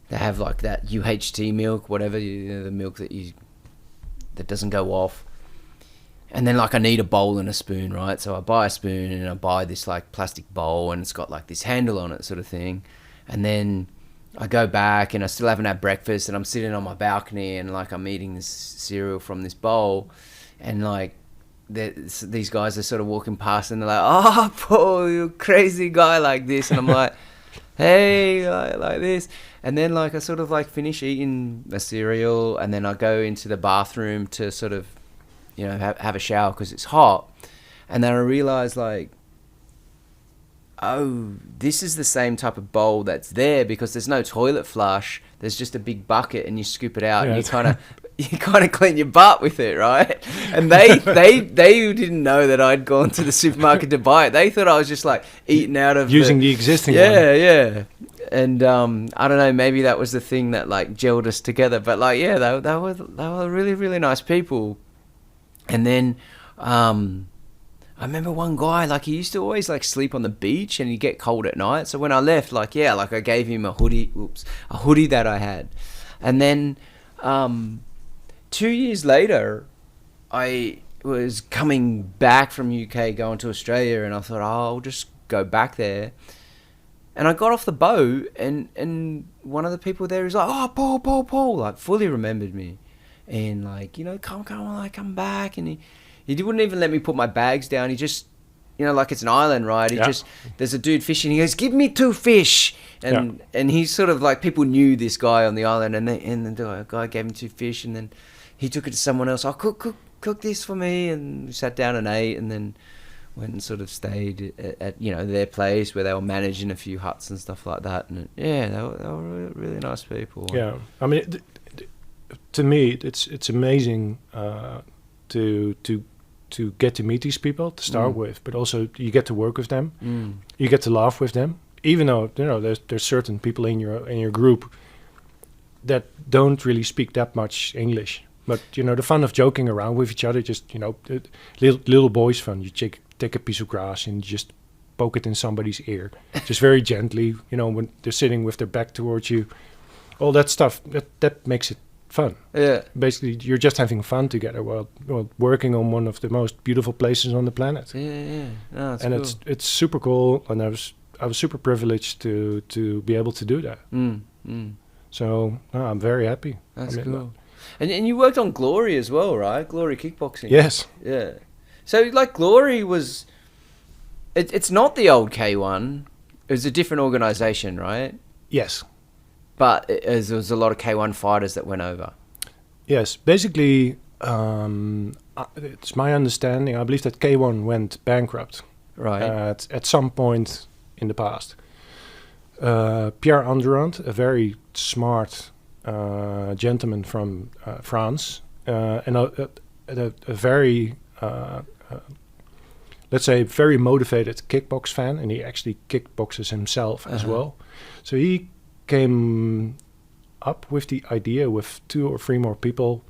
A: they have like that UHT milk, whatever, the milk that doesn't go off. And then like I need a bowl and a spoon, right? So I buy a spoon and I buy this like plastic bowl and it's got like this handle on it sort of thing. And then I go back and I still haven't had breakfast and I'm sitting on my balcony and like I'm eating this cereal from this bowl, and like these guys are sort of walking past and they're like, "Oh, Paul, you crazy guy," like this. And I'm like, "Hey," like this. And then like I sort of like finish eating the cereal and then I go into the bathroom to sort of, have a shower because it's hot. And then I realize like, oh, this is the same type of bowl that's there because there's no toilet flush. There's just a big bucket and you scoop it out and you kind of clean your butt with it, right? And they didn't know that I'd gone to the supermarket to buy it. They thought I was just like eating out of
B: using the existing one.
A: Yeah. And I don't know, maybe that was the thing that like gelled us together. But like, yeah, they were really, really nice people. And then I remember one guy, like he used to always like sleep on the beach and he'd get cold at night. So when I left, like I gave him a hoodie that I had. And then 2 years later, I was coming back from UK going to Australia, and I thought, I'll just go back there. And I got off the boat and one of the people there is like, "Oh, Paul," like fully remembered me. And like, come on, like come back. And he wouldn't even let me put my bags down. He just, like it's an island, right? There's a dude fishing. He goes, "Give me 2 fish." And he's sort of like, people knew this guy on the island, and the guy gave him 2 fish, and then he took it to someone else. "Oh, cook this for me." And we sat down and ate, and then went and sort of stayed at their place where they were managing a few huts and stuff like that. And they were really, really nice people.
B: Yeah, I mean, to me, it's amazing to get to meet these people to start with, but also you get to work with them, you get to laugh with them, even though there's certain people in your group that don't really speak that much English. But the fun of joking around with each other, just little boys fun. You take a piece of grass and just poke it in somebody's ear, just very gently. When they're sitting with their back towards you, all that stuff that makes it fun. Yeah. Basically, you're just having fun together while working on one of the most beautiful places on the planet.
A: Yeah. No,
B: and cool. It's super cool, and I was super privileged to be able to do that. So I'm very happy.
A: That's cool. And you worked on Glory as well, right? Glory Kickboxing.
B: Yes.
A: Yeah. So like Glory was, it's not the old K1. It was a different organization, right?
B: Yes.
A: But there was a lot of K1 fighters that went over.
B: Yes. Basically, it's my understanding. I believe that K1 went bankrupt.
A: Right.
B: At some point in the past. Pierre Andurand, a very smart gentleman from France, and a very, let's say, very motivated kickbox fan, and he actually kickboxes himself as well. So he came up with the idea with 2 or 3 more people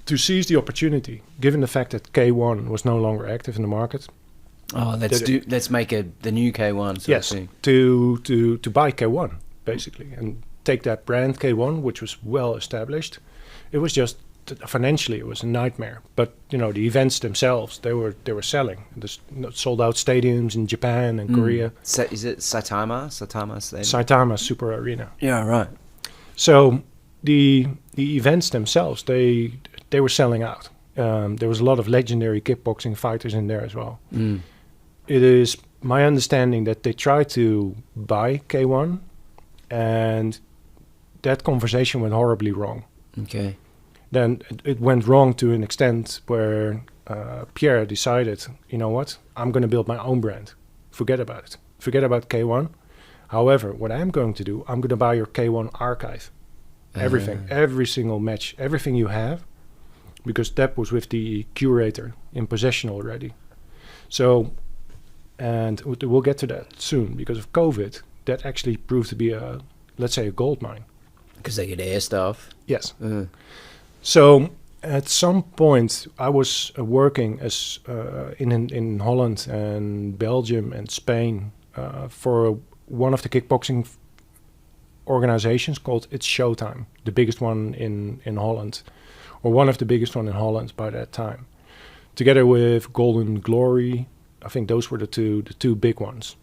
B: to seize the opportunity, given the fact that K1 was no longer active in the market.
A: Oh, let's make the new K1 sort of thing.
B: to buy K1 basically and take that brand K1, which was well established. It was just financially it was a nightmare, but the events themselves they were selling. There's sold out stadiums in Japan and Korea.
A: Is it Saitama Stadium?
B: Saitama Super Arena.
A: Yeah, right.
B: So the events themselves they were selling out. There was a lot of legendary kickboxing fighters in there as well. It is my understanding that they tried to buy K1, and that conversation went horribly wrong.
A: Okay.
B: Then it went wrong to an extent where Pierre decided, you know what, I'm going to build my own brand. Forget about it. Forget about K1. However, what I'm going to do, I'm going to buy your K1 archive. Everything, every single match, everything you have, because that was with the curator in possession already. So, and we'll get to that soon, because of COVID, that actually proved to be let's say a gold mine.
A: Because they get air stuff.
B: Yes. So at some point, I was working as in Holland and Belgium and Spain for one of the kickboxing organizations called It's Showtime, the biggest one in Holland, or one of the biggest one in Holland by that time, together with Golden Glory. I think those were the two big ones.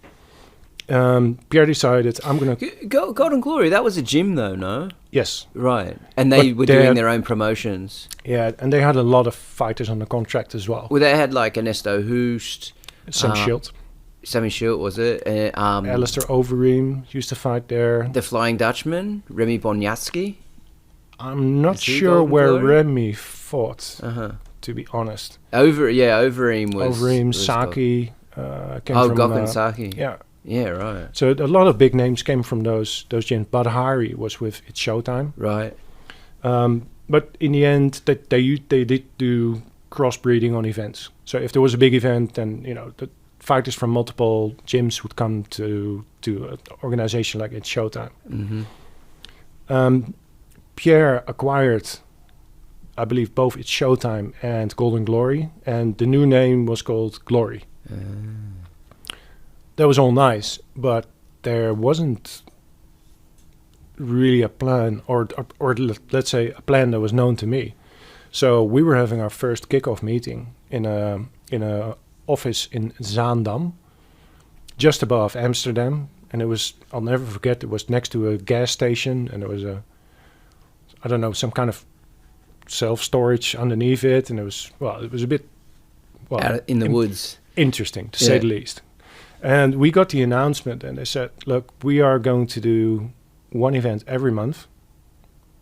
B: Pierre decided, I'm going to...
A: Golden Glory, that was a gym though, no?
B: Yes.
A: Right. And they were doing their own promotions.
B: Yeah, and they had a lot of fighters on the contract as well.
A: Well, they had like Ernesto Hoost.
B: Sammy Shield.
A: Sammy Shield, was it?
B: Alistair Overeem used to fight there.
A: The Flying Dutchman, Remy Bonjatski.
B: I'm not sure where Remy fought, to be honest.
A: Overeem was...
B: Overeem, Saki.
A: Gokhan Saki.
B: Yeah.
A: Yeah, right.
B: So a lot of big names came from those gyms. Badhari was with It's Showtime.
A: Right.
B: But in the end, they did do crossbreeding on events. So if there was a big event, then the fighters from multiple gyms would come to an organization like It's Showtime. Pierre acquired, I believe, both It's Showtime and Golden Glory, and the new name was called Glory. That was all nice, but there wasn't really a plan, or let's say a plan that was known to me. So we were having our first kickoff meeting in a office in Zaandam, just above Amsterdam, and it was, I'll never forget, it was next to a gas station, and there was some kind of self-storage underneath it, and it was a bit
A: out in the woods.
B: Interesting, to say the least. And we got the announcement, and they said, look, we are going to do one event every month,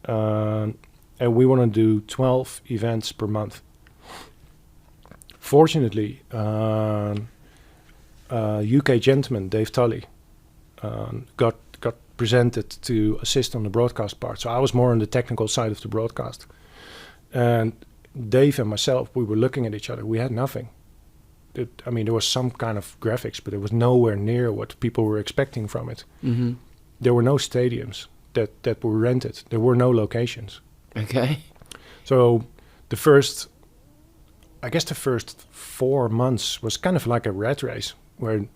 B: and we want to do 12 events per month. Fortunately, UK gentleman, Dave Tully, got presented to assist on the broadcast part. So I was more on the technical side of the broadcast. And Dave and myself, we were looking at each other. We had nothing. There was some kind of graphics, but it was nowhere near what people were expecting from it. There were no stadiums that were rented. There were no locations.
A: Okay.
B: So the first 4 months was kind of like a rat race where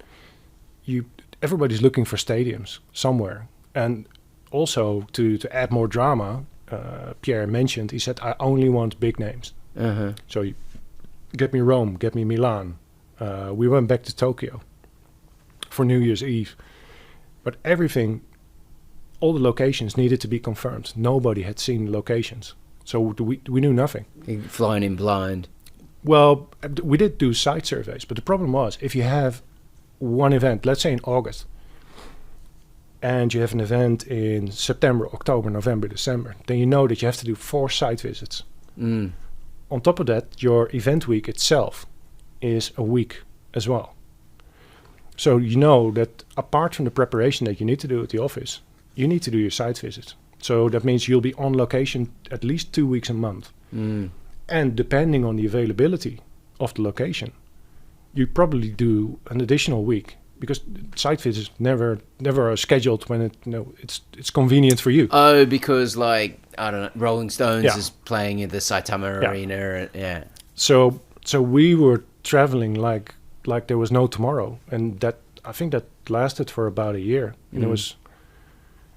B: everybody's looking for stadiums somewhere. And also to add more drama, Pierre mentioned, he said, I only want big names. So get me Rome, get me Milan. We went back to Tokyo for New Year's Eve. But everything all the locations needed to be confirmed. Nobody had seen the locations, so we knew nothing.
A: You're flying in blind.
B: Well, we did do site surveys, but the problem was if you have one event, let's say in August, and you have an event in September, October, November, December, then you know that you have to do 4 site visits. On top of that, your event week itself is a week as well. So you know that apart from the preparation that you need to do at the office, you need to do your site visits. So that means you'll be on location at least 2 weeks a month. And depending on the availability of the location, you probably do an additional week, because site visits never are scheduled when it's convenient for you.
A: Oh, because like, I don't know, Rolling Stones
B: Yeah.
A: is playing in the Saitama
B: Yeah.
A: Arena. Yeah.
B: So we were traveling like there was no tomorrow, and that I think that lasted for about a year, and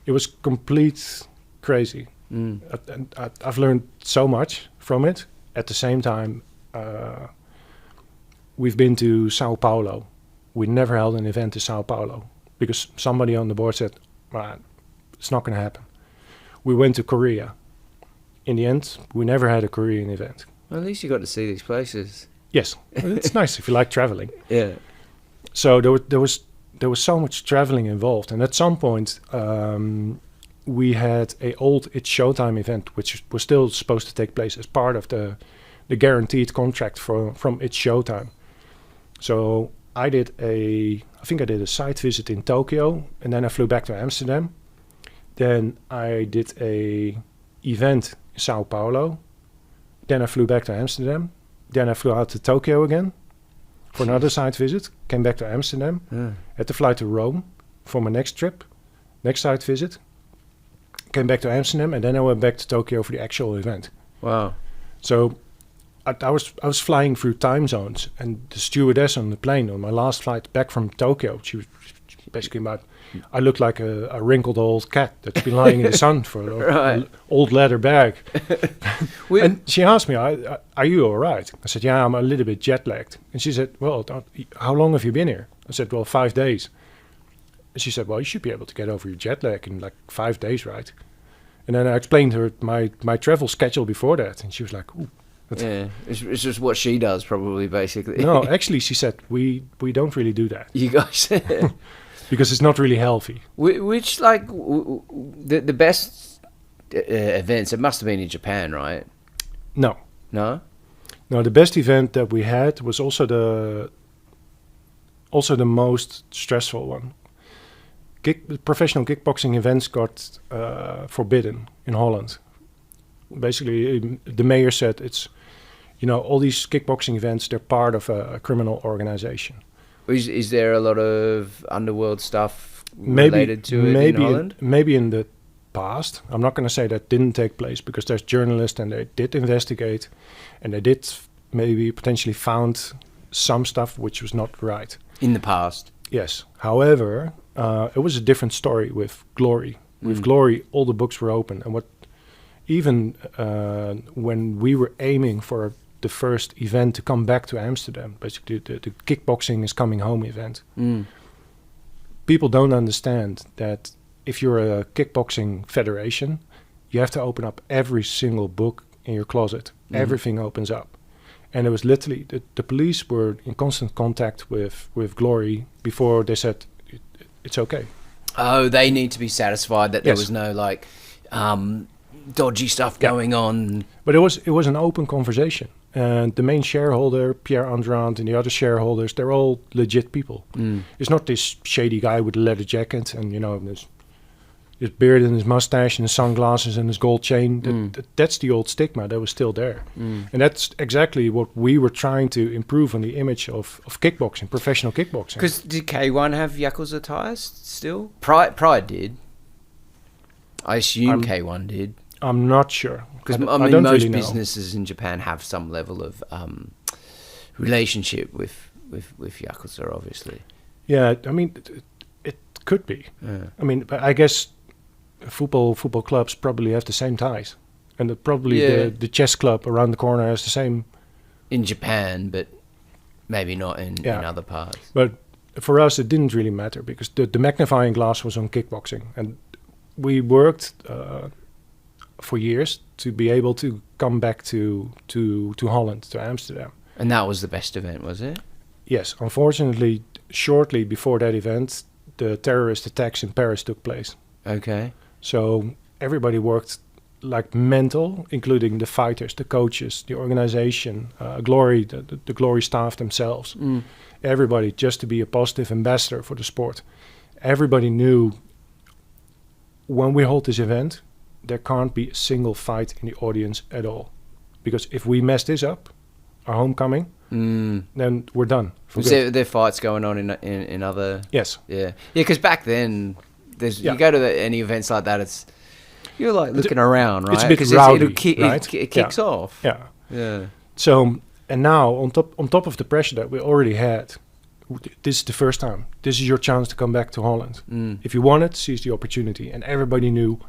B: it was complete crazy. And I've learned so much from it. At the same time, we've been to Sao Paulo. We never held an event in Sao Paulo because somebody on the board said, it's not going to happen. We went to Korea. In the end, we never had a Korean event.
A: Well, at least you got to see these places.
B: Yes, it's nice if you like traveling.
A: Yeah.
B: So there was so much traveling involved, and at some point we had a old It's Showtime event, which was still supposed to take place as part of the guaranteed contract from It's Showtime. So I think I did a site visit in Tokyo, and then I flew back to Amsterdam. Then I did a event in Sao Paulo. Then I flew back to Amsterdam. Then I flew out to Tokyo again for another site visit. Came back to Amsterdam. Had to fly to Rome for my next trip, next site visit. Came back to Amsterdam, and then I went back to Tokyo for the actual event.
A: Wow.
B: So I was flying through time zones, and the stewardess on the plane on my last flight back from Tokyo, she was basically about, I looked like a wrinkled old cat that's been lying in the sun for an old leather bag. And she asked me, are you all right? I said, yeah, I'm a little bit jet lagged. And she said, well, how long have you been here? I said, well, 5 days. And she said, well, you should be able to get over your jet lag in like 5 days, right? And then I explained to her my travel schedule before that, and she was like, ooh.
A: Yeah, it's just what she does, probably, basically.
B: No, actually, she said, we don't really do that.
A: You guys...
B: Because it's not really healthy.
A: Which, like, the best events, it must have been in Japan, right?
B: No.
A: No?
B: No, the best event that we had was also the most stressful one. Professional kickboxing events got forbidden in Holland. Basically, the mayor said it's, all these kickboxing events, they're part of a criminal organization.
A: Is there a lot of underworld stuff related to it in Holland?
B: Maybe in the past. I'm not going to say that didn't take place, because there's journalists and they did investigate, and they did maybe potentially found some stuff which was not right.
A: In the past?
B: Yes. However, it was a different story with Glory. With Glory, all the books were open. And even when we were aiming for the first event to come back to Amsterdam, basically the kickboxing is coming home event, people don't understand that if you're a kickboxing federation, you have to open up every single book in your closet. Everything opens up. And it was literally, the police were in constant contact with Glory before they said, it's okay.
A: Oh, they need to be satisfied that there
B: Yes.
A: was no, like, dodgy stuff going on.
B: But it was an open conversation. And the main shareholder, Pierre Andrand, and the other shareholders, they're all legit people. It's not this shady guy with a leather jacket and, his beard and his mustache and his sunglasses and his gold chain. That's the old stigma that was still there. And that's exactly what we were trying to improve on the image of kickboxing, professional kickboxing.
A: Because did K1 have Yakuza ties still? Pride did. I assume K1 did.
B: I'm not sure.
A: Because
B: I
A: mean,
B: don't
A: most
B: really know.
A: businesses in Japan have some level of relationship with Yakuza, obviously.
B: Yeah, I mean, it could be.
A: Yeah.
B: I mean, but I guess football clubs probably have the same ties, and the chess club around the corner has the same.
A: In Japan, but maybe not in other parts.
B: But for us, it didn't really matter, because the magnifying glass was on kickboxing, and we worked for years to be able to come back to Holland, to Amsterdam.
A: And that was the best event, was it?
B: Yes, unfortunately, shortly before that event, the terrorist attacks in Paris took place.
A: Okay.
B: So everybody worked like mental, including the fighters, the coaches, the organization, Glory, the Glory staff themselves. Everybody, just to be a positive ambassador for the sport. Everybody knew when we hold this event, there can't be a single fight in the audience at all. Because if we mess this up, our homecoming, then we're done.
A: Was there fights going on in other...
B: Yes.
A: Yeah. Yeah, because back then, you go to any events like that, you're like looking around, right?
B: It's a bit
A: because
B: rowdy,
A: right? It kicks off.
B: Yeah.
A: Yeah.
B: So, and now on top of the pressure that we already had, this is the first time. This is your chance to come back to Holland. If you want it, seize the opportunity. And everybody knew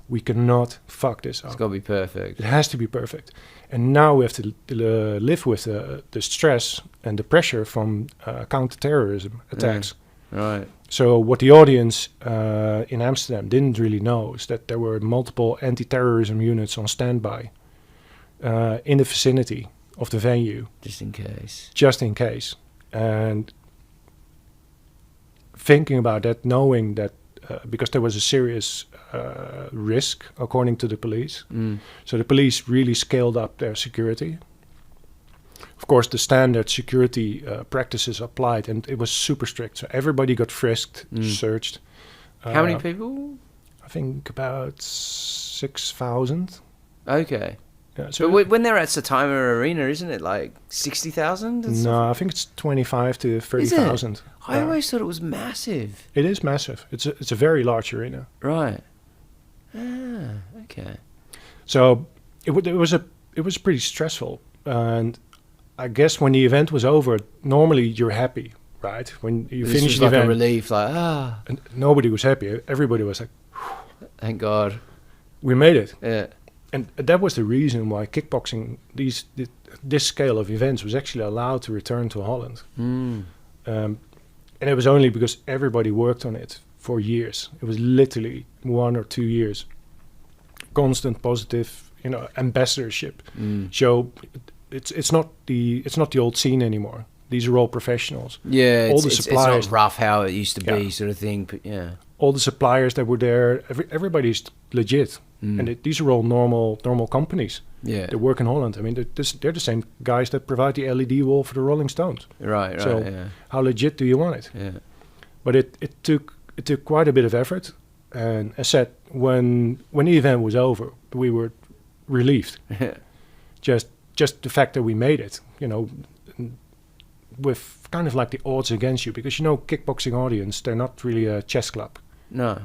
B: we cannot fuck this up.
A: It's got to be perfect.
B: It has to be perfect. And now we have to live with the stress and the pressure from counter-terrorism attacks.
A: Right.
B: So what the audience in Amsterdam didn't really know is that there were multiple anti-terrorism units on standby in the vicinity of the venue.
A: Just in case.
B: Just in case. And thinking about that, knowing that because there was a serious risk, according to the police. So the police really scaled up their security. Of course, the standard security practices applied, and it was super strict. So everybody got frisked, searched.
A: How many people?
B: I think about 6,000.
A: Okay.
B: Yeah, so
A: but when they're at Saitama Arena, isn't it like 60,000?
B: No, I think it's 25 to 30,000.
A: I always thought it was massive.
B: It is massive. It's a very large arena.
A: Right. Ah, okay.
B: So it was pretty stressful, and I guess when the event was over, normally you're happy, right? When you finish the
A: like
B: event,
A: a relief,
B: and nobody was happy. Everybody was like,
A: thank God,
B: we made it.
A: Yeah.
B: And that was the reason why kickboxing, this scale of events, was actually allowed to return to Holland. And it was only because everybody worked on it for years. It was literally 1 or 2 years, constant positive, ambassadorship. So it's not the old scene anymore. These are all professionals.
A: Yeah,
B: all the suppliers.
A: It's not rough how it used to be, sort of thing. But yeah,
B: all the suppliers that were there, everybody's legit. And these are all normal companies.
A: Yeah,
B: they work in Holland. I mean, they're the same guys that provide the LED wall for the Rolling Stones.
A: Right.
B: So how legit do you want it?
A: Yeah.
B: But it took quite a bit of effort. And as said, when the event was over, we were relieved. Just the fact that we made it, with kind of like the odds against you, because kickboxing audience, they're not really a chess club.
A: No.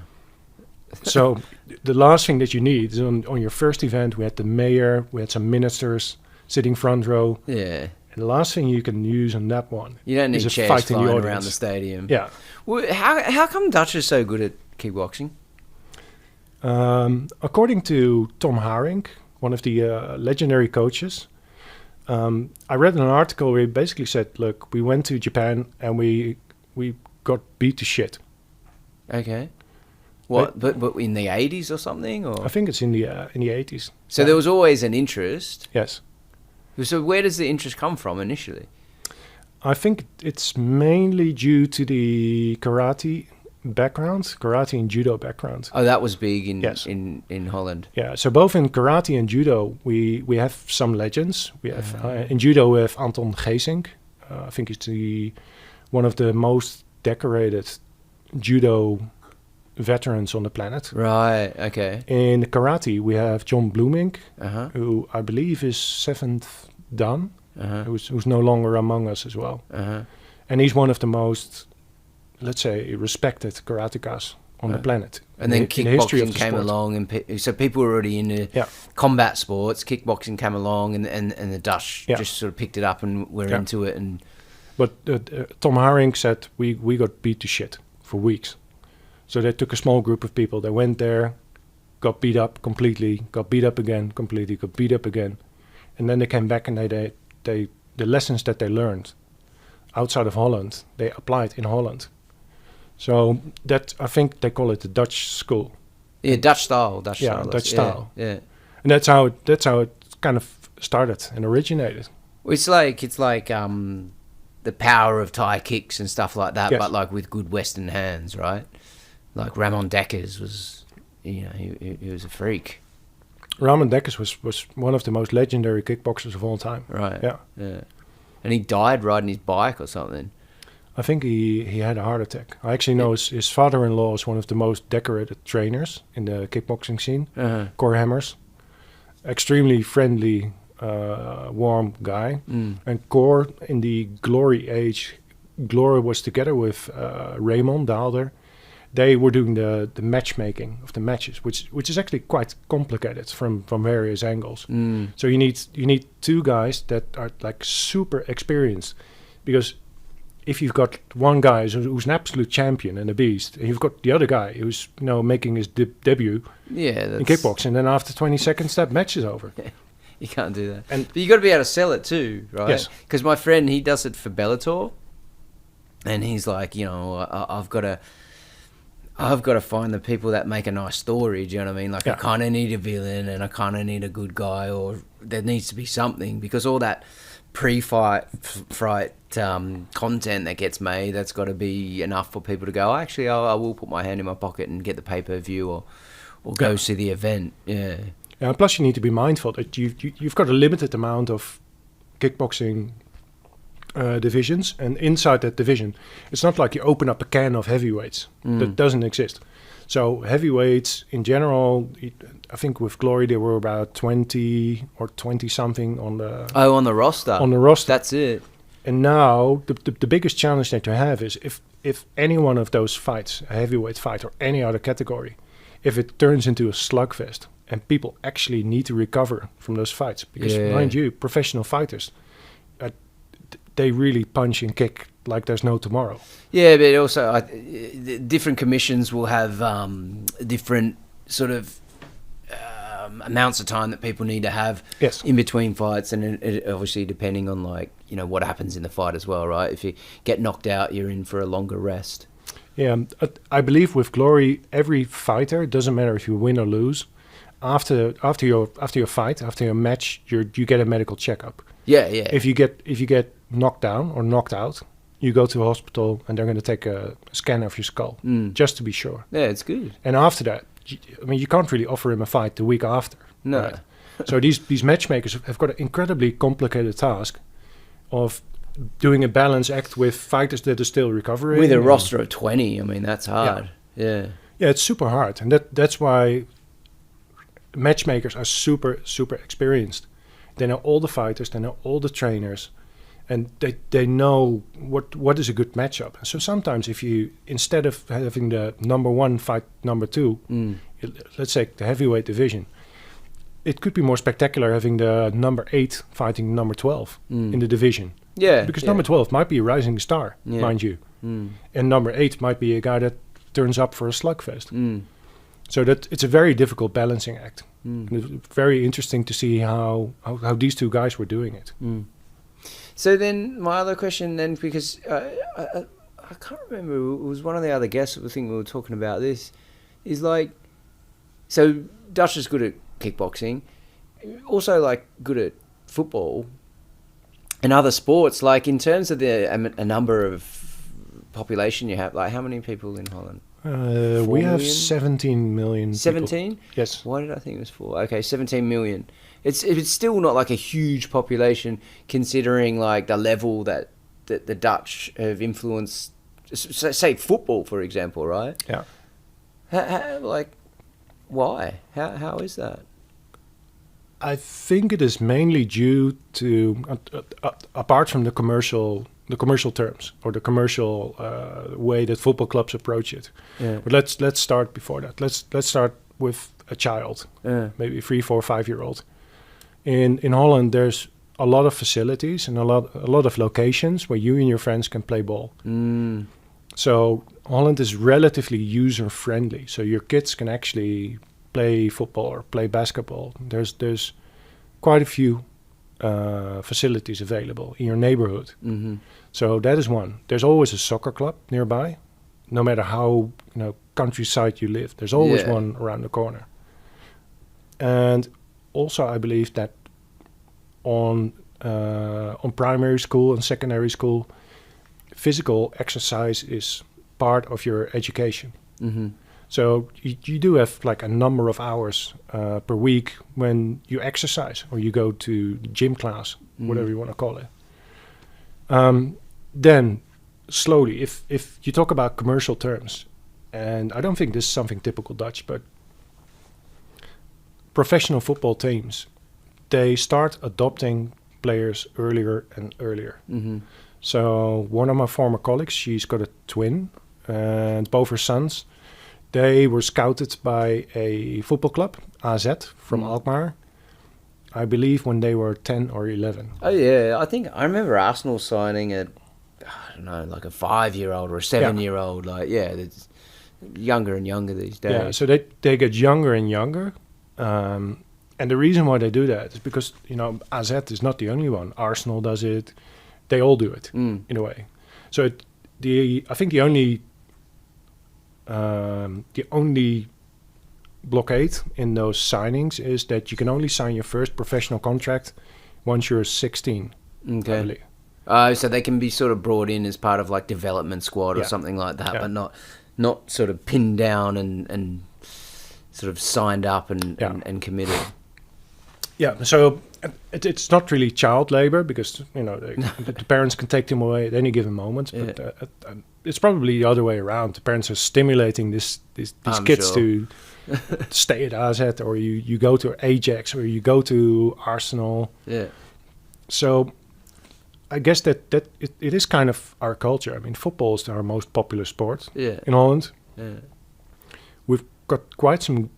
B: So the last thing that you need is on your first event, we had the mayor, we had some ministers sitting front row.
A: Yeah.
B: And the last thing you can use on that one
A: you don't need
B: is
A: chairs
B: a fight in the
A: flying
B: audience.
A: around the stadium.
B: Yeah.
A: Well, how come Dutch is so good at kickboxing?
B: According to Tom Haring, one of the legendary coaches, I read an article where he basically said, look, we went to Japan and we got beat to shit.
A: Okay. What? But in the 80s or something? Or?
B: I think it's in the 80s.
A: So there was always an interest.
B: Yes.
A: So where does the interest come from initially?
B: I think it's mainly due to the karate and judo background.
A: Oh, that was big in Holland.
B: Yeah, so both in karate and judo, we have some legends. We have in judo we have Anton Geesink. I think he's one of the most decorated judo veterans on the planet.
A: Right. Okay.
B: In karate, we have John Blooming, who I believe is 7th Dan, who's no longer among us as well. And he's one of the most, let's say, respected karatekas on the planet.
A: And then kickboxing came along, and so people were already into combat sports. Kickboxing came along, and the Dutch just sort of picked it up and were into it.
B: But Tom Haring said we got beat to shit for weeks. So they took a small group of people. They went there, got beat up completely, got beat up again completely, got beat up again, and then they came back and they the lessons that they learned outside of Holland, they applied in Holland. So that, I think they call it the Dutch school.
A: Yeah, Dutch style.
B: Dutch
A: that's-
B: style.
A: Yeah.
B: And that's how it kind of started and originated.
A: Well, it's like the power of Thai kicks and stuff like that,
B: Yes.
A: but like with good Western hands, right? Like Ramon Dekkers was, he was a freak,
B: Ramon Dekkers was one of the most legendary kickboxers of all time.
A: right?
B: Yeah.
A: And he died riding his bike or something.
B: I think he had a heart attack. I actually know his father-in-law is one of the most decorated trainers in the kickboxing scene.
A: Uh-huh.
B: Cor Hammers. Extremely friendly, warm guy. And Cor, in the glory age, Glory was together with Raymond Daalder. They were doing the matchmaking of the matches, which is actually quite complicated from various angles. So you need two guys that are like super experienced, because if you've got one guy who's an absolute champion and a beast, and you've got the other guy who's making his debut in kickboxing, and then after 20 seconds that match is over.
A: You can't do that.
B: And-
A: But you got to be able to sell it too, right?
B: Yes.
A: Because my friend, he does it for Bellator, and he's like, I've got to find the people that make a nice story. Do you know what I mean? Like, I kind of need a villain, and I kind of need a good guy, or there needs to be something, because all that pre-fight content that gets made, that's got to be enough for people to go, actually, I will put my hand in my pocket and get the pay-per-view, or go see the event. Yeah.
B: And plus, you need to be mindful that you've got a limited amount of kickboxing divisions, and inside that division, it's not like you open up a can of heavyweights. That doesn't exist. So heavyweights in general, I think with Glory there were about 20 or 20 something on the
A: roster.
B: On the roster.
A: That's it.
B: And now the biggest challenge that you have is if any one of those fights, a heavyweight fight or any other category, if it turns into a slugfest and people actually need to recover from those fights, because mind you, professional fighters, they really punch and kick like there's no tomorrow.
A: Yeah, but also different commissions will have different sort of amounts of time that people need to have in between fights, and it obviously depending on what happens in the fight as well, right? If you get knocked out, you're in for a longer rest.
B: Yeah, I believe with Glory, every fighter, doesn't matter if you win or lose, after your fight, after your match, you get a medical checkup.
A: Yeah.
B: If you get knocked down or knocked out, you go to a hospital and they're going to take a scan of your skull just to be sure.
A: Yeah, it's good.
B: And after that, you can't really offer him a fight the week after.
A: No.
B: Right? So these matchmakers have got an incredibly complicated task of doing a balance act with fighters that are still recovering.
A: With a roster of 20, that's hard. Yeah,
B: it's super hard, and that's why matchmakers are super, super experienced. They know all the fighters, they know all the trainers, and they know what is a good matchup. So sometimes if you, instead of having the number one fight number two, let's say the heavyweight division, it could be more spectacular having the number 8 fighting number 12 in the division.
A: Yeah.
B: Because number 12 might be a rising star, mind you. And number 8 might be a guy that turns up for a slugfest. So that it's a very difficult balancing act. And it's very interesting to see how these two guys were doing it.
A: So then my other question then, because I can't remember, it was one of the other guests, I think we were talking about this, is so Dutch is good at kickboxing, also good at football and other sports, in terms of a number of population you have, how many people in Holland?
B: We have 17 million
A: 17?
B: Yes.
A: Why did I think it was 4? Okay, 17 million. It's still not a huge population, considering the level that the Dutch have influenced, say football, for example, right?
B: Yeah.
A: Why? How is that?
B: I think it is mainly due to, apart from the commercial terms or the commercial way that football clubs approach it. Yeah. But let's start before that. Let's start with a child, maybe 3, 4, 5-year-old. In Holland, there's a lot of facilities and a lot of locations where you and your friends can play ball. So Holland is relatively user friendly. So your kids can actually play football or play basketball. There's quite a few facilities available in your neighborhood. So that is one. There's always a soccer club nearby. no matter how countryside you live. There's always
A: Yeah.
B: one around the corner. And also, I believe that on primary school and secondary school, physical exercise is part of your education.
A: Mm-hmm.
B: So you do have like a number of hours per week when you exercise or you go to gym class, whatever you want to call it. Then slowly, if you talk about commercial terms, and I don't think this is something typical Dutch, but professional football teams, they start adopting players earlier and earlier.
A: Mm-hmm.
B: So one of my former colleagues, she's got a twin, and both her sons, they were scouted by a football club, AZ, from Alkmaar, I believe when they were 10 or 11.
A: Oh yeah, I remember Arsenal signing I don't know, like a 5-year-old or a 7-year-old. Like it's younger and younger these days.
B: Yeah, so they get younger and younger. And the reason why they do that is because, AZ is not the only one. Arsenal does it. They all do it in a way. So I think the only blockade in those signings is that you can only sign your first professional contract once you're 16.
A: Okay.
B: I believe.
A: So they can be sort of brought in as part of like development squad or something like that, but not sort of pinned down and sort of signed up and committed.
B: Yeah, so it's not really child labor because the parents can take them away at any given moment. But it's probably the other way around. The parents are stimulating these kids to stay at AZ, or you go to Ajax, or you go to Arsenal.
A: Yeah.
B: So I guess that it is kind of our culture. I mean, football is our most popular sport in Holland.
A: Yeah.
B: We've got quite some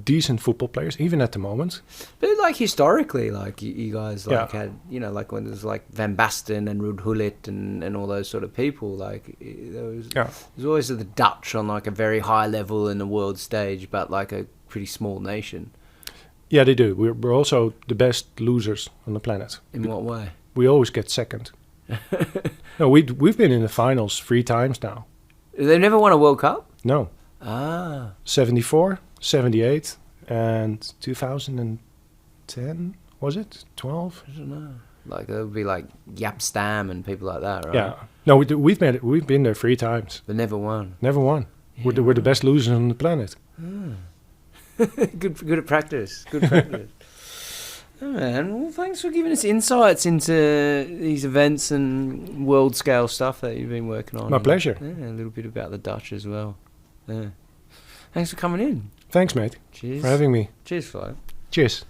B: decent football players, even at the moment.
A: But like historically, like you guys had, like when there's like Van Basten and Ruud Gullit and all those sort of people, like there's always the Dutch on like a very high level in the world stage, but like a pretty small nation.
B: Yeah, they do. We're also the best losers on the planet.
A: In what way?
B: We always get second. No, we've been in the finals 3 times now.
A: They've never won a World Cup?
B: No. 74, 78, and 2010, was it? 12?
A: I don't know. Like there would be like Jaap Stam and people like that, right?
B: Yeah. No, we've been there 3 times.
A: But never won.
B: Never won. Yeah. We're the best losers on the planet.
A: Good at practice. Good practice. Oh, man, well, thanks for giving us insights into these events and world scale stuff that you've been working on.
B: My pleasure.
A: Yeah, a little bit about the Dutch as well. Yeah. Thanks for coming in.
B: Thanks, mate.
A: Cheers.
B: For having me.
A: Cheers, Flo.
B: Cheers.